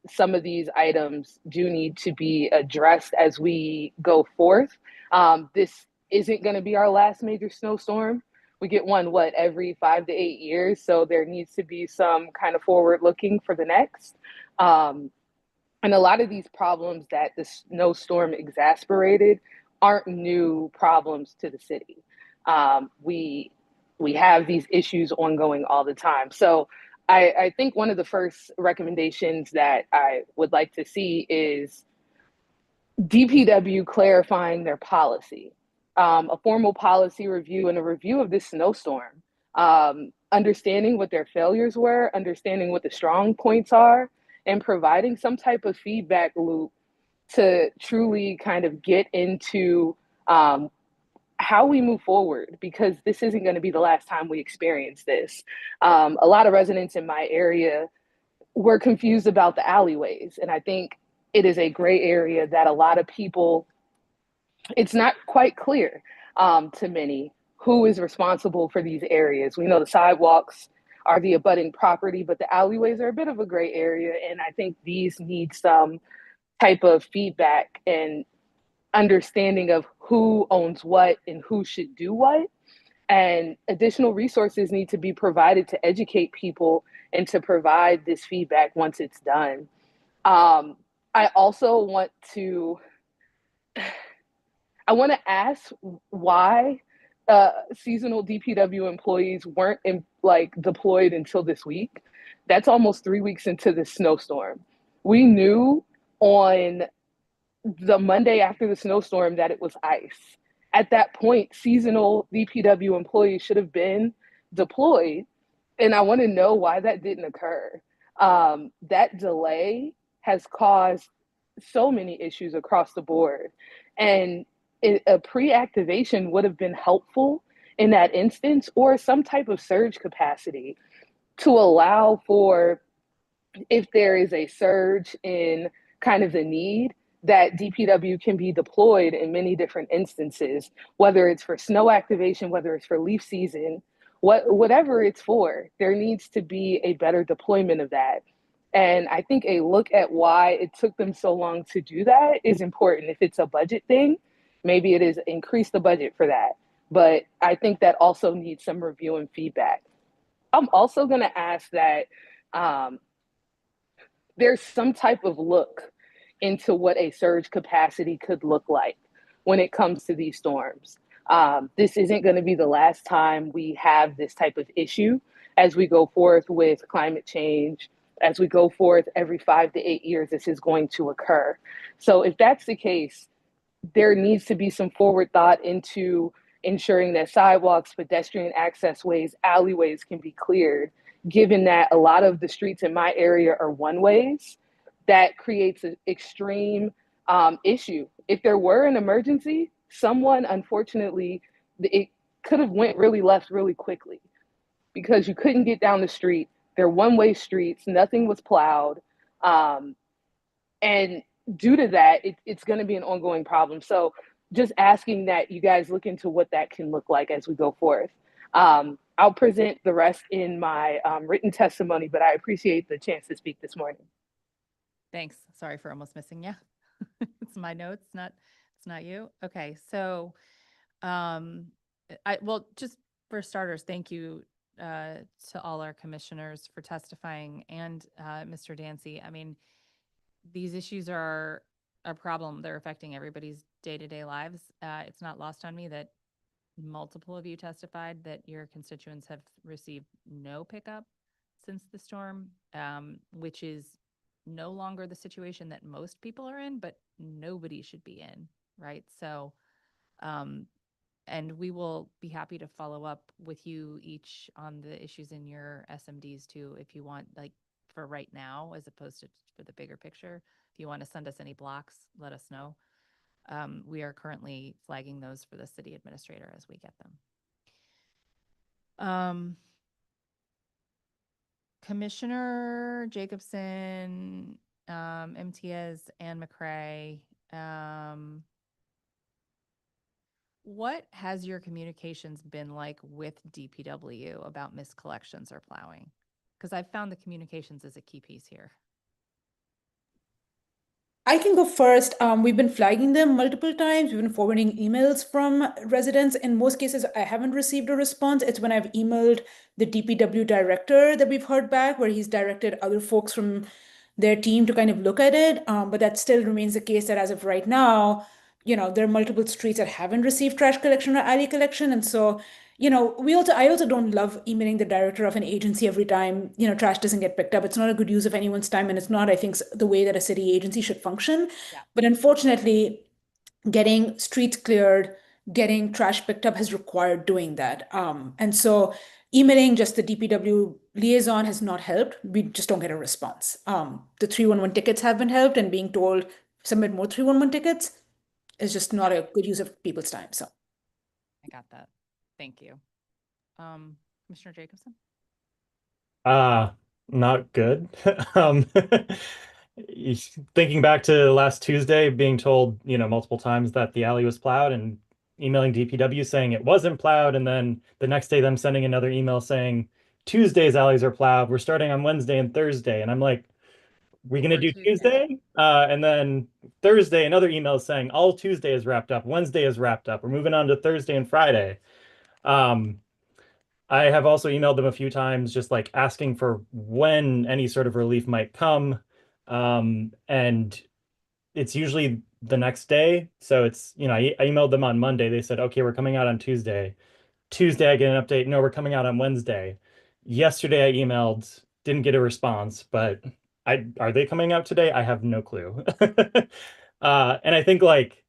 some of these items do need to be addressed as we go forth. This isn't going to be our last major snowstorm. We get one, every 5 to 8 years. So there needs to be some kind of forward looking for the next. And a lot of these problems that the snowstorm exacerbated aren't new problems to the city. We have these issues ongoing all the time. So I think one of the first recommendations that I would like to see is DPW clarifying their policy, a formal policy review and a review of this snowstorm, understanding what their failures were, understanding what the strong points are, and providing some type of feedback loop to truly kind of get into how we move forward, because this isn't going to be the last time we experience this. A lot of residents in my area were confused about the alleyways, and I think it is a gray area that a lot of people, it's not quite clear to many who is responsible for these areas. We know the sidewalks are the abutting property, but the alleyways are a bit of a gray area. And I think these need some type of feedback and understanding of who owns what and who should do what. And additional resources need to be provided to educate people and to provide this feedback once it's done. I also want to ask why seasonal DPW employees weren't deployed until this week. That's almost 3 weeks into this snowstorm. We knew on the Monday after the snowstorm that it was ice. At that point, seasonal DPW employees should have been deployed. And I want to know why that didn't occur. That delay has caused so many issues across the board. And a pre-activation would have been helpful in that instance, or some type of surge capacity to allow for, if there is a surge in kind of the need, that DPW can be deployed in many different instances, whether it's for snow activation, whether it's for leaf season, whatever it's for, there needs to be a better deployment of that. And I think a look at why it took them so long to do that is important. If it's a budget thing, maybe it is increase the budget for that. But I think that also needs some review and feedback. I'm also going to ask that there's some type of look into what a surge capacity could look like when it comes to these storms. This isn't going to be the last time we have this type of issue as we go forth with climate change, as we go forth every 5 to 8 years, this is going to occur. So if that's the case, there needs to be some forward thought into ensuring that sidewalks, pedestrian access ways, alleyways can be cleared, given that a lot of the streets in my area are one-ways. That creates an extreme issue. If there were an emergency, someone, unfortunately, it could have went really left really quickly because you couldn't get down the street. They're one-way streets, nothing was plowed. And due to that, it's going to be an ongoing problem. So just asking that you guys look into what that can look like as we go forth. I'll present the rest in my written testimony, but I appreciate the chance to speak this morning. Thanks. Sorry for almost missing you. It's my notes, it's not you. Okay, so well, just for starters, thank you to all our commissioners for testifying, and Mr. Dancy. I mean, these issues are a problem. They're affecting everybody's day-to-day lives. It's not lost on me that multiple of you testified that your constituents have received no pickup since the storm, which is no longer the situation that most people are in, but nobody should be in, right? So, and we will be happy to follow up with you each on the issues in your SMDs too, if you want, like for right now, as opposed to for the bigger picture. If you want to send us any blocks, let us know. We are currently flagging those for the city administrator as we get them. Commissioner Jacobson, MTS, and McCray, what has your communications been like with DPW about miscollections or plowing? Because I've found the communications as a key piece here. I can go first. We've been flagging them multiple times. We've been forwarding emails from residents. In most cases, I haven't received a response. It's when I've emailed the DPW director that we've heard back, where he's directed other folks from their team to kind of look at it. But that still remains the case that as of right now, there are multiple streets that haven't received trash collection or alley collection. And so, I also don't love emailing the director of an agency every time, trash doesn't get picked up. It's not a good use of anyone's time, and it's not, I think, the way that a city agency should function. Yeah. But unfortunately, getting streets cleared, getting trash picked up has required doing that. And so emailing just the DPW liaison has not helped. We just don't get a response. The 311 tickets have been helped, and being told submit more 311 tickets is just not a good use of people's time. So I got that. Thank you. Commissioner Jacobson? Not good. Thinking back to last Tuesday, being told, multiple times that the alley was plowed, and emailing DPW saying it wasn't plowed, and then the next day them sending another email saying Tuesday's alleys are plowed. We're starting on Wednesday and Thursday. And I'm like, we're going to do Tuesday? And then Thursday, another email saying all Tuesday is wrapped up. Wednesday is wrapped up. We're moving on to Thursday and Friday. I have also emailed them a few times, just like asking for when any sort of relief might come. And it's usually the next day. So it's, I emailed them on Monday. They said, okay, we're coming out on Tuesday. Tuesday, I get an update. No, we're coming out on Wednesday. Yesterday, I emailed, didn't get a response, but Are they coming out today? I have no clue. And I think like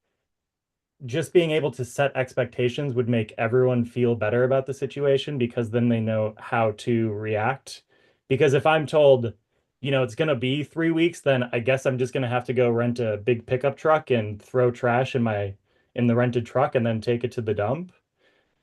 just being able to set expectations would make everyone feel better about the situation because then they know how to react. Because if I'm told, you know, it's going to be 3 weeks, then I guess I'm just going to have to go rent a big pickup truck and throw trash in the rented truck and then take it to the dump.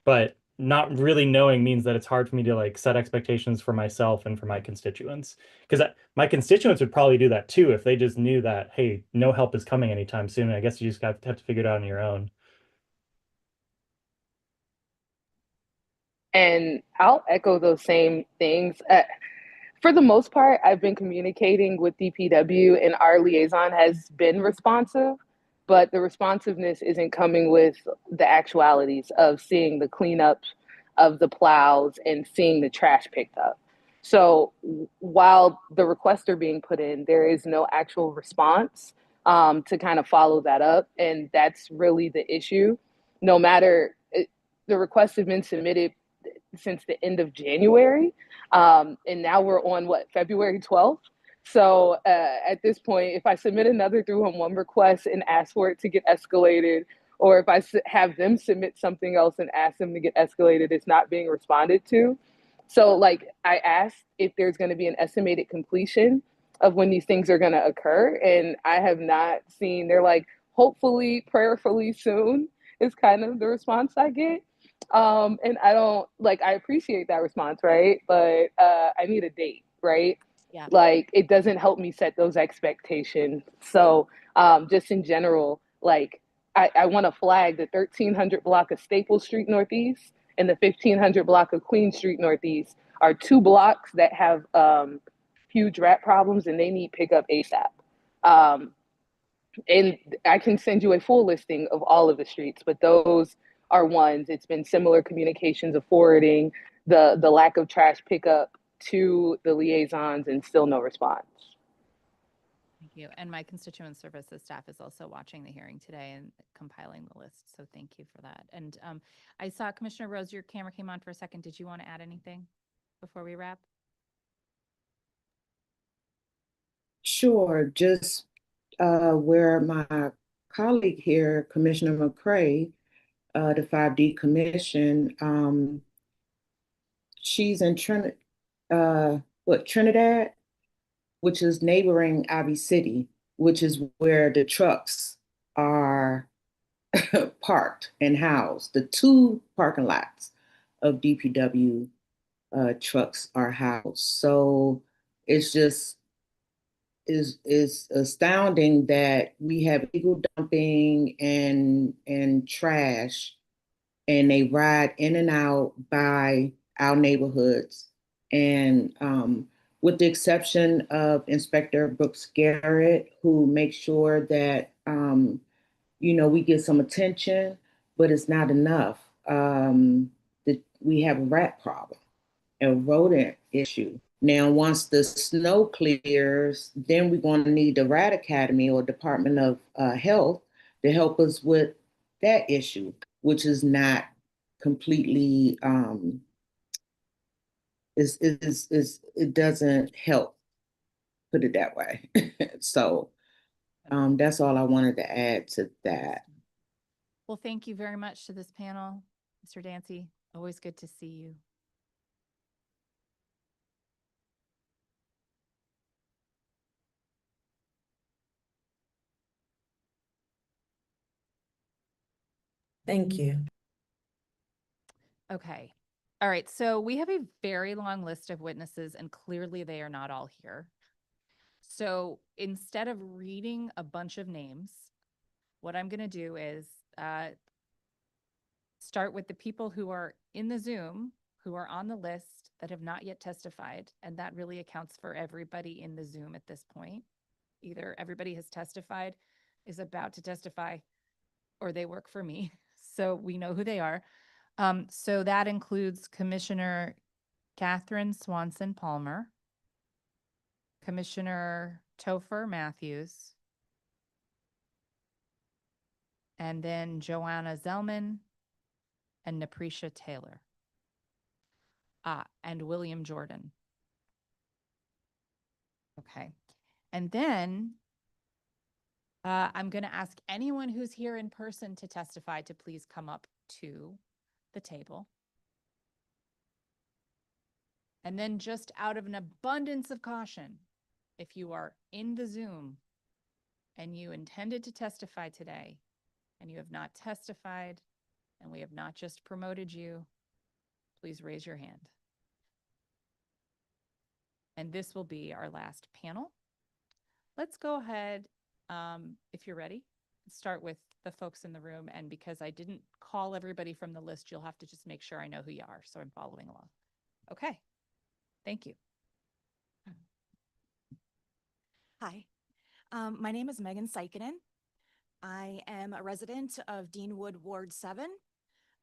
But not really knowing means that it's hard for me to like set expectations for myself and for my constituents. Because my constituents would probably do that too if they just knew that, hey, no help is coming anytime soon. I guess you just have to figure it out on your own. And I'll echo those same things. For the most part, I've been communicating with DPW and our liaison has been responsive, but the responsiveness isn't coming with the actualities of seeing the cleanup of the plows and seeing the trash picked up. So while the requests are being put in, there is no actual response to kind of follow that up. And that's really the issue. No matter, the requests have been submitted since the end of January. And now we're on what, February 12th? So at this point, if I submit another 311 request and ask for it to get escalated, or if I have them submit something else and ask them to get escalated, it's not being responded to. So like I asked if there's going to be an estimated completion of when these things are going to occur. And I have not seen, they're like, hopefully, prayerfully soon is kind of the response I get. And I don't like, I appreciate that response, right? But I need a date, right? Yeah. Like it doesn't help me set those expectations. So just in general, like I want to flag the 1300 block of Staples Street Northeast and the 1500 block of Queen Street Northeast are 2 blocks that have huge rat problems and they need pickup ASAP. And I can send you a full listing of all of the streets, but those are ones. It's been similar communications of forwarding the lack of trash pickup to the liaisons and still no response. Thank you. And my constituent services staff is also watching the hearing today and compiling the list. So thank you for that. And I saw Commissioner Rose, your camera came on for a second. Did you want to add anything before we wrap? Sure, just where my colleague here, Commissioner McCray, the 5D Commission, she's in Trinidad, which is neighboring Ivy City, which is where the trucks are parked and housed. The 2 parking lots of DPW trucks are housed. So it's just is astounding that we have illegal dumping and trash, and they ride in and out by our neighborhoods. And with the exception of Inspector Brooks Garrett, who makes sure that you know, we get some attention, but it's not enough. We have a rat problem, a rodent issue. Now, once the snow clears, then we're going to need the Rat Academy or Department of Health to help us with that issue, which is not completely, it doesn't help, put it that way. So that's all I wanted to add to that. Well, thank you very much to this panel. Mr. Dancy, always good to see you. Thank you. Okay. All right. So we have a very long list of witnesses, and clearly they are not all here. So instead of reading a bunch of names, what I'm going to do is start with the people who are in the Zoom, who are on the list that have not yet testified. And that really accounts for everybody in the Zoom at this point. Either everybody has testified, is about to testify, or they work for me. So we know who they are. So that includes Commissioner Catherine Swanson Palmer, Commissioner Topher Matthews, and then Joanna Zellman and Napresha Taylor. And William Jordan. Okay. And then I'm going to ask anyone who's here in person to testify to please come up to the table. And then just out of an abundance of caution, if you are in the Zoom and you intended to testify today and you have not testified and we have not just promoted you, please raise your hand. And this will be our last panel. Let's go ahead, if you're ready, start with the folks in the room. And because I didn't call everybody from the list, you'll have to just make sure I know who you are. So I'm following along. Okay, thank you. Hi, my name is Megan Sykinen. I am a resident of Deanwood Ward 7.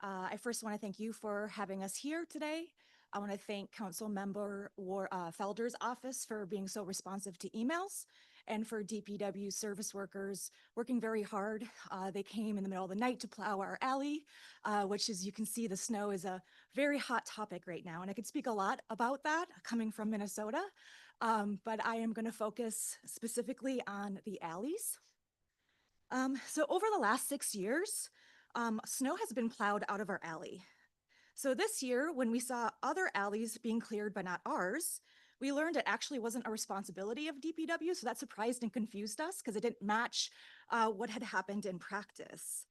I first want to thank you for having us here today. I want to thank Council Member Felder's office for being so responsive to emails, and for DPW service workers working very hard. They came in the middle of the night to plow our alley, which, as you can see, the snow is a very hot topic right now. And I could speak a lot about that coming from Minnesota, but I am going to focus specifically on the alleys. So over the last 6 years, snow has been plowed out of our alley. So this year, when we saw other alleys being cleared but not ours, we learned it actually wasn't a responsibility of DPW, so that surprised and confused us because it didn't match what had happened in practice.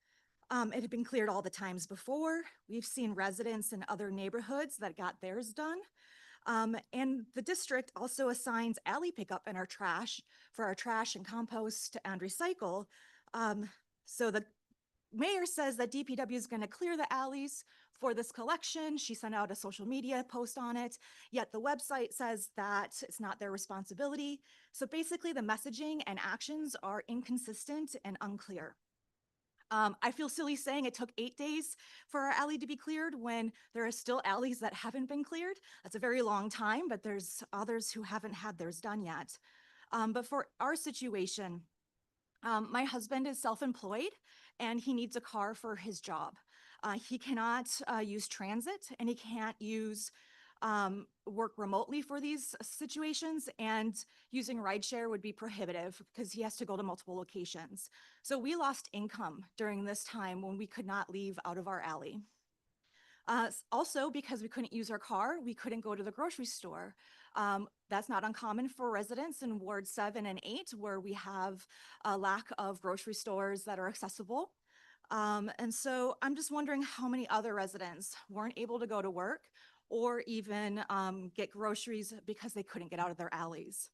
It had been cleared all the times before. We've seen residents in other neighborhoods that got theirs done. And the district also assigns alley pickup in our trash for our trash and compost and recycle. So the mayor says that DPW is going to clear the alleys for this collection. She sent out a social media post on it, yet the website says that it's not their responsibility. So basically the messaging and actions are inconsistent and unclear. I feel silly saying it took 8 days for our alley to be cleared when there are still alleys that haven't been cleared. That's a very long time, but there's others who haven't had theirs done yet. But for our situation, my husband is self-employed and he needs a car for his job. He cannot use transit and he can't use work remotely for these situations, and using rideshare would be prohibitive because he has to go to multiple locations. So we lost income during this time when we could not leave out of our alley. Also, because we couldn't use our car, we couldn't go to the grocery store. That's not uncommon for residents in Ward 7 and 8, where we have a lack of grocery stores that are accessible. And so I'm just wondering how many other residents weren't able to go to work or even get groceries because they couldn't get out of their alleys.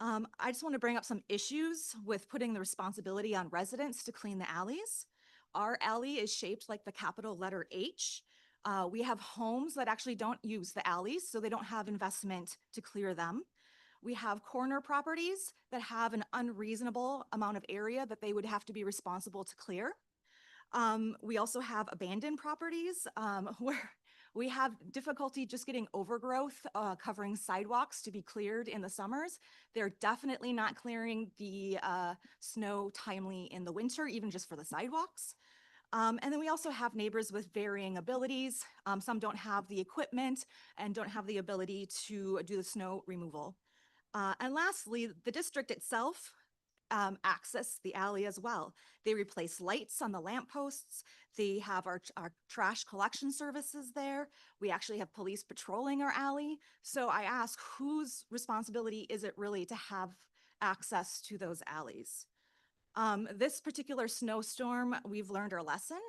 I just want to bring up some issues with putting the responsibility on residents to clean the alleys. Our alley is shaped like the capital letter H. We have homes that actually don't use the alleys, so they don't have investment to clear them. We have corner properties that have an unreasonable amount of area that they would have to be responsible to clear. We also have abandoned properties where we have difficulty just getting overgrowth covering sidewalks to be cleared in the summers. They're definitely not clearing the snow timely in the winter, even just for the sidewalks. And then we also have neighbors with varying abilities. Some don't have the equipment and don't have the ability to do the snow removal. And lastly, the district itself access the alley as well. They replace lights on the lampposts. They have our trash collection services there. We actually have police patrolling our alley. So I ask, whose responsibility is it really to have access to those alleys? This particular snowstorm, we've learned our lesson.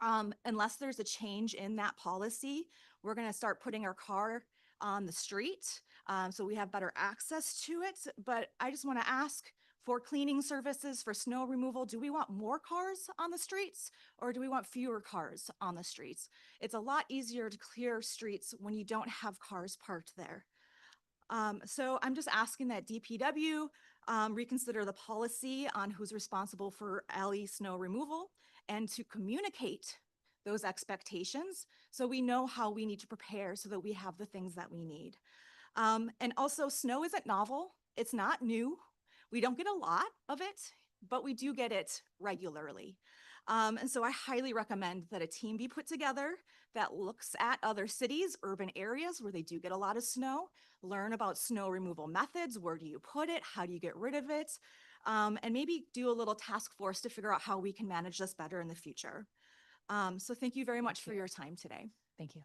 Unless there's a change in that policy, we're going to start putting our car on the street so we have better access to it. But I just want to ask, for cleaning services, for snow removal, do we want more cars on the streets or do we want fewer cars on the streets? It's a lot easier to clear streets when you don't have cars parked there. So I'm just asking that DPW reconsider the policy on who's responsible for alley snow removal and to communicate those expectations so we know how we need to prepare so that we have the things that we need. And also, snow isn't novel. It's not new. We don't get a lot of it, but we do get it regularly. And so I highly recommend that a team be put together that looks at other cities, urban areas where they do get a lot of snow, learn about snow removal methods. Where do you put it? How do you get rid of it? And maybe do a little task force to figure out how we can manage this better in the future. So thank you very much for your time today. Thank you.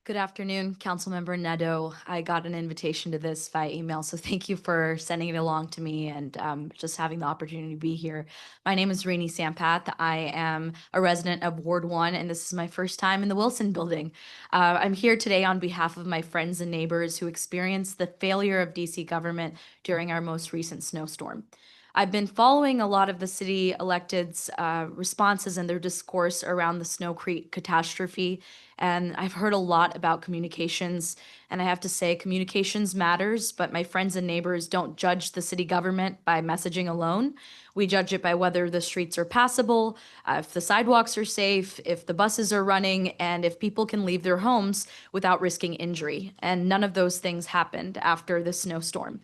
Good afternoon, Councilmember Neto. I got an invitation to this via email, so thank you for sending it along to me and just having the opportunity to be here. My name is Rainey Sampath. I am a resident of Ward 1, and this is my first time in the Wilson Building. I'm here today on behalf of my friends and neighbors who experienced the failure of DC government during our most recent snowstorm. I've been following a lot of the city electeds' responses and their discourse around the Snow Creek catastrophe, and I've heard a lot about communications. And I have to say, communications matters, but my friends and neighbors don't judge the city government by messaging alone. We judge it by whether the streets are passable, if the sidewalks are safe, if the buses are running, and if people can leave their homes without risking injury. And none of those things happened after the snowstorm.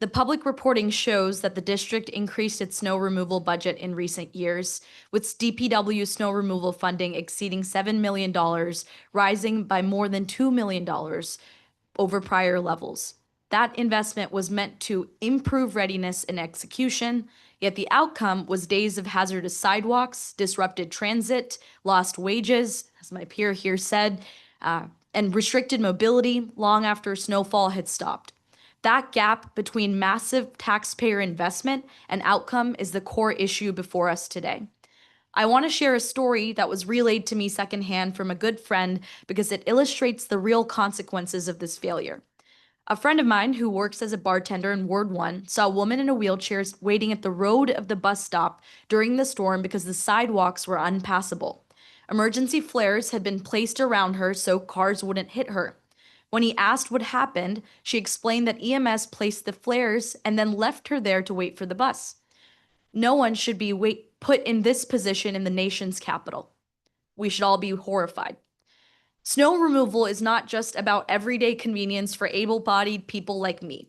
The public reporting shows that the district increased its snow removal budget in recent years, with DPW snow removal funding exceeding $7 million, rising by more than $2 million over prior levels. That investment was meant to improve readiness and execution, yet the outcome was days of hazardous sidewalks, disrupted transit, lost wages, as my peer here said, and restricted mobility long after snowfall had stopped. That gap between massive taxpayer investment and outcome is the core issue before us today. I want to share a story that was relayed to me secondhand from a good friend because it illustrates the real consequences of this failure. A friend of mine who works as a bartender in Ward 1 saw a woman in a wheelchair waiting at the road of the bus stop during the storm because the sidewalks were unpassable. Emergency flares had been placed around her so cars wouldn't hit her. When he asked what happened, she explained that EMS placed the flares and then left her there to wait for the bus. No one should be put in this position in the nation's capital. We should all be horrified. Snow removal is not just about everyday convenience for able-bodied people like me.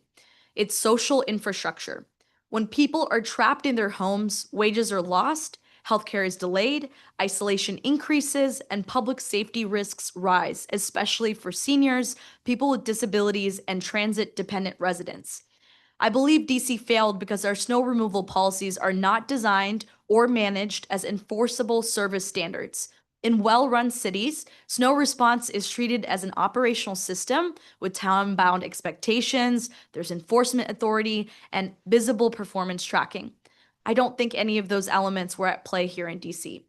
It's social infrastructure. When people are trapped in their homes, wages are lost, healthcare is delayed, isolation increases, and public safety risks rise, especially for seniors, people with disabilities, and transit-dependent residents. I believe DC failed because our snow removal policies are not designed or managed as enforceable service standards. In well-run cities, snow response is treated as an operational system with town-bound expectations, there's enforcement authority, and visible performance tracking. I don't think any of those elements were at play here in DC.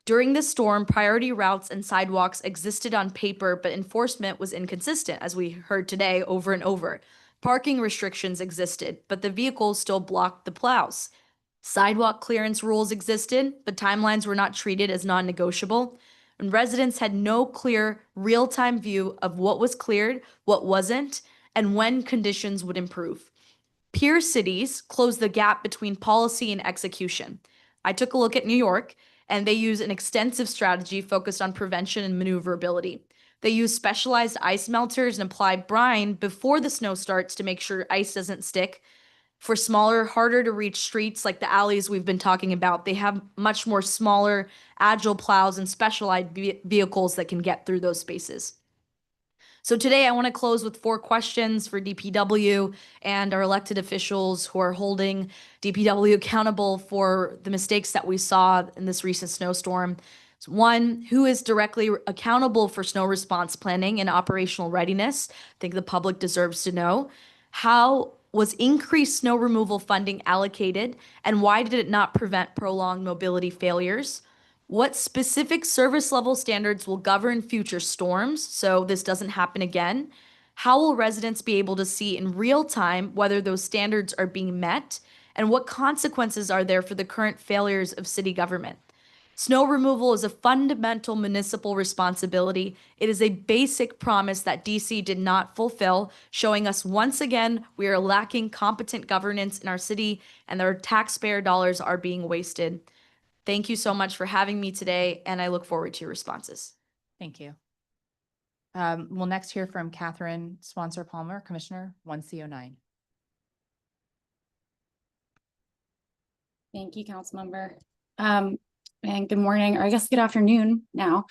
During the storm, priority routes and sidewalks existed on paper, but enforcement was inconsistent, as we heard today over and over. Parking restrictions existed, but the vehicles still blocked the plows. Sidewalk clearance rules existed, but timelines were not treated as non-negotiable. And residents had no clear, real-time view of what was cleared, what wasn't, and when conditions would improve. Peer cities close the gap between policy and execution. I took a look at New York, and they use an extensive strategy focused on prevention and maneuverability. They use specialized ice melters and apply brine before the snow starts to make sure ice doesn't stick. For smaller, harder to reach streets like the alleys we've been talking about, they have much more smaller, agile plows and specialized vehicles that can get through those spaces. So today I want to close with 4 questions for DPW and our elected officials who are holding DPW accountable for the mistakes that we saw in this recent snowstorm. 1, who is directly accountable for snow response planning and operational readiness? I think the public deserves to know. How was increased snow removal funding allocated, and why did it not prevent prolonged mobility failures? What specific service level standards will govern future storms so this doesn't happen again? How will residents be able to see in real time whether those standards are being met? And what consequences are there for the current failures of city government? Snow removal is a fundamental municipal responsibility. It is a basic promise that DC did not fulfill, showing us once again we are lacking competent governance in our city and our taxpayer dollars are being wasted. Thank you so much for having me today, and I look forward to your responses. Thank you. We'll next hear from Catherine Swanser Palmer, Commissioner 1C09. Thank you, Councilmember. And good morning, or I guess good afternoon now.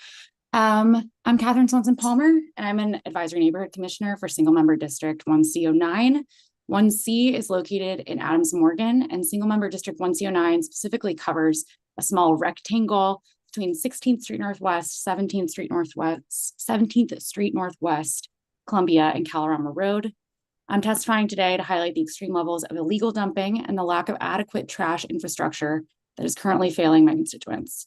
I'm Catherine Swenson Palmer, and I'm an advisory neighborhood commissioner for single member district 1C09. 1C is located in Adams Morgan, and single member district 1C09 specifically covers a small rectangle between 16th Street Northwest, 17th Street Northwest, 17th Street Northwest, Columbia, and Calorama Road. I'm testifying today to highlight the extreme levels of illegal dumping and the lack of adequate trash infrastructure that is currently failing my constituents.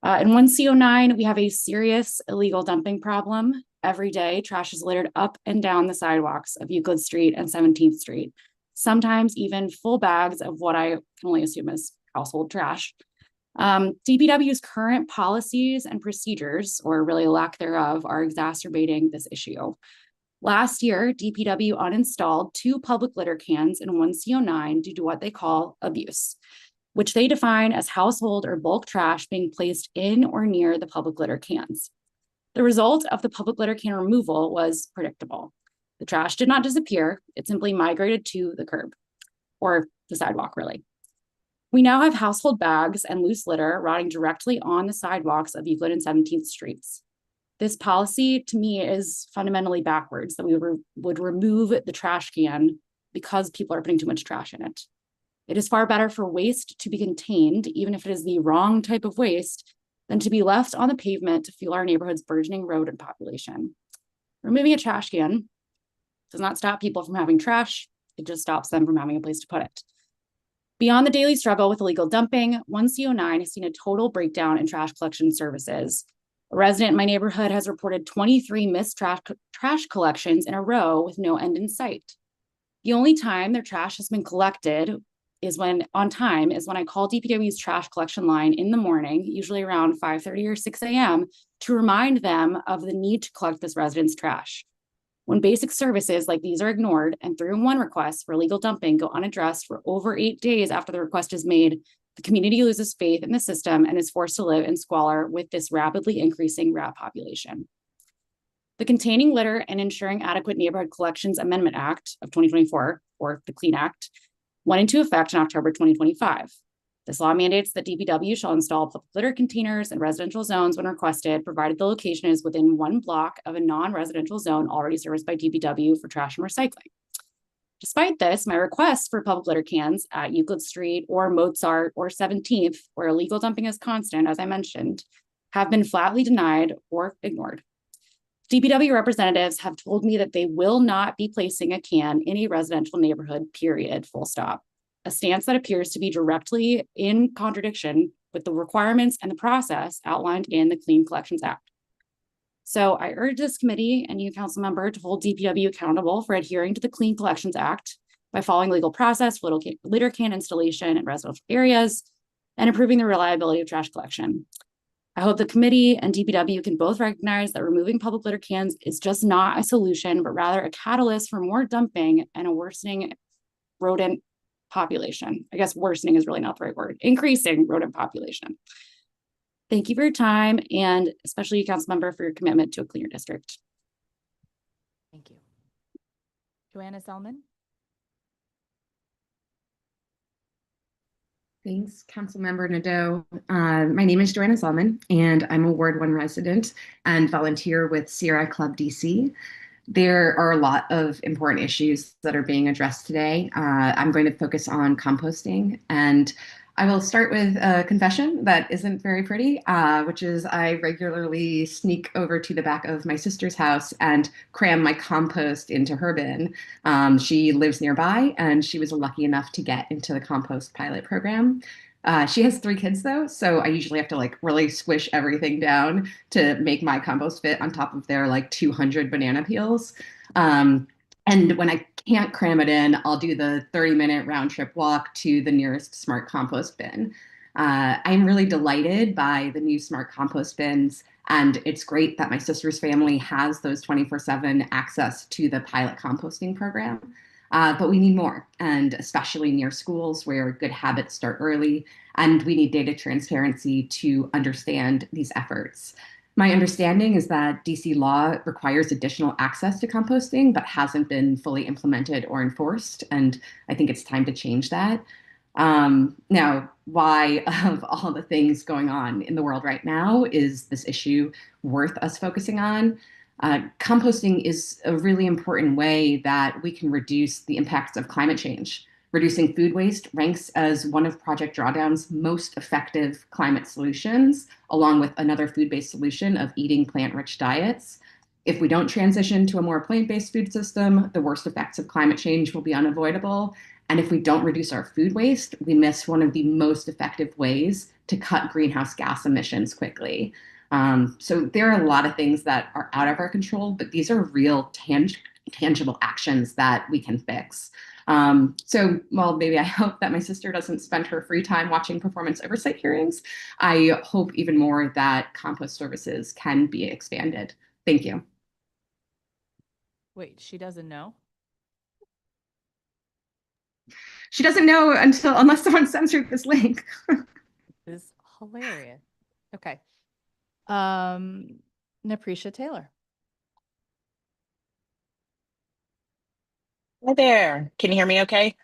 In 1C09, we have a serious illegal dumping problem. Every day, trash is littered up and down the sidewalks of Euclid Street and 17th Street, sometimes even full bags of what I can only assume is household trash. DPW's current policies and procedures, or really lack thereof, are exacerbating this issue. Last year, DPW uninstalled 2 public litter cans in 1C09 due to what they call abuse, which they define as household or bulk trash being placed in or near the public litter cans. The result of the public litter can removal was predictable. The trash did not disappear, it simply migrated to the curb, or the sidewalk, really. We now have household bags and loose litter rotting directly on the sidewalks of Euclid and 17th Streets. This policy, to me, is fundamentally backwards, that we would remove the trash can because people are putting too much trash in it. It is far better for waste to be contained, even if it is the wrong type of waste, than to be left on the pavement to fuel our neighborhood's burgeoning rodent population. Removing a trash can does not stop people from having trash, it just stops them from having a place to put it. Beyond the daily struggle with illegal dumping, 1C09 has seen a total breakdown in trash collection services. A resident in my neighborhood has reported 23 missed trash collections in a row with no end in sight. The only time their trash has been collected is when I call DPW's trash collection line in the morning, usually around 5:30 or 6 a.m., to remind them of the need to collect this resident's trash. When basic services like these are ignored and 311 requests for illegal dumping go unaddressed for over 8 days after the request is made, the community loses faith in the system and is forced to live in squalor with this rapidly increasing rat population. The Containing Litter and Ensuring Adequate Neighborhood Collections Amendment Act of 2024, or the CLEAN Act, went into effect in October 2025. This law mandates that DPW shall install public litter containers in residential zones when requested, provided the location is within 1 block of a non-residential zone already serviced by DPW for trash and recycling. Despite this, my requests for public litter cans at Euclid Street or Mozart or 17th, where illegal dumping is constant, as I mentioned, have been flatly denied or ignored. DPW representatives have told me that they will not be placing a can in a residential neighborhood, period, full stop. A stance that appears to be directly in contradiction with the requirements and the process outlined in the Clean Collections Act. So I urge this committee and you, council member, to hold DPW accountable for adhering to the Clean Collections Act by following legal process for litter can installation in residential areas and improving the reliability of trash collection. I hope the committee and DPW can both recognize that removing public litter cans is just not a solution, but rather a catalyst for more dumping and a worsening rodent population. I guess worsening is really not the right word. Increasing rodent population. Thank you for your time, and especially you, council member, for your commitment to a cleaner district. Thank you. Joanna Selman. Thanks, Councilmember Nadeau. My name is Joanna Selman, and I'm a Ward 1 resident and volunteer with Sierra Club DC. There are a lot of important issues that are being addressed today. I'm going to focus on composting, and I will start with a confession that isn't very pretty, which is I regularly sneak over to the back of my sister's house and cram my compost into her bin. She lives nearby, and she was lucky enough to get into the compost pilot program. She has 3 kids though, so I usually have to really squish everything down to make my compost fit on top of their 200 banana peels. And when I can't cram it in, I'll do the 30-minute round trip walk to the nearest smart compost bin. I'm really delighted by the new smart compost bins, and it's great that my sister's family has those 24/7 access to the pilot composting program. But we need more, and especially near schools where good habits start early, and we need data transparency to understand these efforts. My understanding is that DC law requires additional access to composting, but hasn't been fully implemented or enforced, and I think it's time to change that. Now, why of all the things going on in the world right now is this issue worth us focusing on? Composting is a really important way that we can reduce the impacts of climate change. Reducing food waste ranks as one of Project Drawdown's most effective climate solutions, along with another food-based solution of eating plant-rich diets. If we don't transition to a more plant-based food system, the worst effects of climate change will be unavoidable. And if we don't reduce our food waste, we miss one of the most effective ways to cut greenhouse gas emissions quickly. So there are a lot of things that are out of our control, but these are real tangible actions that we can fix. Well, maybe I hope that my sister doesn't spend her free time watching performance oversight hearings. I hope even more that compost services can be expanded. Thank you. Wait, she doesn't know? She doesn't know unless someone sends her this link. This is hilarious. Okay. Napresha Taylor. Hi there. Can you hear me okay?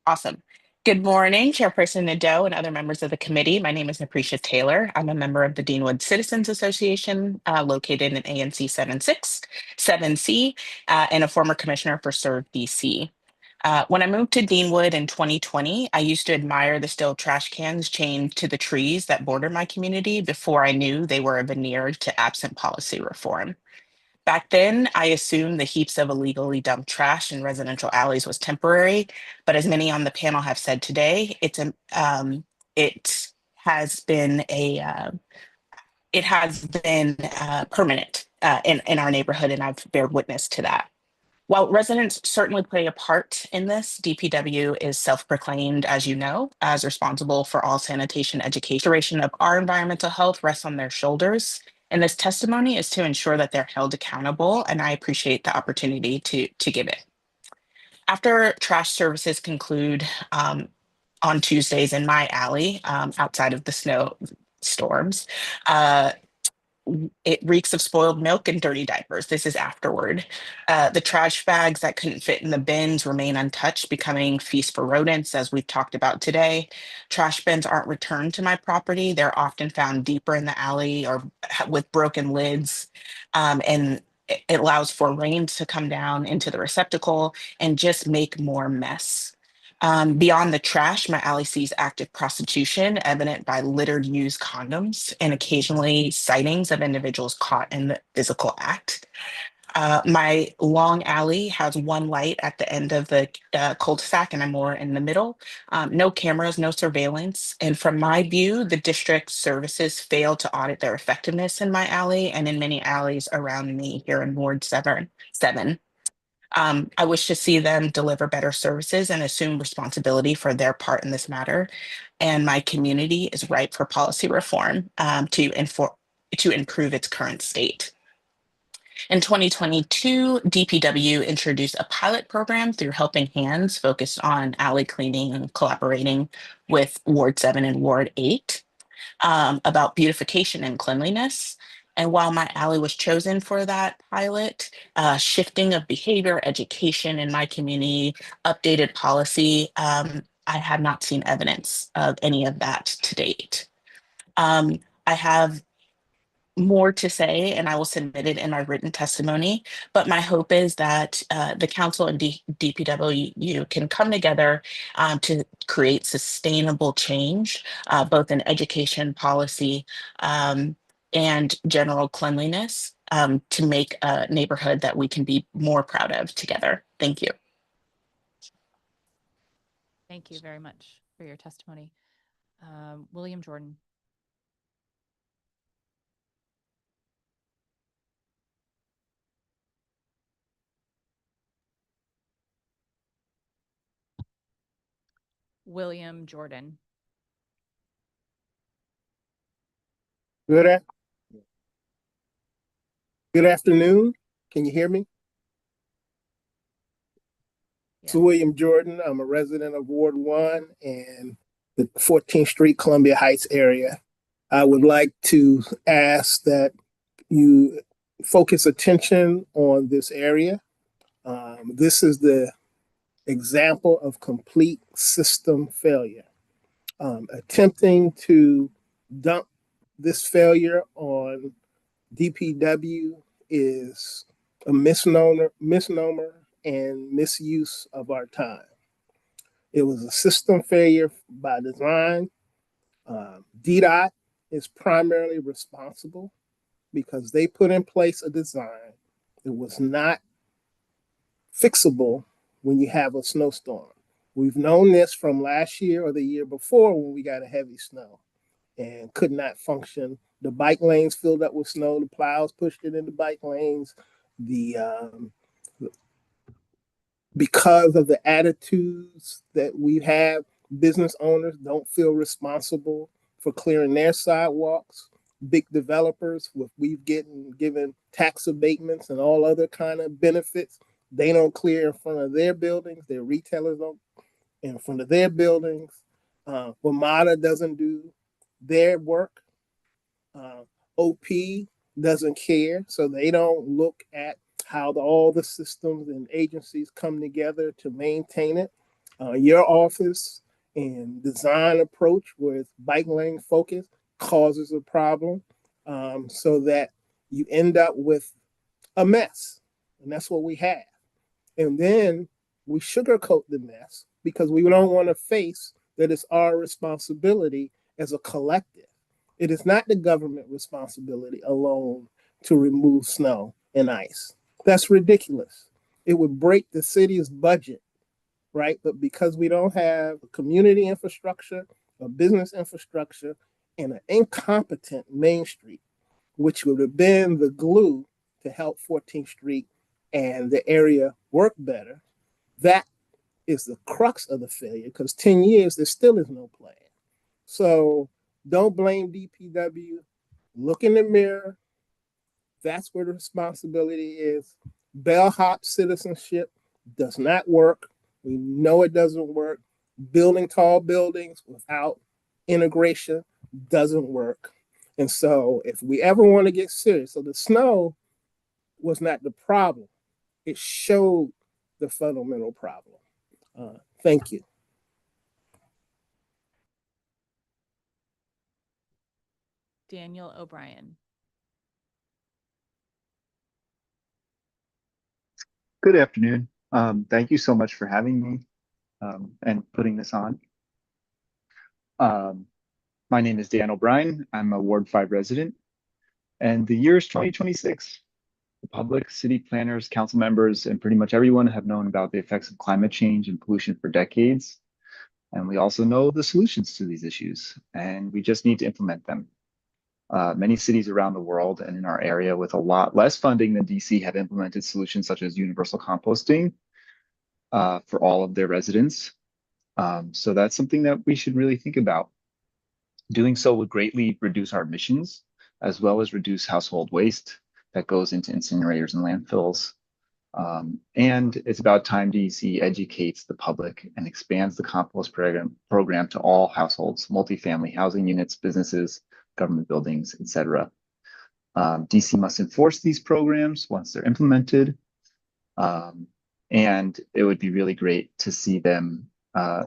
Awesome. Good morning, Chairperson Nadeau and other members of the committee. My name is Napresha Taylor. I'm a member of the Deanwood Citizens Association located in ANC 7C, and a former commissioner for Serve DC. When I moved to Deanwood in 2020, I used to admire the steel trash cans chained to the trees that border my community before I knew they were a veneer to absent policy reform. Back then, I assumed the heaps of illegally dumped trash in residential alleys was temporary, but as many on the panel have said today, it has been permanent in our neighborhood, and I've bared witness to that. While residents certainly play a part in this, DPW is self-proclaimed, as you know, as responsible for all sanitation education. Duration of our environmental health rests on their shoulders, and this testimony is to ensure that they're held accountable, and I appreciate the opportunity to give it. After trash services conclude on Tuesdays in my alley, outside of the snow storms, it reeks of spoiled milk and dirty diapers. This is afterward. The trash bags that couldn't fit in the bins remain untouched, becoming feast for rodents, as we've talked about today. Trash bins aren't returned to my property. They're often found deeper in the alley or with broken lids. And it allows for rain to come down into the receptacle and just make more mess. Beyond the trash, my alley sees active prostitution, evident by littered used condoms and occasionally sightings of individuals caught in the physical act. My long alley has one light at the end of the cul-de-sac, and I'm more in the middle. No cameras, no surveillance. And from my view, the district services fail to audit their effectiveness in my alley and in many alleys around me here in Ward 7. I wish to see them deliver better services and assume responsibility for their part in this matter. And my community is ripe for policy reform to improve its current state. In 2022, DPW introduced a pilot program through Helping Hands focused on alley cleaning and collaborating with Ward 7 and Ward 8 about beautification and cleanliness. And while my alley was chosen for that pilot, shifting of behavior, education in my community, updated policy, I have not seen evidence of any of that to date. I have more to say, and I will submit it in my written testimony. But my hope is that the council and DPW can come together to create sustainable change, both in education policy and general cleanliness, to make a neighborhood that we can be more proud of together. Thank you. Thank you very much for your testimony. William Jordan. William Jordan. Good afternoon. Can you hear me? It's William Jordan. I'm a resident of Ward 1 and the 14th Street, Columbia Heights area. I would like to ask that you focus attention on this area. This is the example of complete system failure. Attempting to dump this failure on DPW is a misnomer and misuse of our time. It was a system failure by design. DDOT is primarily responsible because they put in place a design that was not fixable when you have a snowstorm. We've known this from last year or the year before when we got a heavy snow and could not function. The bike lanes filled up with snow, the plows pushed it into bike lanes. Because of the attitudes that we have, business owners don't feel responsible for clearing their sidewalks. Big developers, we've given tax abatements and all other kind of benefits, they don't clear in front of their buildings. Their retailers don't in front of their buildings. WMATA doesn't do their work. OP doesn't care, so they don't look at how all the systems and agencies come together to maintain it. Your office and design approach with bike lane focus causes a problem, so that you end up with a mess. And that's what we have. And then we sugarcoat the mess because we don't want to face that it's our responsibility as a collective. It is not the government responsibility alone to remove snow and ice. That's ridiculous. It would break the city's budget, right? But because we don't have a community infrastructure, a business infrastructure, and an incompetent Main Street, which would have been the glue to help 14th Street and the area work better, that is the crux of the failure because 10 years, there still is no plan. So don't blame DPW. Look in the mirror. That's where the responsibility is. Bellhop citizenship does not work. We know it doesn't work. Building tall buildings without integration doesn't work. And so if we ever want to get serious, so the snow was not the problem. It showed the fundamental problem. Thank you. Daniel O'Brien. Good afternoon. Thank you so much for having me and putting this on. My name is Dan O'Brien. I'm a Ward 5 resident. And the year is 2026. The public, city planners, council members, and pretty much everyone have known about the effects of climate change and pollution for decades. And we also know the solutions to these issues, and we just need to implement them. Many cities around the world and in our area with a lot less funding than DC have implemented solutions such as universal composting for all of their residents. So that's something that we should really think about. Doing so would greatly reduce our emissions, as well as reduce household waste that goes into incinerators and landfills. And it's about time DC educates the public and expands the compost program to all households, multifamily housing units, businesses, government buildings, etc. DC must enforce these programs once they're implemented. And it would be really great to see them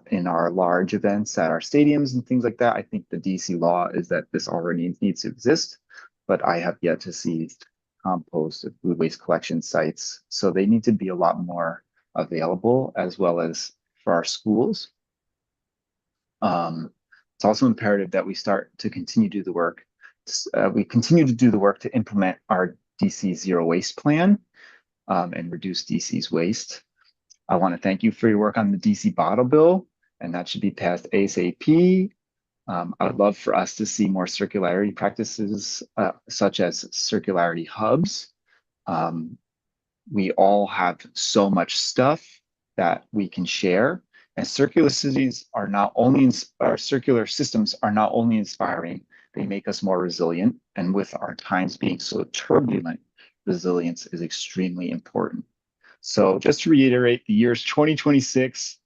in our large events at our stadiums and things like that. I think the DC law is that this already needs to exist, but I have yet to see compost and food waste collection sites. So they need to be a lot more available, as well as for our schools. It's also imperative that we start to continue to do the work. We continue to do the work to implement our DC Zero Waste Plan and reduce DC's waste. I want to thank you for your work on the DC bottle bill, and that should be passed ASAP. I would love for us to see more circularity practices, such as circularity hubs. We all have so much stuff that we can share, and circular cities are not only circular systems are not only inspiring, they make us more resilient. And with our times being so turbulent, resilience is extremely important. So just to reiterate, the year is 2026.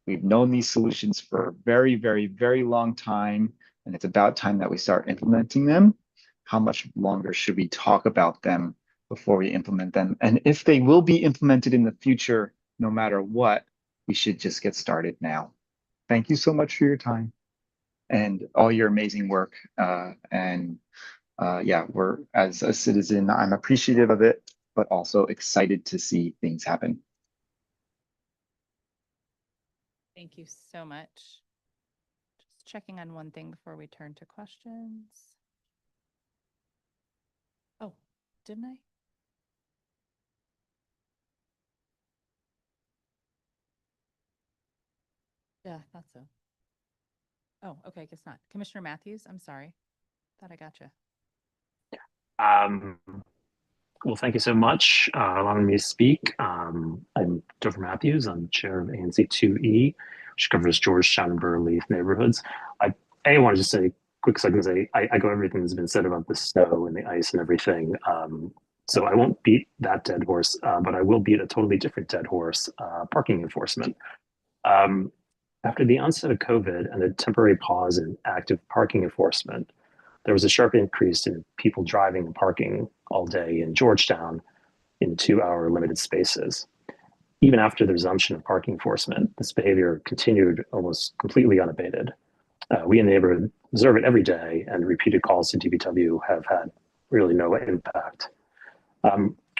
We've known these solutions for a very, very, very long time, and it's about time that we start implementing them. How much longer should we talk about them before we implement them? And if they will be implemented in the future, no matter what, We should just get started now. Thank you so much for your time and all your amazing work. Yeah, as a citizen, I'm appreciative of it, but also excited to see things happen. Thank you so much. Just checking on one thing before we turn to questions. Oh, didn't I? Yeah, I thought so. Oh, okay, I guess not. Commissioner Matthews, I'm sorry. Thought I gotcha. Well, thank you so much allowing me to speak. I'm Dover Matthews. I'm chair of ANC 2E, which covers Georgetown and Burleigh neighborhoods. I want to just say, quick second, say I echo everything that's been said about the snow and the ice and everything. So I won't beat that dead horse, but I will beat a totally different dead horse, parking enforcement. After the onset of COVID and a temporary pause in active parking enforcement, there was a sharp increase in people driving and parking all day in Georgetown in 2-hour limited spaces. Even after the resumption of parking enforcement, this behavior continued almost completely unabated. We in the neighborhood observe it every day, and repeated calls to DPW have had really no impact.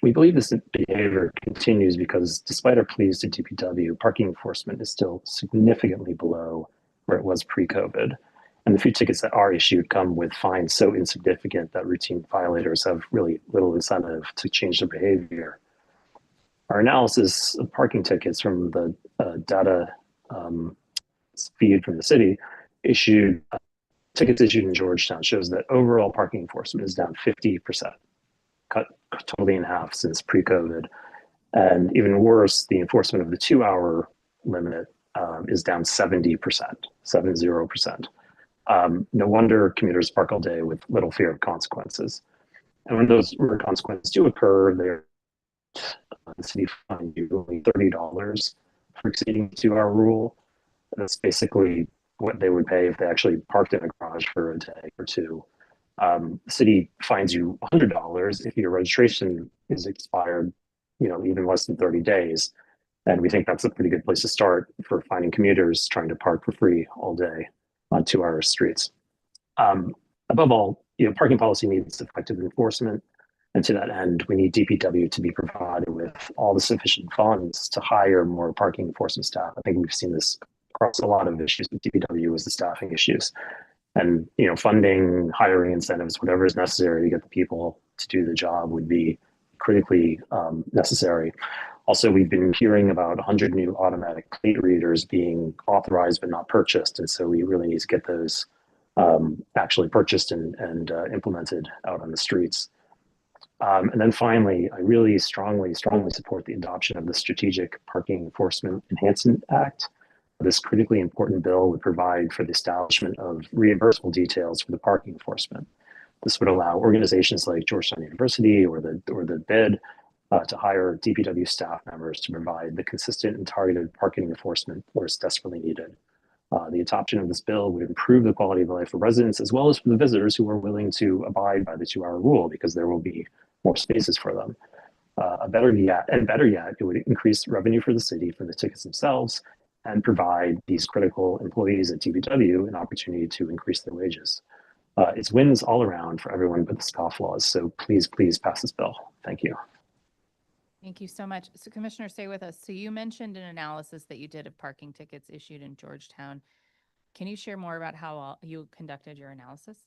We believe this behavior continues because despite our pleas to DPW, parking enforcement is still significantly below where it was pre-COVID. And the few tickets that are issued come with fines so insignificant that routine violators have really little incentive to change their behavior. Our analysis of parking tickets from the data feed from the city tickets issued in Georgetown shows that overall parking enforcement is down 50%, cut totally in half since pre-COVID. And even worse, the enforcement of the 2-hour limit is down 70%, 70%. No wonder commuters park all day with little fear of consequences. And when those consequences do occur, the city fines you only $30 for exceeding the 2-hour rule. That's basically what they would pay if they actually parked in a garage for a day or two. The city fines you $100 if your registration is expired, even less than 30 days. And we think that's a pretty good place to start for finding commuters trying to park for free all day on 2-hour streets. Above all, parking policy needs effective enforcement. And to that end, we need DPW to be provided with all the sufficient funds to hire more parking enforcement staff. I think we've seen this across a lot of issues with DPW is the staffing issues. And funding, hiring incentives, whatever is necessary to get the people to do the job would be critically necessary. Also, we've been hearing about 100 new automatic plate readers being authorized but not purchased. And so we really need to get those actually purchased and implemented out on the streets. And then finally, I really strongly support the adoption of the Strategic Parking Enforcement Enhancement Act. This critically important bill would provide for the establishment of reimbursable details for the parking enforcement. This would allow organizations like Georgetown University or the BID to hire DPW staff members to provide the consistent and targeted parking enforcement where it's desperately needed. The adoption of this bill would improve the quality of life for residents as well as for the visitors who are willing to abide by the 2-hour rule because there will be more spaces for them. Better yet, it would increase revenue for the city for the tickets themselves and provide these critical employees at DPW an opportunity to increase their wages. It's wins all around for everyone but the scofflaws. So please pass this bill. Thank you. Thank you so much. So Commissioner, stay with us. So you mentioned an analysis that you did of parking tickets issued in Georgetown. Can you share more about how you conducted your analysis?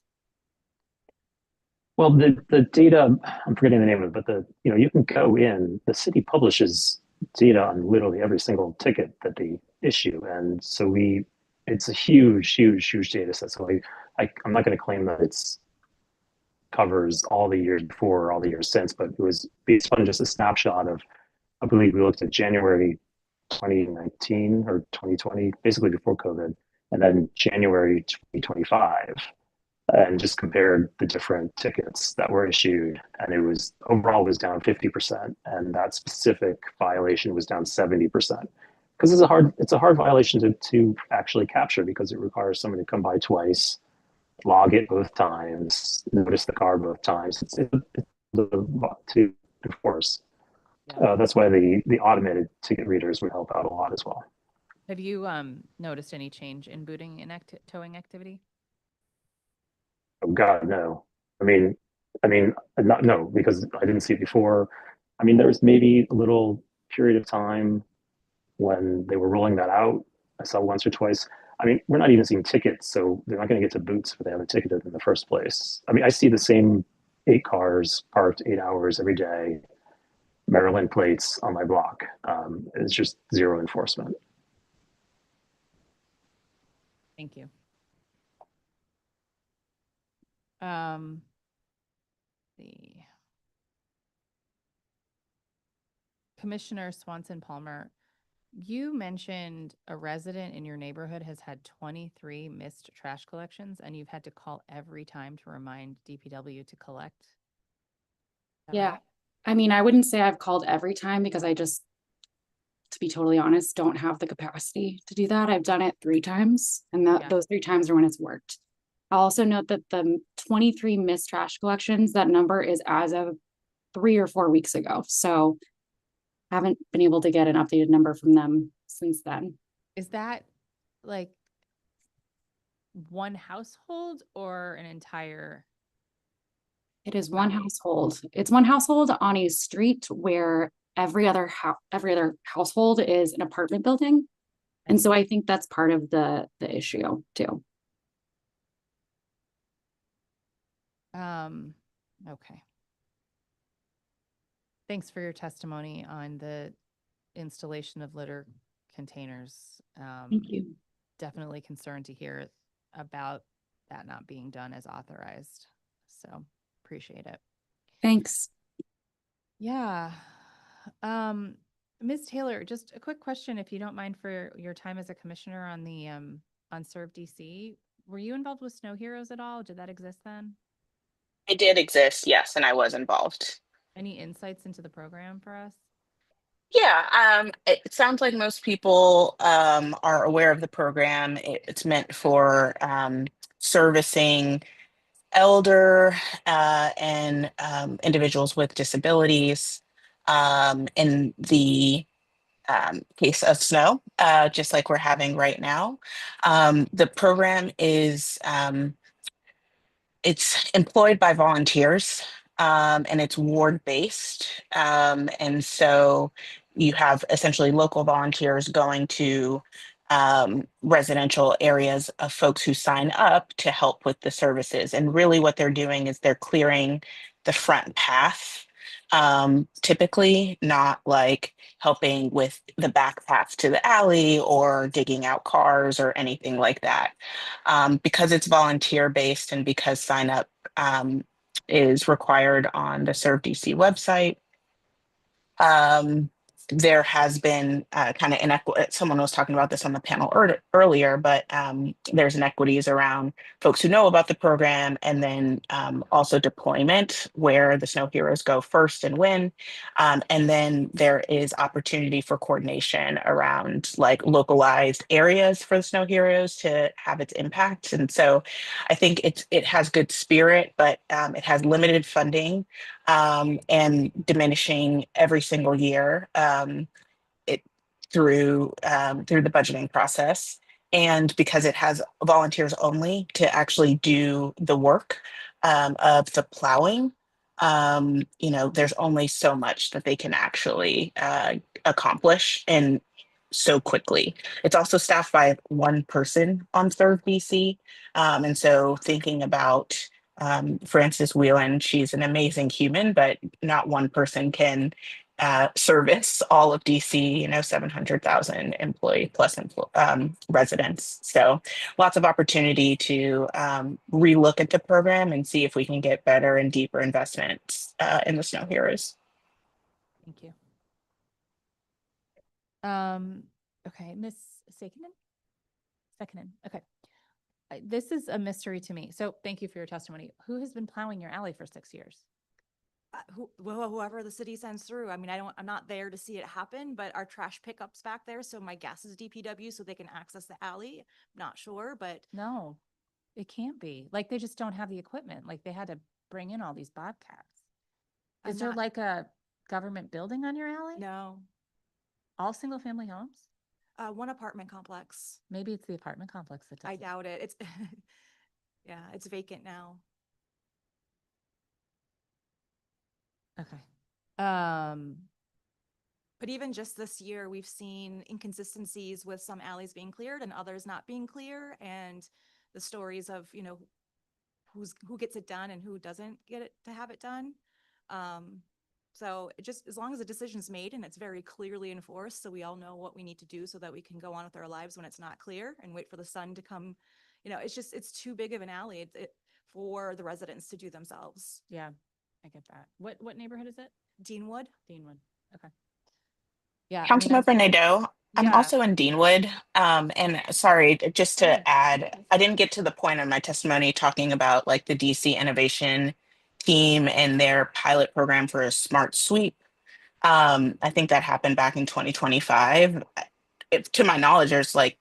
Well, the data, I'm forgetting the name of it, but you can go in, the city publishes data on literally every single ticket that they issue. And so it's a huge data set. So I'm not going to claim that it's covers all the years before or all the years since, but it's fun, just a snapshot of, I believe we looked at January 2019 or 2020, basically before COVID, and then January 2025, and just compared the different tickets that were issued. And it was overall was down 50%. And that specific violation was down 70%. Because it's a hard violation to actually capture because it requires someone to come by twice, log it both times, notice the car both times. It's to enforce. That's why the automated ticket readers would help out a lot as well. Have you noticed any change in booting and towing activity? Oh God, no. Not no, because I didn't see it before. There was maybe a little period of time when they were rolling that out. I saw once or twice. We're not even seeing tickets, so they're not going to get to boots if they haven't ticketed in the first place. I see the same 8 cars parked 8 hours every day, Maryland plates on my block. It's just zero enforcement. Thank you. The Commissioner Swanson Palmer, you mentioned a resident in your neighborhood has had 23 missed trash collections, and you've had to call every time to remind DPW to collect. Is that Yeah. right? I wouldn't say I've called every time because I just, to be totally honest, don't have the capacity to do that. I've done it 3 times, and those 3 times are when it's worked. I'll also note that the 23 missed trash collections, that number is as of 3 or 4 weeks ago. So haven't been able to get an updated number from them since then. Is that like one household or an entire? It is one household. It's one household on a street where every other household is an apartment building. And so I think that's part of the issue too. Okay. Thanks for your testimony on the installation of litter containers. Thank you. Definitely concerned to hear about that not being done as authorized. So appreciate it. Thanks. Yeah. Ms. Taylor, just a quick question, if you don't mind, for your time as a commissioner on the on Serve DC. Were you involved with Snow Heroes at all? Did that exist then? It did exist, yes, and I was involved. Any insights into the program for us? Yeah, it sounds like most people are aware of the program. It's meant for servicing elder and individuals with disabilities. In the case of snow, just like we're having right now, the program is it's employed by volunteers, and it's ward based. And so you have essentially local volunteers going to residential areas of folks who sign up to help with the services. And really what they're doing is they're clearing the front path, typically, not like helping with the back path to the alley or digging out cars or anything like that. Because it's volunteer based and because sign up is required on the Serve DC website, there has been kind of inequity. Someone was talking about this on the panel earlier, but there's inequities around folks who know about the program, and then also deployment, where the Snow Heroes go first and win. And then there is opportunity for coordination around like localized areas for the Snow Heroes to have its impact. And so I think it has good spirit, but it has limited funding and diminishing every single year it through the budgeting process. And because it has volunteers only to actually do the work of the plowing, there's only so much that they can actually accomplish and so quickly. It's also staffed by one person on Serve BC. And so thinking about Frances Whelan, she's an amazing human, but not one person can service all of DC, 700,000 employee plus residents. So lots of opportunity to relook at the program and see if we can get better and deeper investments in the Snow Heroes. Thank you. Okay, Ms. Sekinen. Okay. This is a mystery to me. So thank you for your testimony. Who has been plowing your alley for 6 years? Whoever the city sends through. I'm not there to see it happen, but our trash pickup's back there. So my guess is DPW so they can access the alley. Not sure, but No, it can't be. Like they just don't have the equipment. Like they had to bring in all these bobcats. Is there like a government building on your alley? No. All single family homes? One apartment complex. Maybe it's the apartment complex that does I it. doubt it. It's, yeah, it's vacant now. Okay. But even just this year, we've seen inconsistencies with some alleys being cleared and others not being clear, and the stories of, you know, who gets it done and who doesn't get it to have it done. So it just, as long as a decision's made and it's very clearly enforced, so we all know what we need to do so that we can go on with our lives when it's not clear and wait for the sun to come. You know, it's just, it's too big of an alley for the residents to do themselves. Yeah, I get that. What neighborhood is it? Deanwood. Deanwood. Okay. Yeah. I mean, Councilmember Nadeau, I'm yeah. also in Deanwood. And sorry, just Go ahead. to add, I didn't get to the point of my testimony talking about like the DC Innovation team and their pilot program for a smart sweep. I think that happened back in 2025. To my knowledge, there's like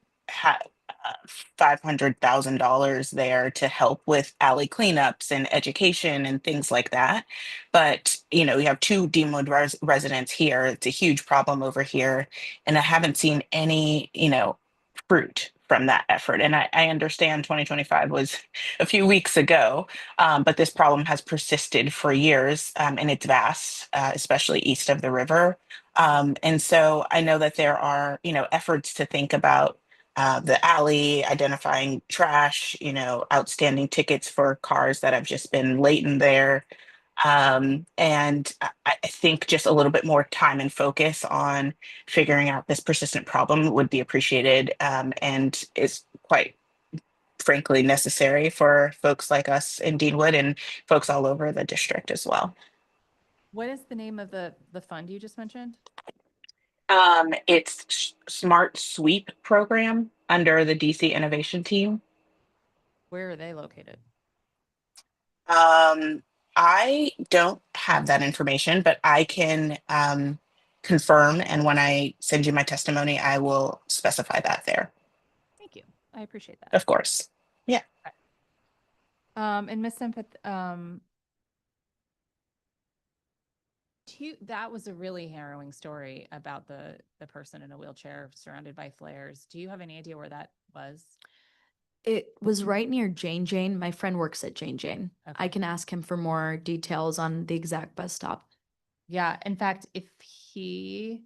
$500,000 there to help with alley cleanups and education and things like that. But, you know, we have two Deanwood residents here. It's a huge problem over here. And I haven't seen any, you know, fruit from that effort. And I understand 2025 was a few weeks ago, but this problem has persisted for years, and it's vast, especially east of the river. And so I know that there are, you know, efforts to think about the alley, identifying trash, you know, outstanding tickets for cars that have just been latent there. And I think just a little bit more time and focus on figuring out this persistent problem would be appreciated, and is quite frankly necessary for folks like us in Deanwood and folks all over the district as well. What is the name of the fund you just mentioned? It's Smart Sweep program under the DC Innovation Team. Where are they located? I don't have that information, but I can confirm. And when I send you my testimony, I will specify that there. Thank you. I appreciate that. Of course. Yeah. Okay. And Ms. Simpeth, that was a really harrowing story about the person in a wheelchair surrounded by flares. Do you have any idea where that was? It was right near Jane. My friend works at Jane. Okay. I can ask him for more details on the exact bus stop. Yeah, in fact, if he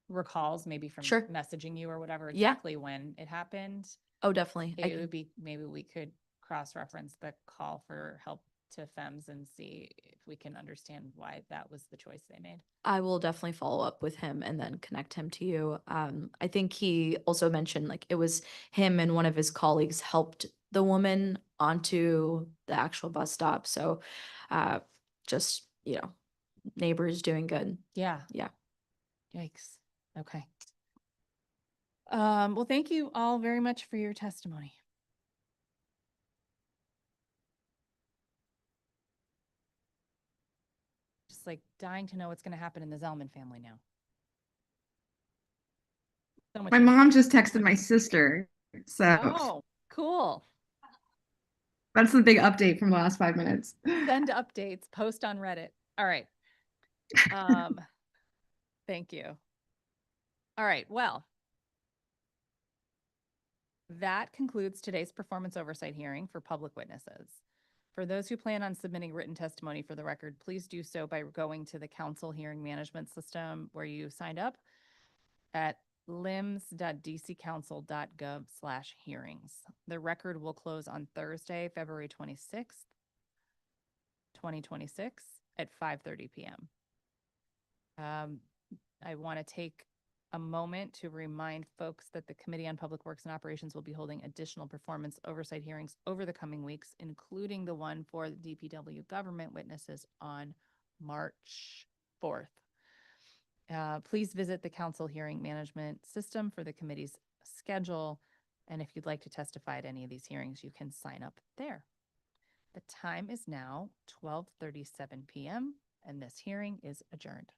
recalls maybe from Sure. messaging you or whatever Yeah. exactly when it happened, Oh, definitely. it would be, maybe we could cross-reference the call for help to FEMS and see if we can understand why that was the choice they made. I will definitely follow up with him and then connect him to you. I think he also mentioned like it was him and one of his colleagues helped the woman onto the actual bus stop. So just, you know, neighbors doing good. Yeah. Yeah. Yikes. Okay. Well, thank you all very much for your testimony. Just like dying to know what's going to happen in the Zellman family now. So much. My mom just texted my sister, so Oh, cool. that's the big update from the last 5 minutes. Send updates, post on Reddit. All right. Thank you. All right. Well, that concludes today's performance oversight hearing for public witnesses. For those who plan on submitting written testimony for the record, please do so by going to the council hearing management system where you signed up at lims.dccouncil.gov/hearings. The record will close on Thursday, February 26th, 2026 at 5:30 p.m. I want to take a moment to remind folks that the Committee on Public Works and Operations will be holding additional performance oversight hearings over the coming weeks, including the one for the DPW government witnesses on March 4th. Please visit the council hearing management system for the committee's schedule. And if you'd like to testify at any of these hearings, you can sign up there. The time is now 12:37 p.m. and this hearing is adjourned.